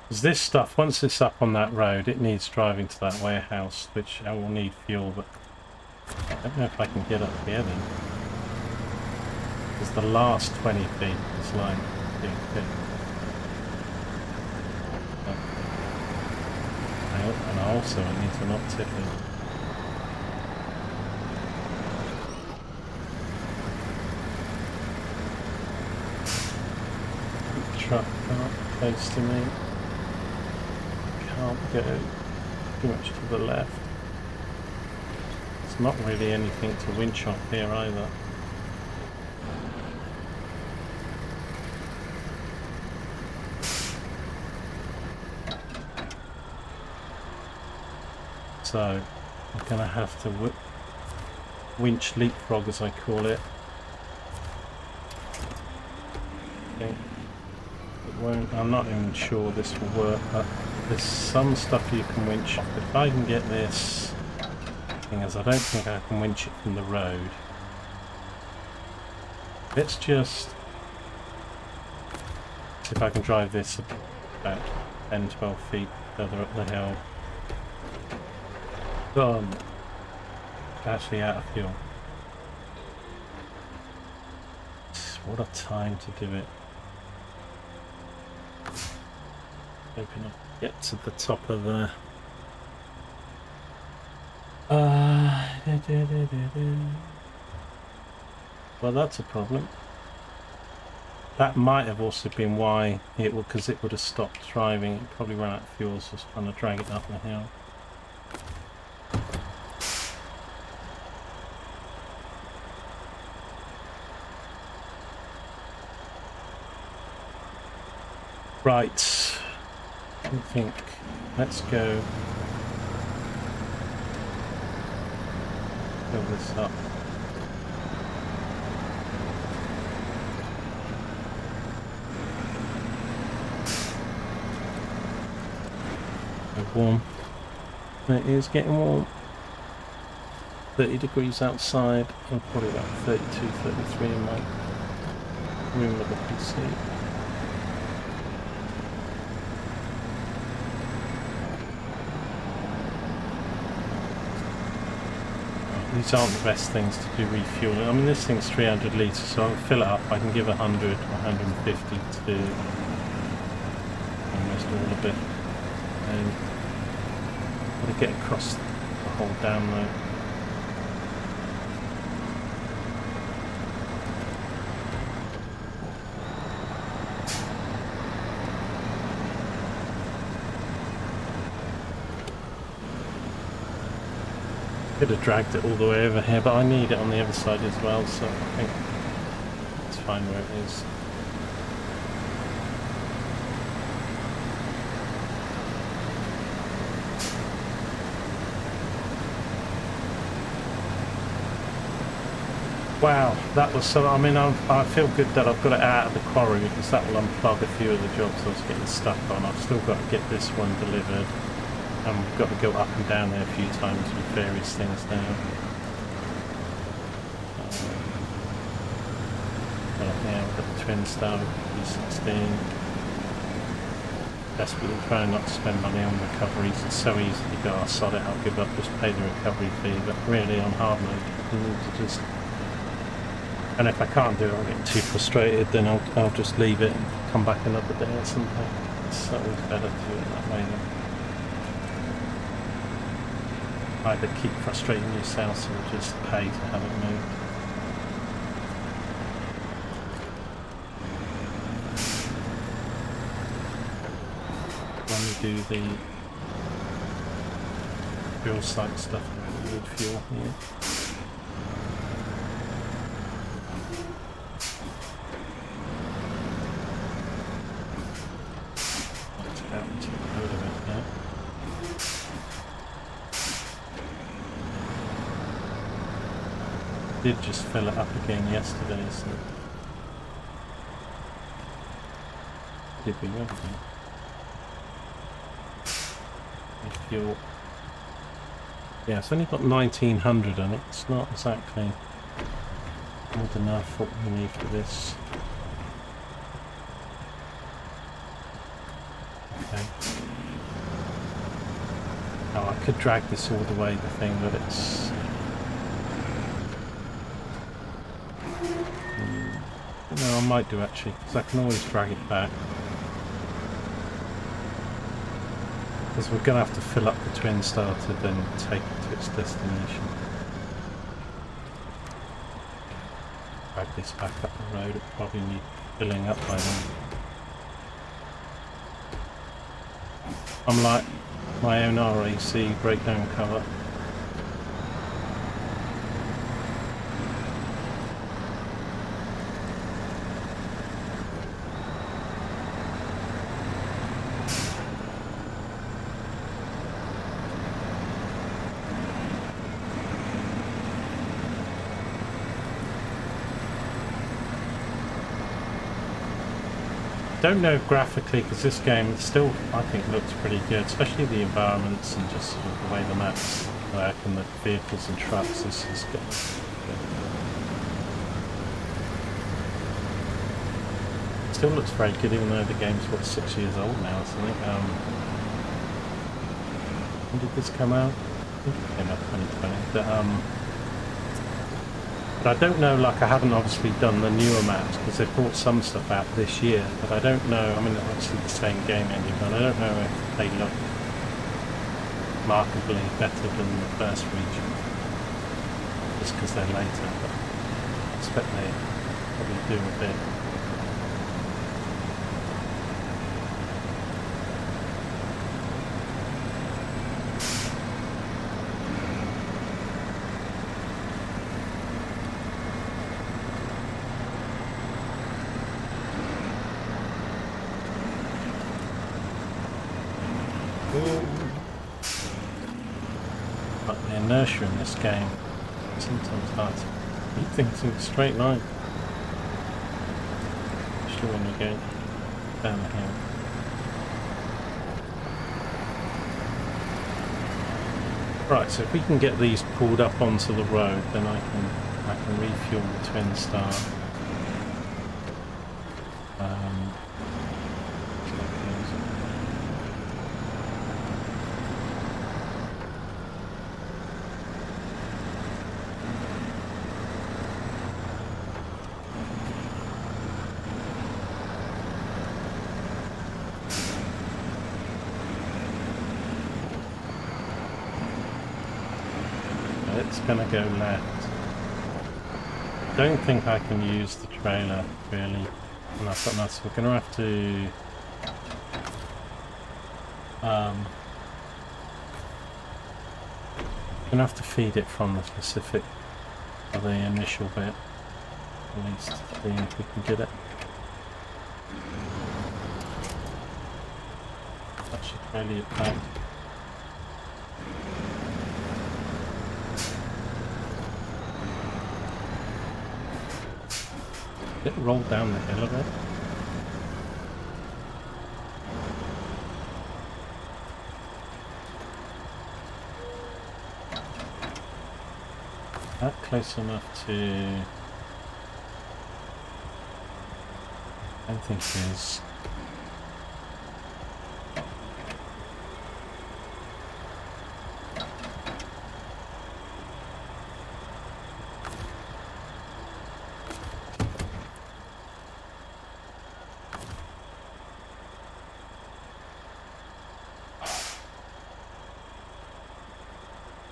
Because this stuff, once it's up on that road, it needs driving to that warehouse, which I will need fuel, but I don't know if I can get up here then. Because the last 20 feet is like big bit. And also I need to not tip it. Truck can't close to me. Can't go too much to the left. It's not really anything to winch off here either. So I'm gonna have to winch leapfrog, as I call it. Okay. I'm not even sure this will work, but there's some stuff you can winch. If I can get this, thing is, I don't think I can winch it from the road. Let's just see if I can drive this about 10-12 feet further up the hill. Gone. Actually out of fuel. What a time to do it. Hoping I'll get to the top of the... Well, that's a problem. That might have also been why it would, because it would have stopped driving. It probably ran out of fuel, so I was trying to drag it up the hill. Right, I think let's go fill this up. It's warm. It is getting warm. 30 degrees outside and probably about 32, 33 in my room with the PC. These aren't the best things to do refueling. I mean, this thing's 300 litres, so I'll fill it up. I can give 100, 150 to almost all of it. And I've got to get across the whole dam though. Could have dragged it all the way over here, but I need it on the other side as well, so I think it's fine where it is. Wow, that was so. I mean, I feel good that I've got it out of the quarry because that will unplug a few of the jobs I was getting stuck on. I've still got to get this one delivered. And we've got to go up and down there a few times with various things now. Yeah, we've got the twin star P16. Desperately trying not to spend money on recoveries. It's so easy to go, I'll sod it, I'll give up, just pay the recovery fee. But really on hard mode, you need to just... And if I can't do it, I'll get too frustrated, then I'll just leave it and come back another day or something. It's always better to do it that way then. Either keep frustrating yourself or just pay to have it moved. When we do the fuel site stuff, we need fuel here. That's out to the road of it now. Did just fill it up again yesterday, so did we won't we? Fuel. Yeah, it's only got 1900 on it. It's not exactly good enough what we need for this. Okay. Oh, I could drag this all the way, the thing, but it's... No, I might do actually, because I can always drag it back. Because we're going to have to fill up the twin star to then take it to its destination. Drag this back up the road, it'll probably need filling up by then. I'm like my own RAC breakdown cover. Don't know graphically because this game still I think looks pretty good, especially the environments and just sort of the way the maps work and the vehicles and trucks. This is good. Still looks very good even though the game's what 6 years old now, so I think when did this come out? I think it came out 2020. But I don't know, like I haven't obviously done the newer maps because they've brought some stuff out this year, but I don't know, I mean obviously the same game engine, but I don't know if they look markedly better than the first region, just because they're later, but I expect they probably do a bit. But the inertia in this game is sometimes hard to keep things in a straight line, especially when you go down the hill. Right, so if we can get these pulled up onto the road, then I can refuel the Twin Star. It's going to go left. Don't think I can use the trailer really enough on that, so we're going to have to feed it from the specific of the initial bit, at least, see if we can get it. That should really it back. It rolled down the hill a bit. That close enough to... I don't think it is.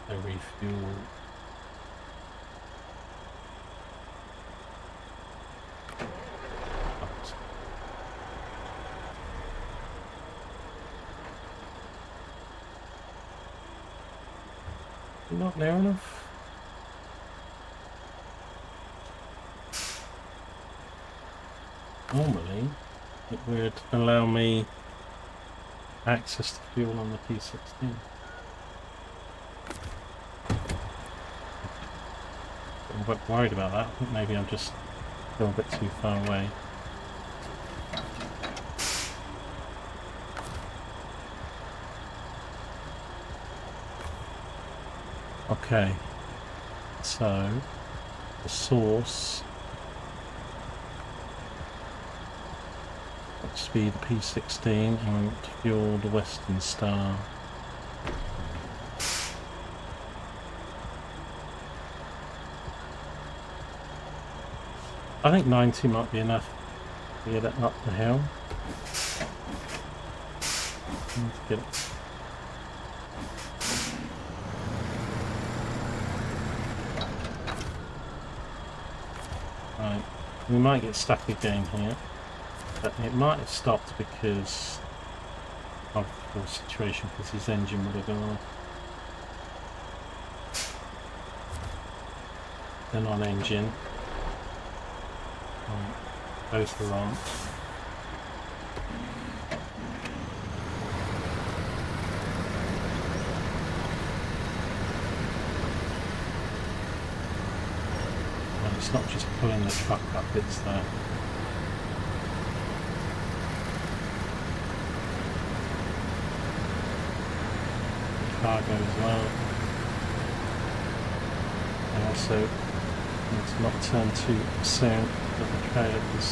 Refuel. Not near enough. Normally, it would allow me access to fuel on the P16. I'm a bit worried about that. I think maybe I'm just going a bit too far away. Okay, so the source, let's be the P16 and fuel the Western Star. I think 90 might be enough to get it up the hill. Let's get it. Right, we might get stuck again here, but it might have stopped because of the situation, because his engine would have gone off. Then on engine. Both are on. Well, it's not just pulling the truck up, it's the cargo as well. And also need to not turn too soon. The trailer is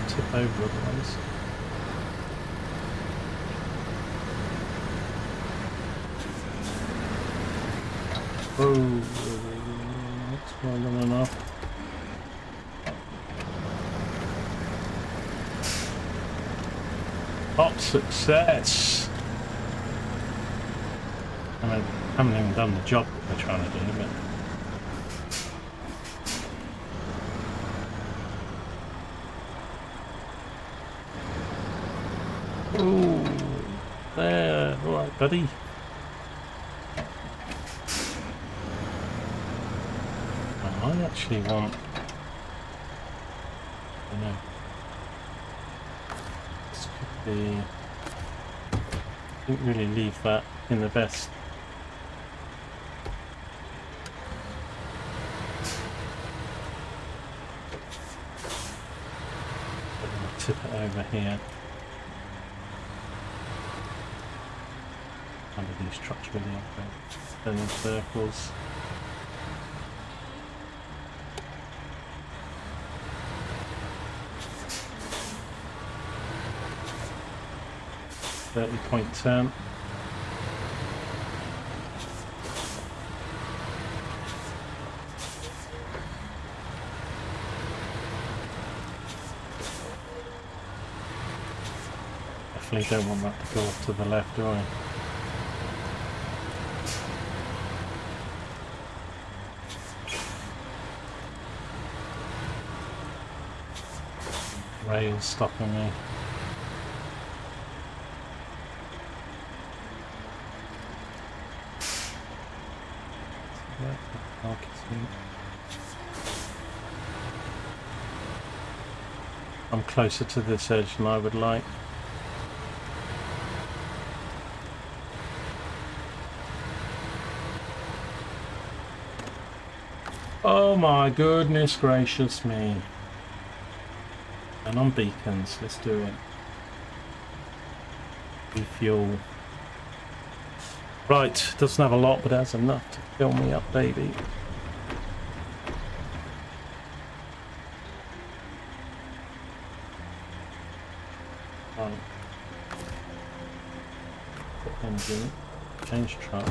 tip over otherwise. Oh, that's more than enough. Hot success! I mean, I haven't even done the job that they're trying to do, but ooh, there, alright buddy. I actually want, I don't know, this could be, I didn't really leave that in the best. Tip it over here. Kind of these trucks really are going in circles. .30 turn. Definitely don't want that to go off to the left, do I? Rails stopping me. I'm closer to this edge than I would like. Oh my goodness gracious me. And on beacons, let's do it. Refuel. Right, doesn't have a lot, but has enough to fill me up, baby. Right. Put engine, change truck.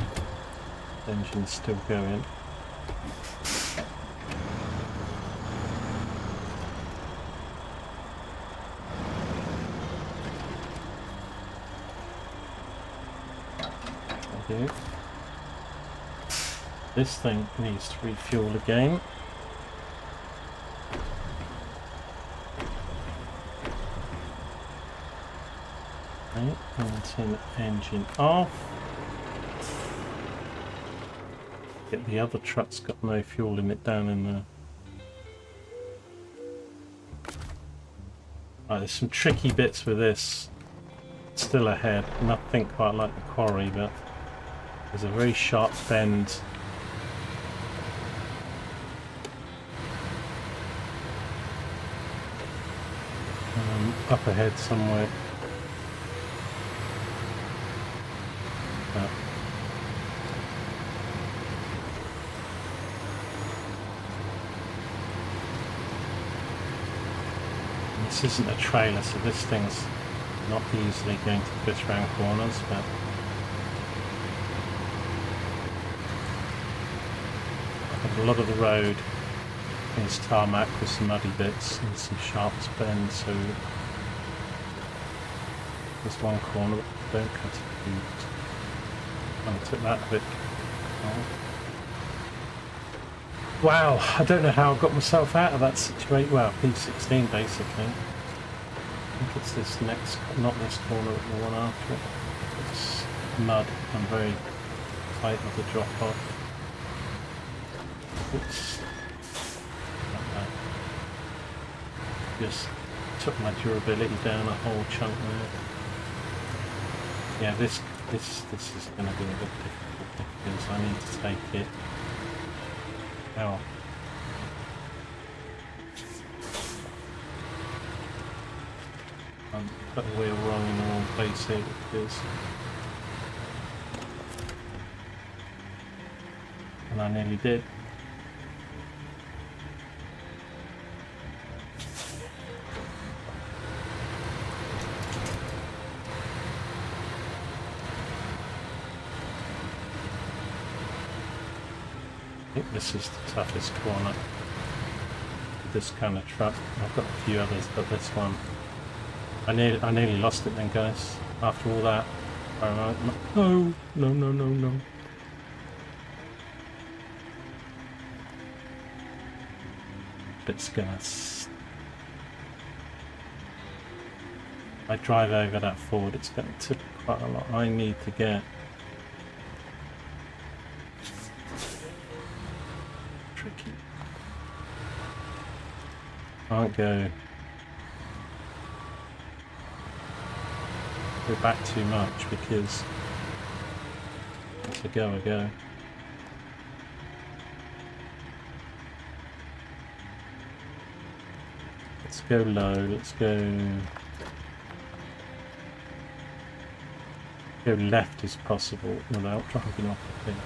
Engine's still going. This thing needs to refuel again. Okay, and turn the engine off. Get the other truck's got no fuel in it down in there. Right, there's some tricky bits with this. Still ahead, nothing quite like the quarry, but there's a very sharp bend. Up ahead somewhere. This isn't a trailer, so this thing's not easily going to fit around corners, but a lot of the road is tarmac with some muddy bits and some sharp bends, so there's one corner that don't cut it. I took that a bit. Wow, I don't know how I got myself out of that situation. Well, P16 basically. I think it's this next, not this corner, but the one after it. It's mud and very tight with the drop off. Oops. Just took my durability down a whole chunk there. Yeah, this is going to be a bit difficult because I need to take it. Ow. Put the wheel wrong in the wrong place here because, and I nearly did. I think this is the toughest corner. This kind of truck. I've got a few others, but this one. I nearly lost it then, guys. After all that. No. It's gonna. I drive over that forward. It's going to tip quite a lot. I need to get. Tricky. Can't go back too much because it's a go. Let's go low. Let's go go left as possible without driving off the thing.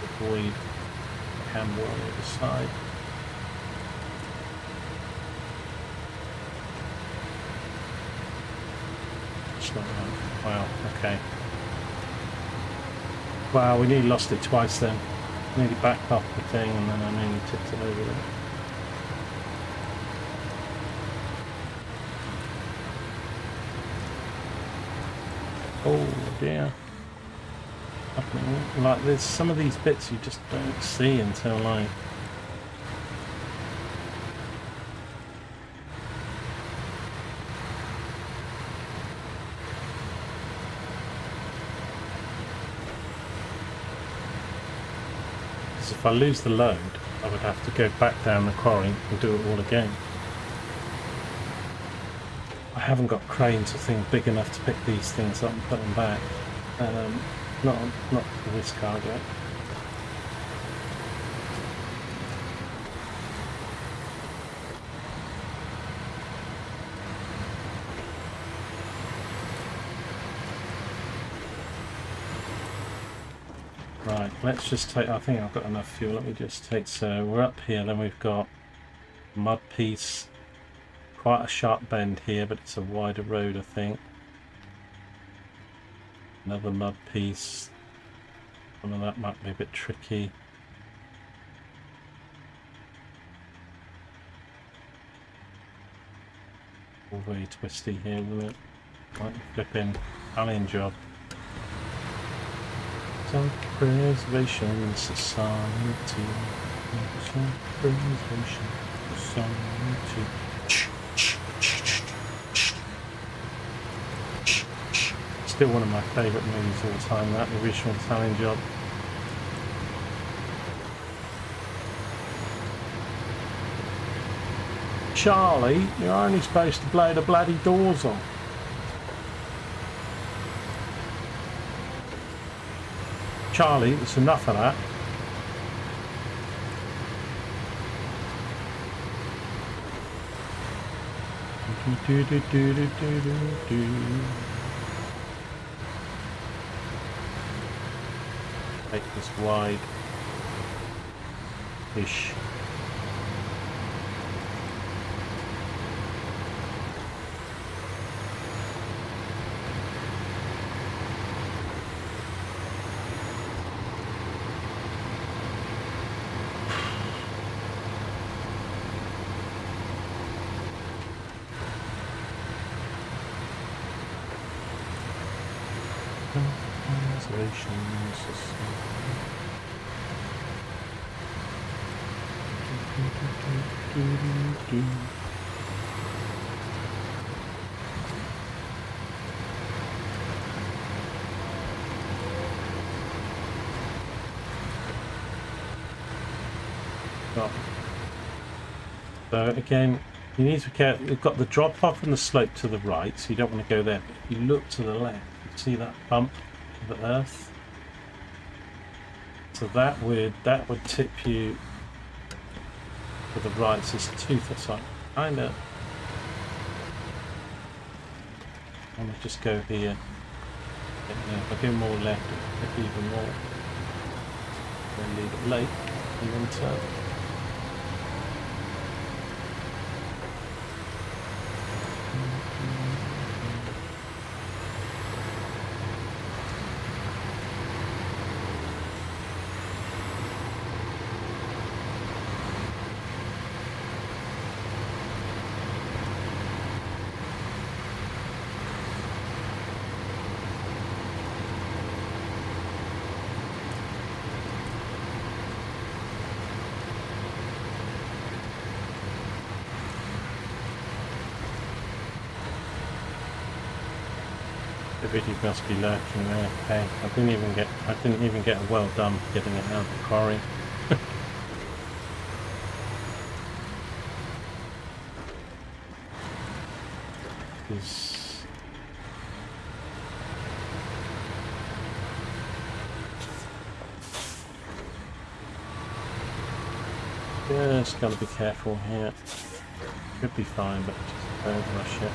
Avoid the camber on the other side. Wow, okay. Wow, we nearly lost it twice then. Nearly backed off the thing and then I nearly tipped it over there. Oh dear. Like there's some of these bits you just don't see until like if I lose the load, I would have to go back down the quarry and do it all again. I haven't got cranes or things big enough to pick these things up and put them back. Not for this cargo. Right, let's just take, I think I've got enough fuel, let me just take, so we're up here, then we've got mud piece, quite a sharp bend here, but it's a wider road I think. Another mud piece, some of that might be a bit tricky. All very twisty here, isn't it? Like flipping alien job. Self-preservation society. Self-preservation society. Still one of my favourite movies of all time, that, the original Italian Job. Charlie, you're only supposed to blow the bloody doors on. Charlie, it's enough of that. Make this wide-ish. So again, you need to be careful. You've got the drop off and the slope to the right, so you don't want to go there. But if you look to the left, you see that bump of the earth. So that would tip you to the right. So it's two foot like kind of. I'm gonna just go here. If I go more left, it'll tip even more. Then leave it late and then turn. The video must be lurking there. Okay, I didn't even get a well done getting it out of the quarry. Just gotta be careful here. Could be fine, but just don't rush it.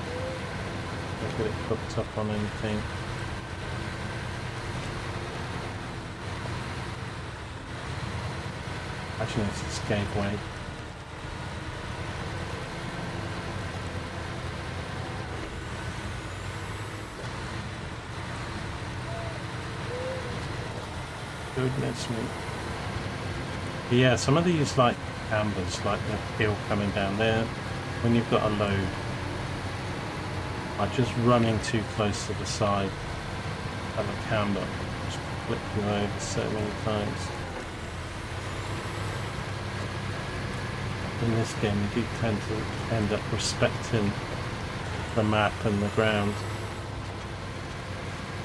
Don't get it hooked up on anything. Actually, this gave way. Goodness me. But yeah, some of these like ambers, like the hill coming down there, when you've got a load, are just running too close to the side of a camber, just flicking over so many times. In this game, you do tend to end up respecting the map and the ground,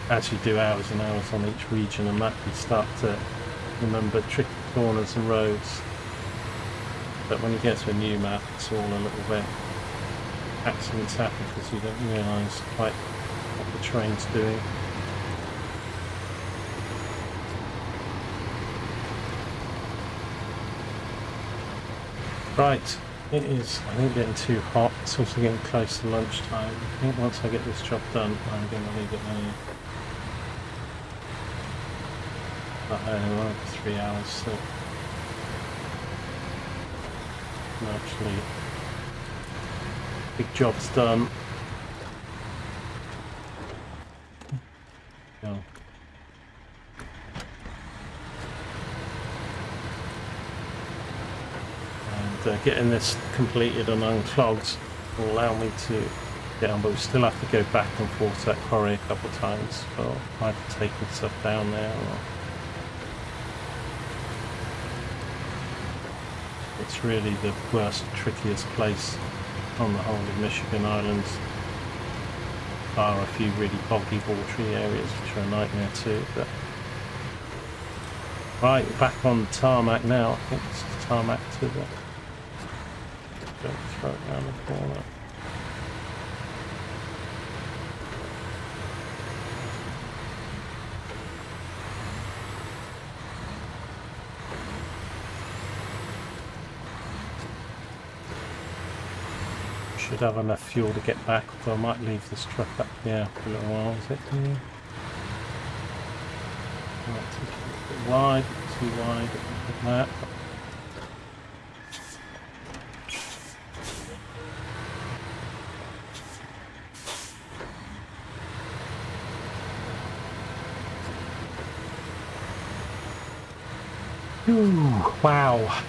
as you do hours and hours on each region and map. You start to remember tricky corners and roads, but when you get to a new map, it's all a little bit, accidents happen because you don't realise quite what the train's doing. Right, it is, I think, getting too hot. It's also getting close to lunchtime. I think once I get this job done, I'm going to leave it there. But only for 3 hours, so actually, big job's done. Go. Getting this completed and unclogged will allow me to get on, but we still have to go back and forth to that quarry a couple of times for either taking stuff down there or... It's really the worst, trickiest place on the whole of Michigan Islands. There are a few really boggy, watery areas which are a nightmare too, but... Right, back on tarmac now. I think it's the tarmac to the... Don't throw it around the corner. Should have enough fuel to get back, although I might leave this truck up here for a little while. Is it? Yeah. Right, it's a bit wide, too wide, like that. Ooh, wow.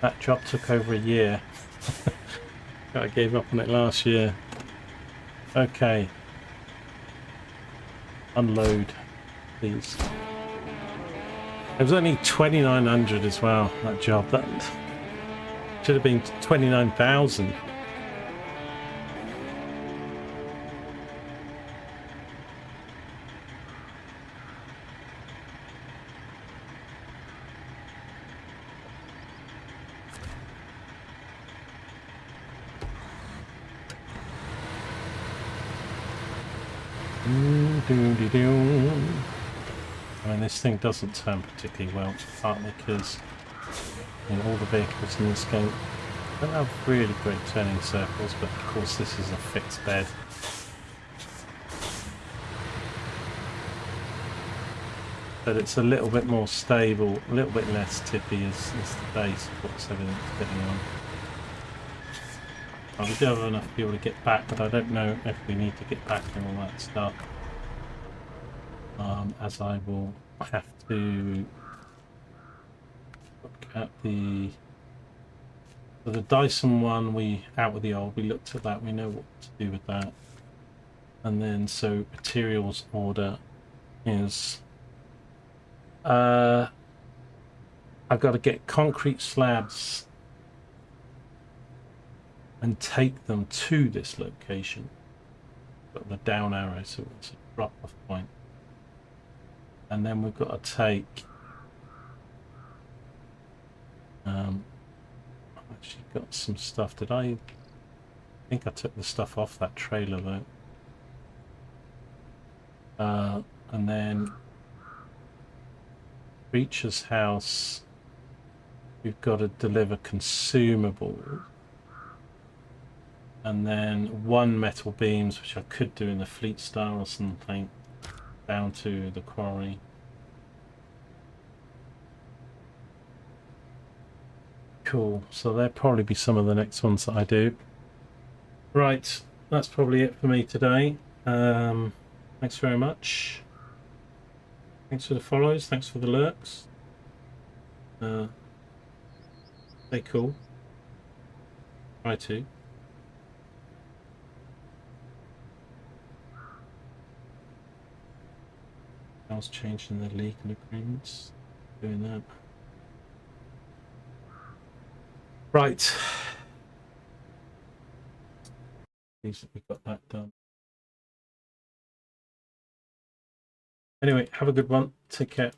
That job took over a year. I gave up on it last year. Okay. Unload, please. It was only 2,900 as well, that job. That should have been 29,000. I mean, this thing doesn't turn particularly well, partly because all the vehicles in this game don't have really great turning circles, but of course this is a fixed bed. But it's a little bit more stable, a little bit less tippy as the day supports everything's getting on. We do have enough fuel to get back, but I don't know if we need to get back and all that stuff. As I will have to look at the Dyson one, out with the old, we looked at that, we know what to do with that. And then, so materials order is, I've got to get concrete slabs and take them to this location. Got the down arrow, so it's a drop off point. And then we've got to take I've actually got some stuff. I think I took the stuff off that trailer though. And then Reacher's house we've got to deliver consumables. And then 1 metal beams, which I could do in the Fleet Star or something, down to the quarry. Cool, so there'll probably be some of the next ones that I do. Right, that's probably it for me today. Thanks very much. Thanks for the follows, thanks for the lurks. Stay cool. Try to. I was changing the legal agreements, doing that. Right. At least we got that done. Anyway, have a good one. Take care.